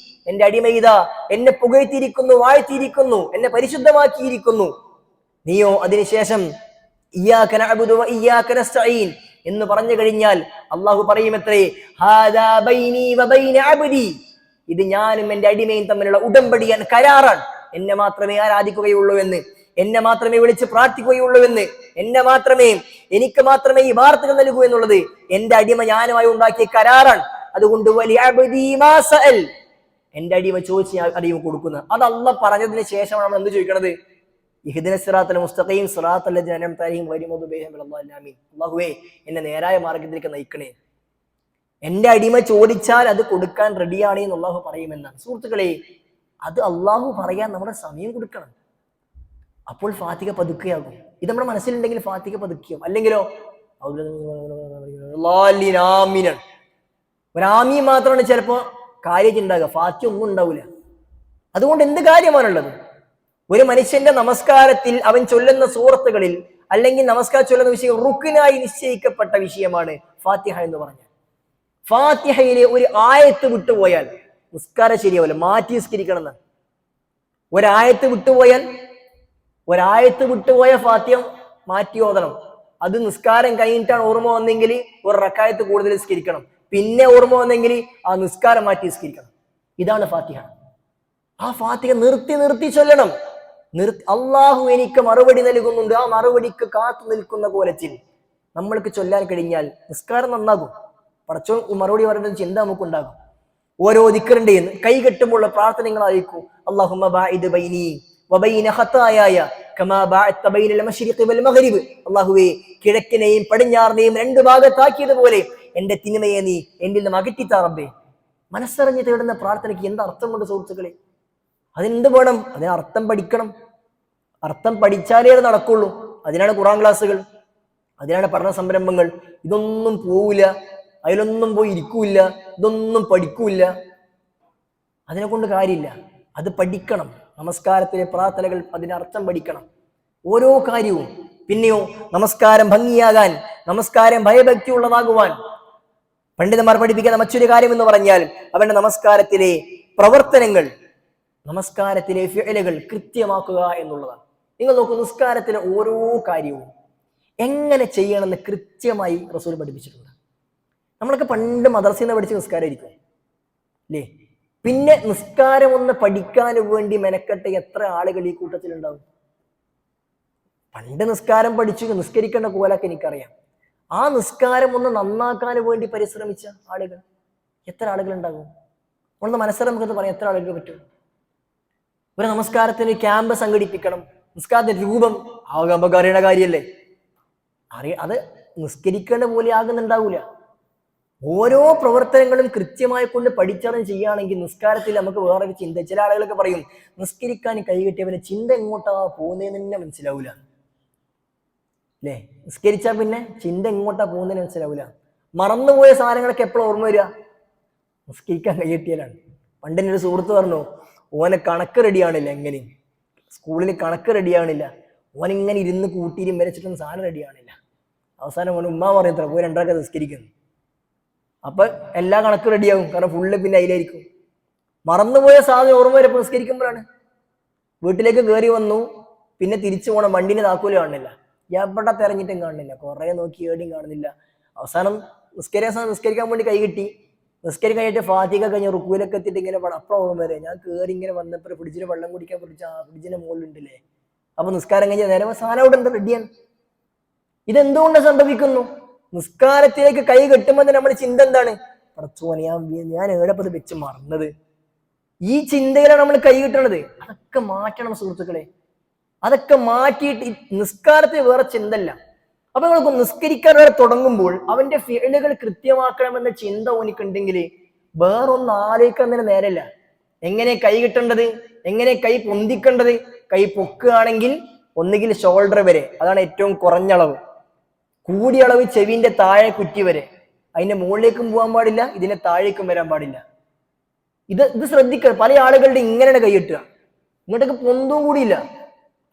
എന്റെ അടിമ ഇതാ എന്നെ പുകഴ്ത്തിയിരിക്കുന്നു, വാഴ്ത്തിയിരിക്കുന്നു, എന്നെ പരിശുദ്ധമാക്കിയിരിക്കുന്നു. നീയോ അതിനുശേഷം ഇയ്യാക നഅ്ബുദു വ ഇയ്യാക നസ്തഈൻ എന്ന് പറഞ്ഞു കഴിഞ്ഞാൽ അള്ളാഹു പറയുമത്രേ ഹാദാ ബൈനി വ ബൈന അബ്ദി, ഇത് ഞാനും എന്റെ അടിമയും തമ്മിലുള്ള ഉടമ്പടിയാണ്, കരാറാണ്. എന്നെ മാത്രമേ ആരാധിക്കുകയുള്ളൂ എന്ന്, എന്നെ മാത്രമേ വിളിച്ച് പ്രാർത്ഥിക്കുകയുള്ളൂ എന്ന്, എനിക്ക് മാത്രമേ ഈ വാർത്തകൾ നൽകൂ എന്നുള്ളത് എന്റെ അടിമ ഞാനുമായി ഉണ്ടാക്കിയ കരാറാണ്. അതുകൊണ്ട് വലിയ അബ്ദി മാ സഅൽ, എന്റെ അടിമ ചോദിച്ച് അടിമ കൊടുക്കുന്നത്. അത് അള്ളാഹ് പറഞ്ഞതിന് ശേഷമാണ് നമ്മൾ എന്ത് ചോദിക്കണത്? ഇഹ്ദിനസ് സിറാത്തൽ മുസ്തഖീം സിറാത്തൽ ലദീന അൻഅംത അലൈഹിം ഗൈറിൽ മഗ്ദൂബി അലൈഹിം വലദ്ദാലിൻ. അല്ലാഹുവേ എന്നെ നേരായ മാർഗ്ഗത്തിലേക്ക് നയിക്കണേ. എന്റെ അടിമ ചോദിച്ചാൽ അത് കൊടുക്കാൻ റെഡിയാണ് എന്ന് അള്ളാഹു പറയുമെന്നാണ്. സുഹൃത്തുക്കളെ, അത് അള്ളാഹു പറയാൻ നമ്മുടെ സമയം കൊടുക്കണം. അപ്പോൾ ഫാത്തിഹ പതുക്കെയാകും. ഇത് നമ്മുടെ മനസ്സിലുണ്ടെങ്കിൽ ഫാത്തിഹ പതുക്കിയാവും. അല്ലെങ്കിലോ ഒരാമീൻ മാത്രമാണ് ചിലപ്പോ കാര്യം ഉണ്ടാകുക, ഫാത്തിഹ ഒന്നും ഉണ്ടാവില്ല. അതുകൊണ്ട് എന്ത് കാര്യമാണുള്ളത്? ഒരു മനുഷ്യന്റെ നമസ്കാരത്തിൽ അവൻ ചൊല്ലുന്ന സൂറത്തുകളിൽ അല്ലെങ്കിൽ നമസ്കാരം ചൊല്ലുന്ന വിഷയം റുക്നായി നിശ്ചയിക്കപ്പെട്ട വിഷയമാണ് ഫാത്തിഹ എന്ന് പറഞ്ഞാൽ. ഫാത്തിഹയിലെ ഒരു ആയത്ത് വിട്ടുപോയാൽ നിസ്കാരം ശരിയാവില്ല, മാറ്റി നിസ്കരിക്കണം എന്നാണ്. ഒരായത്ത് വിട്ടുപോയ ഫാത്തിഹ മാറ്റി ഓതണം. അത് നിസ്കാരം കഴിഞ്ഞിട്ടാണ് ഓർമ്മ വന്നെങ്കിൽ ഒരു റക്കായത്ത് കൂടുതൽ നിസ്കരിക്കണം. പിന്നെ ഓർമ്മ വന്നെങ്കിൽ ആ നിസ്കാരം മാറ്റി നിസ്കരിക്കണം. ഇതാണ് ഫാത്തിഹ. ആ ഫാത്തിഹ നിർത്തി ചൊല്ലണം. അള്ളാഹു എനിക്ക് മറുപടി നൽകുന്നുണ്ട്. ആ മറുപടിക്ക് കാത്തു നിൽക്കുന്ന കോലത്തിൽ നമ്മൾക്ക് ചൊല്ലാൻ കഴിഞ്ഞാൽ നിസ്കാരം നന്നാകും. പടച്ചോ മറുപടി പറയുന്ന ചിന്ത നമുക്കുണ്ടാകും. ഓരോ ദിക്റിന്റെ കൈകെട്ടുമ്പോഴുള്ള പ്രാർത്ഥനകളായിരിക്കും. അല്ലാഹുമ്മ ബാഇദ് ബൈനി വബൈന ഖതായായ കമാ ബഅഅത ബൈനൽ മശ്രിഖി വൽ മഗ്രിബ്, അല്ലാഹുവേ കിഴക്കിനെയും പടിഞ്ഞാറിനെയും രണ്ട് ഭാഗത്താക്കിയതുപോലെ എന്റെ തിന്മയെ നീ എന്നിൽ നിന്ന് അകറ്റിത്താ റബ്ബേ. മനസ്സറിഞ്ഞ് തേടുന്ന പ്രാർത്ഥനയ്ക്ക് എന്ത് അർത്ഥമുണ്ട് സുഹൃത്തുക്കളെ? അതിനെന്ത് വേണം? അതിന് അർത്ഥം പഠിക്കണം. അർത്ഥം പഠിച്ചാലേ അത് നടക്കുള്ളൂ. അതിനാണ് ഖുർആൻ ക്ലാസ്സുകൾ, അതിനാണ് പഠന സംരംഭങ്ങൾ. ഇതൊന്നും പോവില്ല, അതിലൊന്നും പോയി ഇരിക്കൂല്ല, ഇതൊന്നും പഠിക്കൂല്ല. അതിനെ കൊണ്ട് കാര്യമില്ല. അത് പഠിക്കണം. നമസ്കാരത്തിലെ പ്രാർത്ഥനകൾ അതിനർത്ഥം പഠിക്കണം, ഓരോ കാര്യവും. പിന്നെയോ നമസ്കാരം ഭംഗിയാകാൻ, നമസ്കാരം ഭയഭക്തി ഉള്ളതാകുവാൻ പണ്ഡിതന്മാർ പഠിപ്പിക്കുന്ന മറ്റൊരു കാര്യം എന്ന് പറഞ്ഞാൽ അവന്റെ നമസ്കാരത്തിലെ പ്രവർത്തനങ്ങൾ, നമസ്കാരത്തിലെ ഫിഅലുകൾ കൃത്യമാക്കുക എന്നുള്ളതാണ്. നിങ്ങൾ നോക്കൂ, നിസ്കാരത്തിലെ ഓരോ കാര്യവും എങ്ങനെ ചെയ്യണമെന്ന് കൃത്യമായി റസൂൽ പഠിപ്പിച്ചിട്ടുണ്ട്. നമ്മളൊക്കെ പണ്ട് മദ്രസയിൽ നിന്ന് പഠിച്ച നിസ്കാരമായിരിക്കും അല്ലേ? പിന്നെ നിസ്കാരം ഒന്ന് പഠിക്കാൻ വേണ്ടി മെനക്കെട്ട എത്ര ആളുകൾ ഈ കൂട്ടത്തിലുണ്ടാവും? പണ്ട് നിസ്കാരം പഠിച്ചു നിസ്കരിക്കേണ്ട കോലൊക്കെ എനിക്കറിയാം. ആ നിസ്കാരം ഒന്ന് നന്നാക്കാൻ വേണ്ടി പരിശ്രമിച്ച ആളുകൾ എത്ര ആളുകൾ ഉണ്ടാകും? ഒന്ന് മനസ്സിലാക്കാൻ നമുക്കത് പറയാം, എത്ര ആളുകൾ പറ്റും? ഒരു നമസ്കാരത്തിന് ക്യാമ്പ് സംഘടിപ്പിക്കണം, നിസ്കാരത്തിന്റെ രൂപം ആകെ നമുക്ക് അറിയണ കാര്യമല്ലേ? അത് നിസ്കരിക്കേണ്ട പോലെ ആകുന്നുണ്ടാവൂല. ഓരോ പ്രവർത്തനങ്ങളും കൃത്യമായി കൊണ്ട് പഠിച്ചറിഞ്ഞ് ചെയ്യുകയാണെങ്കിൽ നിസ്കാരത്തിൽ നമുക്ക് വേറൊരു ചിന്ത. ചില ആളുകളൊക്കെ പറയും നിസ്കരിക്കാൻ കൈകെട്ടിയവന് ചിന്ത എങ്ങോട്ടാ പോകുന്നതെന്ന് തന്നെ മനസ്സിലാവൂല അല്ലേ? നിസ്കരിച്ചാൽ പിന്നെ ചിന്ത എങ്ങോട്ടാ പോകുന്നതിന് മനസ്സിലാവൂല. മറന്നുപോയ സാധനങ്ങളൊക്കെ എപ്പോഴും ഓർമ്മ വരിക? നിസ്കരിക്കാൻ കൈകെട്ടിയാലാണ്. പണ്ടിൻ്റെ ഒരു സുഹൃത്ത് പറഞ്ഞു, ഓനെ കണക്ക് റെഡിയാണില്ല. എങ്ങനെ സ്കൂളിൽ കണക്ക് റെഡിയാണില്ല, ഓനിങ്ങനെ ഇരുന്ന് കൂട്ടിയിരും വരച്ചിട്ടൊന്നും സാധനം റെഡിയാണില്ല. അവസാനം ഓൻ ഉമ്മ പറയത്ര പോയി രണ്ടാൾക്ക് നിസ്കരിക്കുന്നു. അപ്പൊ എല്ലാ കണക്കും റെഡിയാകും, കാരണം ഫുള്ള് പിന്നെ അതിലായിരിക്കും. മറന്നുപോയ സാധനം ഓർമ്മ വരപ്പോൾ നിസ്കരിക്കുമ്പോഴാണ്. വീട്ടിലേക്ക് കയറി വന്നു, പിന്നെ തിരിച്ചു പോകണം, വണ്ടിന് താക്കോല് കാണുന്നില്ല, എവിടെ തെരഞ്ഞിട്ടും കാണുന്നില്ല, കുറെ നോക്കി ഏടിയും കാണുന്നില്ല. അവസാനം നിസ്കരിക്കാൻ വേണ്ടി കൈ കിട്ടി. നിസ്കരിക്കാൻ കഴിഞ്ഞിട്ട് ഫാത്തിഹ കഴിഞ്ഞ റുക്കൂലൊക്കെ എത്തിയിട്ട് ഇങ്ങനെ അപ്പുറം ഓർമ്മ വരെ ഞാൻ കയറി ഇങ്ങനെ വന്നപ്പോൾ ഫ്രിഡ്ജിൽ വെള്ളം കുടിക്കാൻ ഫ്രിഡ്ജിന്റെ മുകളിലുണ്ടല്ലേ. അപ്പൊ നിസ്കാരം കഴിഞ്ഞ നേരെ സാധനം അവിടെ ഉണ്ട്, റെഡിയാണ്. ഇതെന്തുകൊണ്ട് സംഭവിക്കുന്നു? നിസ്കാരത്തിലേക്ക് കൈ കെട്ടുമ്പോൾ നമ്മുടെ ചിന്ത എന്താണ്? പടച്ചോനെ ഞാൻ ഏടപ്പത് വെച്ച് മറന്നത്, ഈ ചിന്തയിലാണ് നമ്മൾ കൈ കിട്ടണത്. അതൊക്കെ മാറ്റണം സുഹൃത്തുക്കളെ. അതൊക്കെ മാറ്റിയിട്ട് നിസ്കാരത്തിന് വേറെ ചിന്തല്ല. അപ്പൊ നമ്മൾ നിസ്കരിക്കാൻ വരെ തുടങ്ങുമ്പോൾ അവന്റെ ഫിഅലുകൾ കൃത്യമാക്കണമെന്ന ചിന്ത ഓനിക്കുണ്ടെങ്കിൽ വേറൊന്നും ആലോചിക്കാൻ തന്നെ നേരല്ല. എങ്ങനെ കൈ കിട്ടേണ്ടത്, എങ്ങനെ കൈ പൊന്തിക്കേണ്ടത്. കൈ പൊക്കുകയാണെങ്കിൽ ഒന്നുകിൽ ഷോൾഡർ വരെ, അതാണ് ഏറ്റവും കുറഞ്ഞ അളവ്. കൂടിയ അളവ് ചെവിന്റെ താഴെ കുറ്റി വരെ. അതിന്റെ മുകളിലേക്കും പോകാൻ പാടില്ല, ഇതിന്റെ താഴേക്കും വരാൻ പാടില്ല. ഇത് ശ്രദ്ധിക്കുക. പല ആളുകളുടെ ഇങ്ങനെയാണ് കൈ കിട്ടുക, ഇങ്ങോട്ടേക്ക് പൊന്തും കൂടിയില്ല.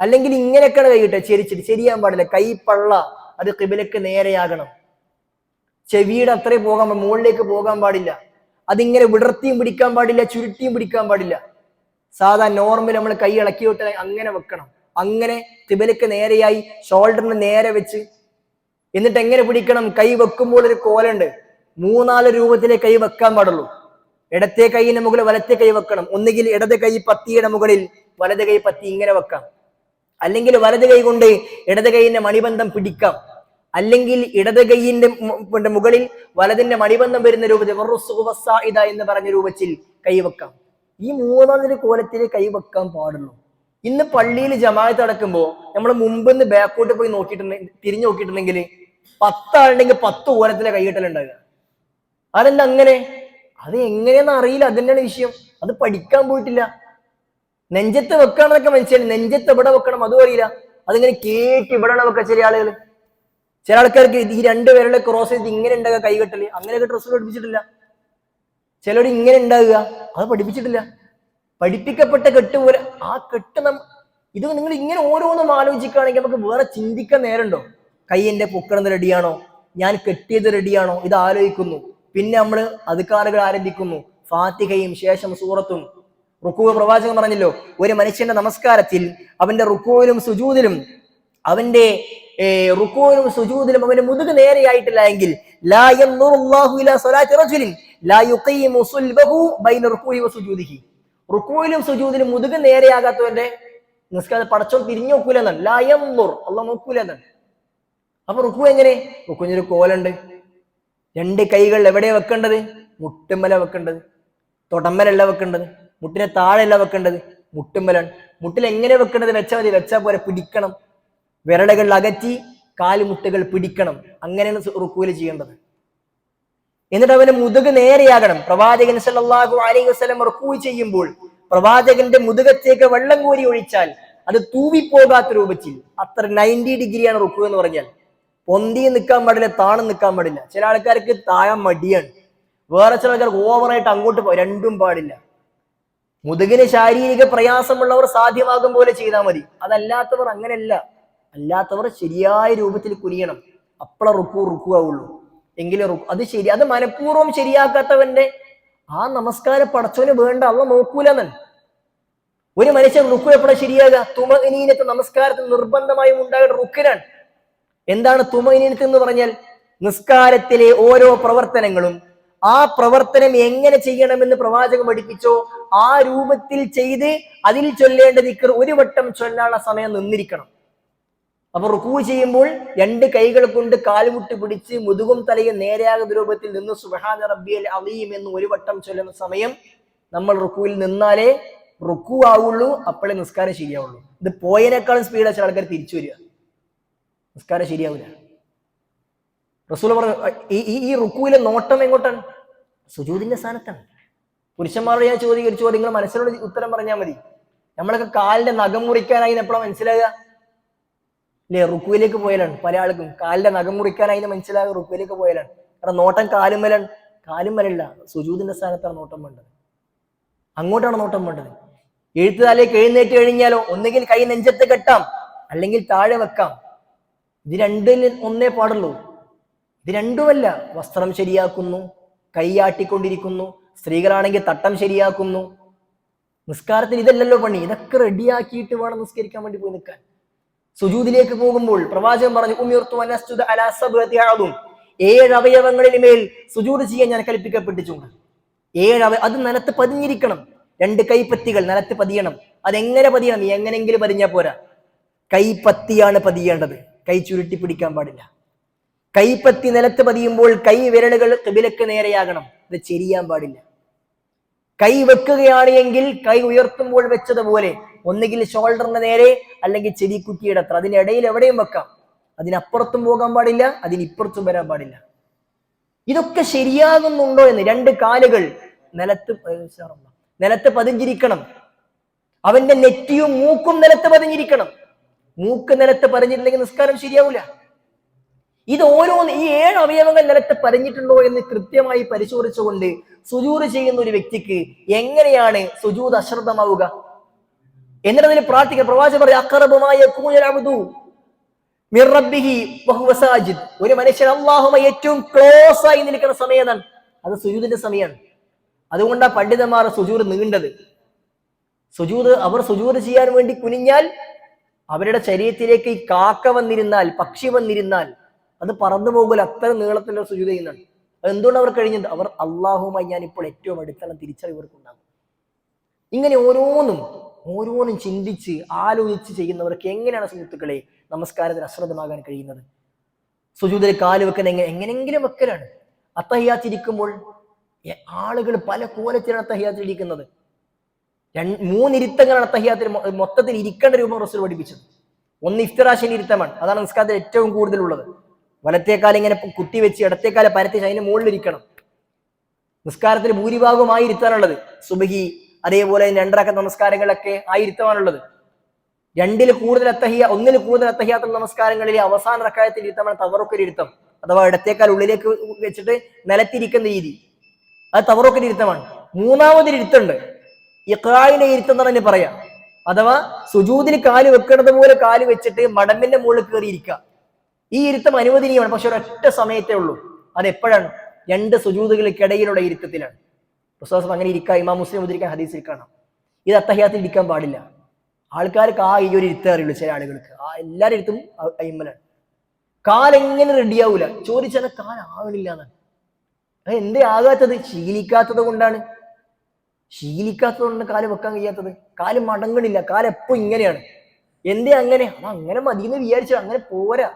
അല്ലെങ്കിൽ ഇങ്ങനെയൊക്കെയാണ് കൈ കിട്ടുക, ചെരിച്ചിട്ട്. ശരിയാൻ പാടില്ല. കൈ പള്ള അത് ഖിബിലക്ക് നേരെയാകണം. ചെവിയുടെ അത്രയും പോകാൻ, മുകളിലേക്ക് പോകാൻ പാടില്ല. അതിങ്ങനെ വിടർത്തിയും പിടിക്കാൻ പാടില്ല, ചുരുട്ടിയും പിടിക്കാൻ പാടില്ല. സാധാ നോർമൽ നമ്മൾ കൈ ഇളക്കി വിട്ട് അങ്ങനെ വെക്കണം. അങ്ങനെ ഖിബിലക്ക് നേരെയായി ഷോൾഡറിന് നേരെ വെച്ച്. എന്നിട്ട് എങ്ങനെ പിടിക്കണം? കൈ വെക്കുമ്പോൾ ഒരു കോലുണ്ട്. 3-4 രൂപത്തിലെ കൈ വെക്കാൻ പാടുള്ളൂ. ഇടത്തെ കൈയിന്റെ മുകളിൽ വലത്തെ കൈ വെക്കണം. ഒന്നുകിൽ ഇടത് കൈ പത്തിയുടെ മുകളിൽ, വലത് കൈ പത്തി ഇങ്ങനെ വെക്കാം. അല്ലെങ്കിൽ വലത് കൈ കൊണ്ട് ഇടത് കൈയിന്റെ മണിബന്ധം പിടിക്കാം. അല്ലെങ്കിൽ ഇടത് കൈയിന്റെ മുകളിൽ വലതിന്റെ മണിബന്ധം വരുന്ന രൂപത്തിൽ എന്ന് പറഞ്ഞ രൂപത്തിൽ കൈ വെക്കാം. ഈ 3-4 കോലത്തില് കൈ വെക്കാൻ പാടുള്ളൂ. ഇന്ന് പള്ളിയിൽ ജമാഅത്ത് നടക്കുമ്പോൾ നമ്മൾ മുമ്പിന്ന് ബാക്കോട്ട് പോയി നോക്കിയിട്ടുണ്ടെങ്കിൽ, തിരിഞ്ഞു നോക്കിയിട്ടുണ്ടെങ്കിൽ 10 ആളുണ്ടെങ്കിൽ 10 കോലത്തിലെ കൈയിട്ടലുണ്ടാകുക. അതെന്താ അങ്ങനെ? അത് എങ്ങനെയാന്ന് അറിയില്ല. അതിൻ്റെയാണ് വിഷയം. അത് പഠിക്കാൻ പോയിട്ടില്ല. നെഞ്ചത്ത് വെക്കണമെന്നൊക്കെ മനസ്സിലായി, നെഞ്ചത്ത് എവിടെ വെക്കണം അതും അറിയില്ല. അതിങ്ങനെ കേട്ടി ഇവിടെ വെക്കാം. ചില ആൾക്കാർക്ക് ഈ 2 വിരലെ ക്രോസ് ചെയ്ത് ഇങ്ങനെ ഉണ്ടാകുക കൈകെട്ടല്. അങ്ങനെയൊക്കെ ഡ്രസ്സ് പഠിപ്പിച്ചിട്ടില്ല. ചിലർ ഇങ്ങനെ ഉണ്ടാകുക, അത് പഠിപ്പിച്ചിട്ടില്ല. പഠിപ്പിക്കപ്പെട്ട കെട്ട് പോലെ ആ കെട്ട് ഇത് നിങ്ങൾ ഇങ്ങനെ ഓരോന്നും ആലോചിക്കുകയാണെങ്കിൽ നമുക്ക് വേറെ ചിന്തിക്കാൻ നേരമുണ്ടോ? കൈയിന്റെ പൊക്കണത് റെഡിയാണോ, ഞാൻ കെട്ടിയത് റെഡിയാണോ, ഇത് ആലോചിക്കുന്നു. പിന്നെ നമ്മൾ അദ്കാറുകൾ ആരംഭിക്കുന്നു. ഫാത്തിഹയും ശേഷം സൂറത്തും. റുക്കൂ പ്രവാചകൻ പറഞ്ഞല്ലോ, ഒരു മനുഷ്യന്റെ നമസ്കാരത്തിൽ അവന്റെ റുക്കൂവിലും സുജൂദിലും അവന്റെ അവന്റെ മുതുക് നേരെയായിട്ടില്ല എങ്കിൽ റുക്കൂവിലും സുജൂദിലും മുതുക് നേരെയാകാത്തവന്റെ നിസ്കാരം പടച്ചോൻ തിരിഞ്ഞു നോക്കൂല എന്നാണ്. അള്ളാഹ് നോക്കൂല എന്നാണ്. അപ്പൊ റുക്കു എങ്ങനെ? റുക്കുവിനൊരു കോലുണ്ട്. 2 കൈകൾ എവിടെയാ വെക്കേണ്ടത്? മുട്ടുമ്മല വെക്കേണ്ടത്, തൊടമ്മലല്ല വെക്കേണ്ടത്. മുട്ടിനെ താഴെയല്ല വെക്കേണ്ടത്, മുട്ടുമ്മലാണ്. മുട്ടിൽ എങ്ങനെ വെക്കേണ്ടത്? വെച്ചാൽ മതി. വെച്ചാൽ പോലെ പിടിക്കണം. വിരലുകൾ അകറ്റി കാലുമുട്ടുകൾ പിടിക്കണം. അങ്ങനെയാണ് റുക്കൂല് ചെയ്യേണ്ടത്. എന്നിട്ട് അവന് മുതുക് നേരെയാകണം. പ്രവാചകൻ സല്ലല്ലാഹു അലൈഹി വസല്ലം റുക്കൂ ചെയ്യുമ്പോൾ പ്രവാചകന്റെ മുതുകത്തേക്ക് വെള്ളം കോരി ഒഴിച്ചാൽ അത് തൂവിപ്പോകാത്ത രൂപത്തിൽ, അത്ര 90 ഡിഗ്രിയാണ് റുക്കൂ എന്ന് പറഞ്ഞാൽ. പൊന്തി നിൽക്കാൻ പാടില്ല, താണും നിൽക്കാൻ പാടില്ല. ചില ആൾക്കാർക്ക് താഴാൻ മടിയാണ്. വേറെ ചില ആൾക്കാർക്ക് ഓവറായിട്ട് അങ്ങോട്ട് രണ്ടും പാടില്ല. മുതുകിന് ശാരീരിക പ്രയാസമുള്ളവർ സാധ്യമാകും പോലെ ചെയ്താൽ മതി. അതല്ലാത്തവർ അങ്ങനെയല്ല. അല്ലാത്തവർ ശരിയായ രൂപത്തിൽ കുനിയണം. അപ്പള റുക്കു ആവുള്ളൂ. എങ്കിലും അത് ശരി, അത് മനഃപൂർവ്വം ശരിയാക്കാത്തവന്റെ ആ നമസ്കാരം പടച്ചോന് വേണ്ട, അള്ളാഹ് നോക്കൂലെന്ന്. ഒരു മനുഷ്യൻ റുക്കു എപ്പോഴാ ശരിയാകുക? തുമഇനീനത്ത് നമസ്കാരത്തിൽ നിർബന്ധമായും ഉണ്ടാകേണ്ട റുക്കിനാണ്. എന്താണ് തുമഇനീനത്ത് എന്ന് പറഞ്ഞാൽ? നിസ്കാരത്തിലെ ഓരോ പ്രവർത്തനങ്ങളും ആ പ്രവർത്തനം എങ്ങനെ ചെയ്യണമെന്ന് പ്രവാചകൻ പഠിപ്പിച്ചോ ആ രൂപത്തിൽ ചെയ്ത് അതിൽ ചൊല്ലേണ്ട ദിക്ർ ഒരു വട്ടം ചൊല്ലാനുള്ള സമയം നിന്നിരിക്കണം. അപ്പൊ റുക്കൂ ചെയ്യുമ്പോൾ 2 കൈകൾ കൊണ്ട് കാലുമുട്ട് പിടിച്ച് മുതുകും തലയും നേരെയാകുന്ന രൂപത്തിൽ നിന്ന് സുബ്ഹാന റബ്ബിയൽ അലീം എന്ന് ഒരു വട്ടം ചൊല്ലുന്ന സമയം നമ്മൾ റുക്കൂവിൽ നിന്നാലേ റുക്കൂ ആവുള്ളൂ. അപ്പോഴേ നിസ്കാരം ശരിയാവുള്ളൂ. ഇത് പോയതിനേക്കാളും സ്പീഡ് വെച്ച ആൾക്കാർ തിരിച്ചു വരിക, നിസ്കാരം ശരിയാവില്ല. റസൂൽ പറഞ്ഞു ഈ റുക്കൂവിലെ നോട്ടം എങ്ങോട്ടാണ്? സുജൂദിന്റെ സ്ഥാനത്താണ്. പുരുഷന്മാരോട് ഞാൻ ചോദിക്കുന്ന ചോദ്യങ്ങൾ മനസ്സിലുള്ള ഉത്തരം പറഞ്ഞാൽ മതി. നമ്മളൊക്കെ കാലിന്റെ നഖം മുറിക്കാനായി എപ്പോഴാണ് മനസ്സിലാകുക? അല്ലെ, റുക്കുവിലേക്ക് പോയാലാണ്. പല ആൾക്കും കാലിന്റെ നഖം മുറിക്കാനായി മനസ്സിലാകുക റുക്കുവിലേക്ക് പോയാലാണ്. കാരണം നോട്ടം കാലുമലാണ്. കാലുമലല്ല, സുജൂദിന്റെ സ്ഥാനത്താണ് നോട്ടം വേണ്ടത്. അങ്ങോട്ടാണ് നോട്ടം വേണ്ടത്. എഴുത്തുകാലേക്ക് എഴുന്നേറ്റ് കഴിഞ്ഞാലോ ഒന്നുകിൽ കൈ നെഞ്ചത്ത് കെട്ടാം, അല്ലെങ്കിൽ താഴെ വെക്കാം. ഇത് 2-ൽ 1 പാടുള്ളൂ. ഇത് രണ്ടുമല്ല. വസ്ത്രം ശരിയാക്കുന്നു, കൈയാട്ടിക്കൊണ്ടിരിക്കുന്നു. സ്ത്രീകളാണെങ്കിൽ തട്ടം ശരിയാക്കുന്നു. നിസ്കാരത്തിന് ഇതല്ലല്ലോ പണി. ഇതൊക്കെ റെഡിയാക്കിയിട്ട് വേണം നിസ്കരിക്കാൻ വേണ്ടി പോയി നിൽക്കാൻ. സുജൂദിലേക്ക് പോകുമ്പോൾ പ്രവാചകൻ പറഞ്ഞു, ഉമിർതു അൻ അസ്ജുദ അലാ സബ്അതി അഅദും, 7 അവയവങ്ങളിൽ മേൽ സുജൂദ് ചെയ്യാൻ ഞാൻ കൽപ്പിക്കപ്പെട്ടിട്ടുണ്ട്. 7 അത് നിലത്ത് പതിഞ്ഞിരിക്കണം. 2 കൈപ്പത്തികൾ നിലത്ത് പതിയണം. അതെങ്ങനെ പതിയണം? എങ്ങനെങ്കിലും പതിഞ്ഞാൽ പോരാ. കൈപ്പത്തിയാണ് പതിയേണ്ടത്. കൈ ചുരുട്ടി പിടിക്കാൻ പാടില്ല. കൈപ്പത്തി നിലത്ത് പതിയുമ്പോൾ കൈ വിരലുകൾ ഖിബിലക്ക് നേരെയാകണം. ഇത് ചെരിയാൻ പാടില്ല. കൈ വെക്കുകയാണ് എങ്കിൽ കൈ ഉയർത്തുമ്പോൾ വെച്ചതുപോലെ ഒന്നുകിൽ ഷോൾഡറിന് നേരെ അല്ലെങ്കിൽ ചെവിക്കുറ്റിയുടെ അത്ര, അതിനിടയിൽ എവിടെയും വെക്കാം. അതിനപ്പുറത്തും പോകാൻ പാടില്ല, അതിനിപ്പുറത്തും വരാൻ പാടില്ല. ഇതൊക്കെ ശരിയാകുന്നുണ്ടോ എന്ന്. രണ്ട് കാലുകൾ നിലത്ത് പതിഞ്ഞിരിക്കണം. അവന്റെ നെറ്റിയും മൂക്കും നിലത്ത് പതിഞ്ഞിരിക്കണം. മൂക്ക് നിലത്ത് പതിഞ്ഞിട്ടില്ലെങ്കിൽ നിസ്കാരം ശരിയാവില്ല. ഇത് ഓരോന്ന്, ഈ 7 അവയവങ്ങൾ നിലത്ത് പതിഞ്ഞിട്ടുണ്ടോ എന്ന് കൃത്യമായി പരിശോധിച്ചുകൊണ്ട് സുജൂദ് ചെയ്യുന്ന ഒരു വ്യക്തിക്ക് എങ്ങനെയാണ് സുജൂദ് അശ്രദ്ധമാവുക എന്നതിൽ പ്രാർത്ഥിക്കുക. പ്രവാചകൻ പറയും, അഖറബുമായ ഒരു മനുഷ്യൻ അല്ലാഹുമായി ഏറ്റവും ക്ലോസ് ആയി നിൽക്കുന്ന സമയം ഏതാണ്? അത് സുജൂദിന്റെ സമയമാണ്. അതുകൊണ്ടാണ് പണ്ഡിതന്മാർ സുജൂദ് നീണ്ടത്. അവർ സുജൂദ് ചെയ്യാൻ വേണ്ടി കുനിഞ്ഞാൽ അവരുടെ ശരീരത്തിലേക്ക് ഈ കാക്ക വന്നിരുന്നാൽ, പക്ഷി വന്നിരുന്നാൽ അത് പറന്നു പോകില്ല. അത്ര നീളത്തിലുള്ള സുജൂദ് ചെയ്യുന്നതാണ്. അത് എന്തുകൊണ്ട് അവർ കഴിഞ്ഞത്? അവർ അള്ളാഹുമായി ഞാൻ ഇപ്പോൾ ഏറ്റവും അടുത്തുള്ള തിരിച്ചറിവർക്കുണ്ടാകും. ഇങ്ങനെ ഓരോന്നും ചിന്തിച്ച് ആലോചിച്ച് ചെയ്യുന്നവർക്ക് എങ്ങനെയാണ് സുഹൃത്തുക്കളെ നമസ്കാരത്തിന് അശ്രദ്ധമാകാൻ കഴിയുന്നത്? സുജൂദിൽ കാല് വെക്കുന്ന എങ്ങനെങ്കിലും വെക്കലാണ്. അത്തഹിയാത്തിരിക്കുമ്പോൾ ആളുകൾ പല കോലത്തിലാണ് അത്തഹിയാത്തിരിക്കുന്നത്. 3 ഇരുത്തങ്ങളാണ് അത്തഹിയാത്തിൽ മൊത്തത്തിൽ ഇരിക്കേണ്ട രൂപം റസൂൽ പഠിപ്പിച്ചത്. ഒന്ന് ഇഫ്തിറാഷിന്റെ ഇരുത്തമാണ്. അതാണ് നിസ്കാരത്തിൽ ഏറ്റവും കൂടുതലുള്ളത്. വലത്തേക്കാൽ ഇങ്ങനെ കുത്തിവെച്ച് ഇടത്തേക്കാലെ പരത്തി അതിന് മുകളിലിരിക്കണം. നിസ്കാരത്തിൽ ഭൂരിഭാഗമായി ഇരുത്താനുള്ളത്. സുബഹി അതേപോലെ 2 റക്അത്ത് നമസ്കാരങ്ങളൊക്കെ ആ ഇരുത്തമാണുള്ളത്. 1 കൂടുതൽ അത്തഹിയാത്തുൽ നമസ്കാരങ്ങളിലെ അവസാന റക്അത്തിൽ ഇരുത്തമാണ് തവറുക്കൽ ഇരുത്തം, അഥവാ ഇടത്തേക്കാൽ ഉള്ളിലേക്ക് വെച്ചിട്ട് നിലത്തിരിക്കുന്ന രീതി. അത് തവറുക്കൽ ഇരുത്തമാണ്. 3ാമതൊരു ഇരുത്തുണ്ട്, ഇഖ്റാഇന്റെ ഇരുത്തം എന്ന് തന്നെ പറയാം. അഥവാ സുജൂദിൽ കാല് വെക്കുന്നത് പോലെ കാല് വെച്ചിട്ട് മടമ്പിന്റെ മുകളിൽ കയറിയിരിക്കുക. ഈ ഇരുത്തം അനുവദനീയമാണ്, പക്ഷെ ഒരൊറ്റ സമയത്തേ ഉള്ളൂ. അത് എപ്പോഴാണ്? 2 സുജൂദുകൾക്കിടയിലുള്ള ഇരുത്തത്തിലാണ്. റസൂൽ അങ്ങനെ ഇരിക്കുക ഇമാം മുസ്ലിം ഉദ്ധരിക്കാൻ ഹദീസിൽ കാണാം. ഇത് അത്തഹിയാത്തിൽ ഇരിക്കാൻ പാടില്ല. ആൾക്കാർക്ക് ഈ ഒരു ഇരുത്തം അറിയുള്ളൂ. ചില ആളുകൾക്ക് എല്ലാവരും ഇരുത്തും അയിമ്മലാണ്. കാലെങ്ങനെ റെഡിയാവൂല. ചോദിച്ചാൽ കാലാവണില്ല എന്നാണ്. അത് എന്തേ ആകാത്തത്? ശീലിക്കാത്തത് കൊണ്ടാണ് കാല് വെക്കാൻ കഴിയാത്തത്. കാല് മടങ്ങണില്ല. കാലെപ്പോ ഇങ്ങനെയാണ്. എന്തേ അങ്ങനെ? അങ്ങനെ മതിയെന്ന് വിചാരിച്ചു, അങ്ങനെ പോരാ.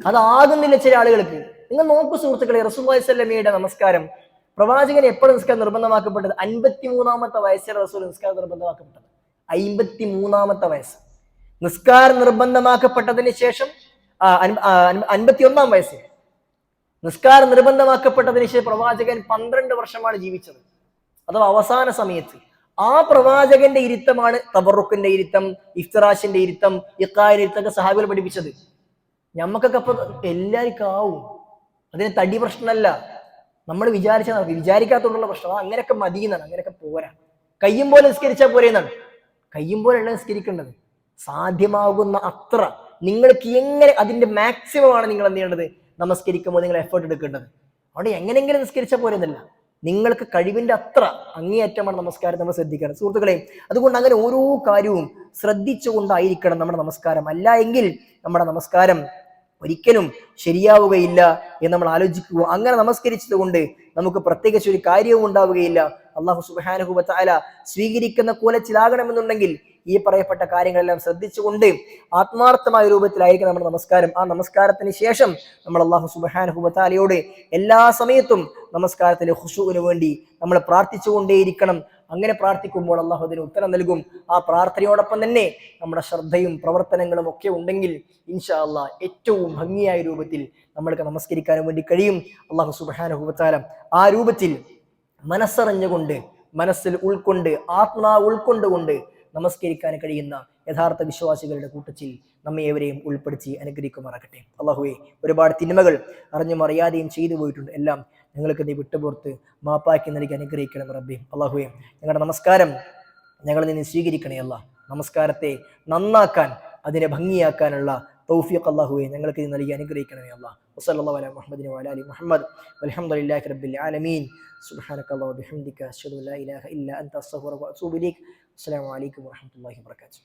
അതാകുന്നില്ല ചില ആളുകൾക്ക്. നിങ്ങൾ നോക്കൂ സുഹൃത്തുക്കളെ, റസൂലുള്ളാഹി സ്വല്ലല്ലാഹു അലൈഹി വസല്ലം നമസ്കാരം പ്രവാചകൻ എപ്പോഴും നിസ്കാരം നിർബന്ധമാക്കപ്പെട്ടത്? 53ാമത്തെ വയസ്സിൽ റസൂൽ നിസ്കാരം നിർബന്ധമാക്കപ്പെട്ടത്. 53ാമത്തെ വയസ്സ് നിസ്കാരം നിർബന്ധമാക്കപ്പെട്ടതിന് ശേഷം 51ാം വയസ്സിൽ നിസ്കാരം നിർബന്ധമാക്കപ്പെട്ടതിന് ശേഷം പ്രവാചകൻ 12 വർഷമാണ് ജീവിച്ചത്. അഥവാ അവസാന സമയത്ത് ആ പ്രവാചകന്റെ ഇരുത്തമാണ് തബറുക്കിന്റെ ഇരുത്തം, ഇഫ്തിറാഷിന്റെ ഇരുത്തം, ഇഖ്റാഇന്റെ ഇരുത്തൊക്കെ സഹാബികൾ പഠിപ്പിച്ചത്. ഞമ്മക്കൊക്കെ അപ്പൊ എല്ലാവർക്കും ആവും. അതിന് തടി പ്രശ്നമല്ല, നമ്മൾ വിചാരിക്കാത്തോണ്ടുള്ള പ്രശ്നം. അങ്ങനെയൊക്കെ മതിയെന്നാണ്, അങ്ങനെയൊക്കെ പോരാ. കയ്യും പോലെ നിസ്കരിച്ചാൽ പോരെ എന്നാണ്. കയ്യും പോലെയല്ല നിസ്കരിക്കേണ്ടത്. സാധ്യമാകുന്ന അത്ര നിങ്ങൾക്ക് എങ്ങനെ അതിന്റെ മാക്സിമം ആണ് നിങ്ങൾ എന്ത് ചെയ്യേണ്ടത്? നമസ്കരിക്കുമ്പോൾ നിങ്ങൾ എഫേർട്ട് എടുക്കേണ്ടത്. അവിടെ എങ്ങനെയെങ്കിലും നിസ്കരിച്ചാൽ പോരെന്നല്ല, നിങ്ങൾക്ക് കഴിവിന്റെ അത്ര അങ്ങേയറ്റമാണ് നമസ്കാരം നമ്മൾ ശ്രദ്ധിക്കണം സുഹൃത്തുക്കളെ. അതുകൊണ്ട് അങ്ങനെ ഓരോ കാര്യവും ശ്രദ്ധിച്ചുകൊണ്ടായിരിക്കണം നമ്മുടെ നമസ്കാരം. അല്ല എങ്കിൽ നമ്മുടെ നമസ്കാരം ഒരിക്കലും ശരിയാവുകയില്ല എന്ന് നമ്മൾ ആലോചിക്കുക. അങ്ങനെ നമസ്കരിച്ചത് കൊണ്ട് നമുക്ക് പ്രത്യേകിച്ച് ഒരു കാര്യവും ഉണ്ടാവുകയില്ല. അല്ലാഹു സുബ്ഹാനഹു വ തആല സ്വീകരിക്കുന്ന കോലത്തിലാകണമെന്നുണ്ടെങ്കിൽ ഈ പറയപ്പെട്ട കാര്യങ്ങളെല്ലാം ശ്രദ്ധിച്ചുകൊണ്ട് ആത്മാർത്ഥമായ രൂപത്തിലായിരിക്കും നമ്മുടെ നമസ്കാരം. ആ നമസ്കാരത്തിന് ശേഷം നമ്മൾ അല്ലാഹു സുബ്ഹാനഹു വ തആലയോട് എല്ലാ സമയത്തും നമസ്കാരത്തിലെ ഖുശൂഇന് വേണ്ടി നമ്മൾ പ്രാർത്ഥിച്ചുകൊണ്ടേയിരിക്കണം. അങ്ങനെ പ്രാർത്ഥിക്കുമ്പോൾ അള്ളാഹു അതിന് ഉത്തരം നൽകും. ആ പ്രാർത്ഥനയോടൊപ്പം തന്നെ നമ്മുടെ ശ്രദ്ധയും പ്രവർത്തനങ്ങളും ഒക്കെ ഉണ്ടെങ്കിൽ ഇൻഷാ അല്ലാഹ് ഏറ്റവും ഭംഗിയായ രൂപത്തിൽ നമ്മൾക്ക് നമസ്കരിക്കാനും വേണ്ടി കഴിയും. അള്ളാഹു സുബ്ഹാനഹു വ തആല ആ രൂപത്തിൽ മനസ്സറിഞ്ഞുകൊണ്ട്, മനസ്സിൽ ഉൾക്കൊണ്ട്, ഉൾക്കൊണ്ടുകൊണ്ട് നമസ്കരിക്കാൻ കഴിയുന്ന യഥാർത്ഥ വിശ്വാസികളുടെ കൂട്ടത്തിൽ നമ്മെ ഏവരെയും ഉൾപ്പെടുത്തി അനുഗ്രഹിക്കുമാറാകട്ടെ. അള്ളാഹുവേ, ഒരുപാട് തിന്മകൾ അറിഞ്ഞും അറിയാതെയും ചെയ്തു പോയിട്ടുണ്ട്. എല്ലാം ഞങ്ങൾക്ക് നീ വിട്ടുപുറത്ത് മാപ്പാക്കി നൽകി അനുഗ്രഹിക്കണം റബ്ബേ. അള്ളാഹുവേ, ഞങ്ങളുടെ നമസ്കാരം ഞങ്ങൾ നിന്നെ സ്വീകരിക്കണേ അല്ലാ. നമസ്കാരത്തെ നന്നാക്കാൻ, അതിനെ ഭംഗിയാക്കാനുള്ള തൗഫീഖ് അല്ലാഹുവേ ഞങ്ങൾക്ക് നീ നൽകി അനുഗ്രഹിക്കണമേ അല്ലാ. വസല്ലല്ലാഹു അലാ മുഹമ്മദിൻ വഅലാ ആലി മുഹമ്മദ് വൽഹംദുലില്ലാഹി റബ്ബിൽ ആലമീൻ. സുബ്ഹാനകല്ലാഹു വബിഹംദിക അശ്ഹദു അല്ലാ ഇലാഹ ഇല്ലാ അൻത അസ്തഗ്ഫിറുക വഅതൂബു ഇലൈക്. അസ്സലാമു അലൈക്കും വറഹ്മത്തുള്ളാഹി വബറകാതുഹു.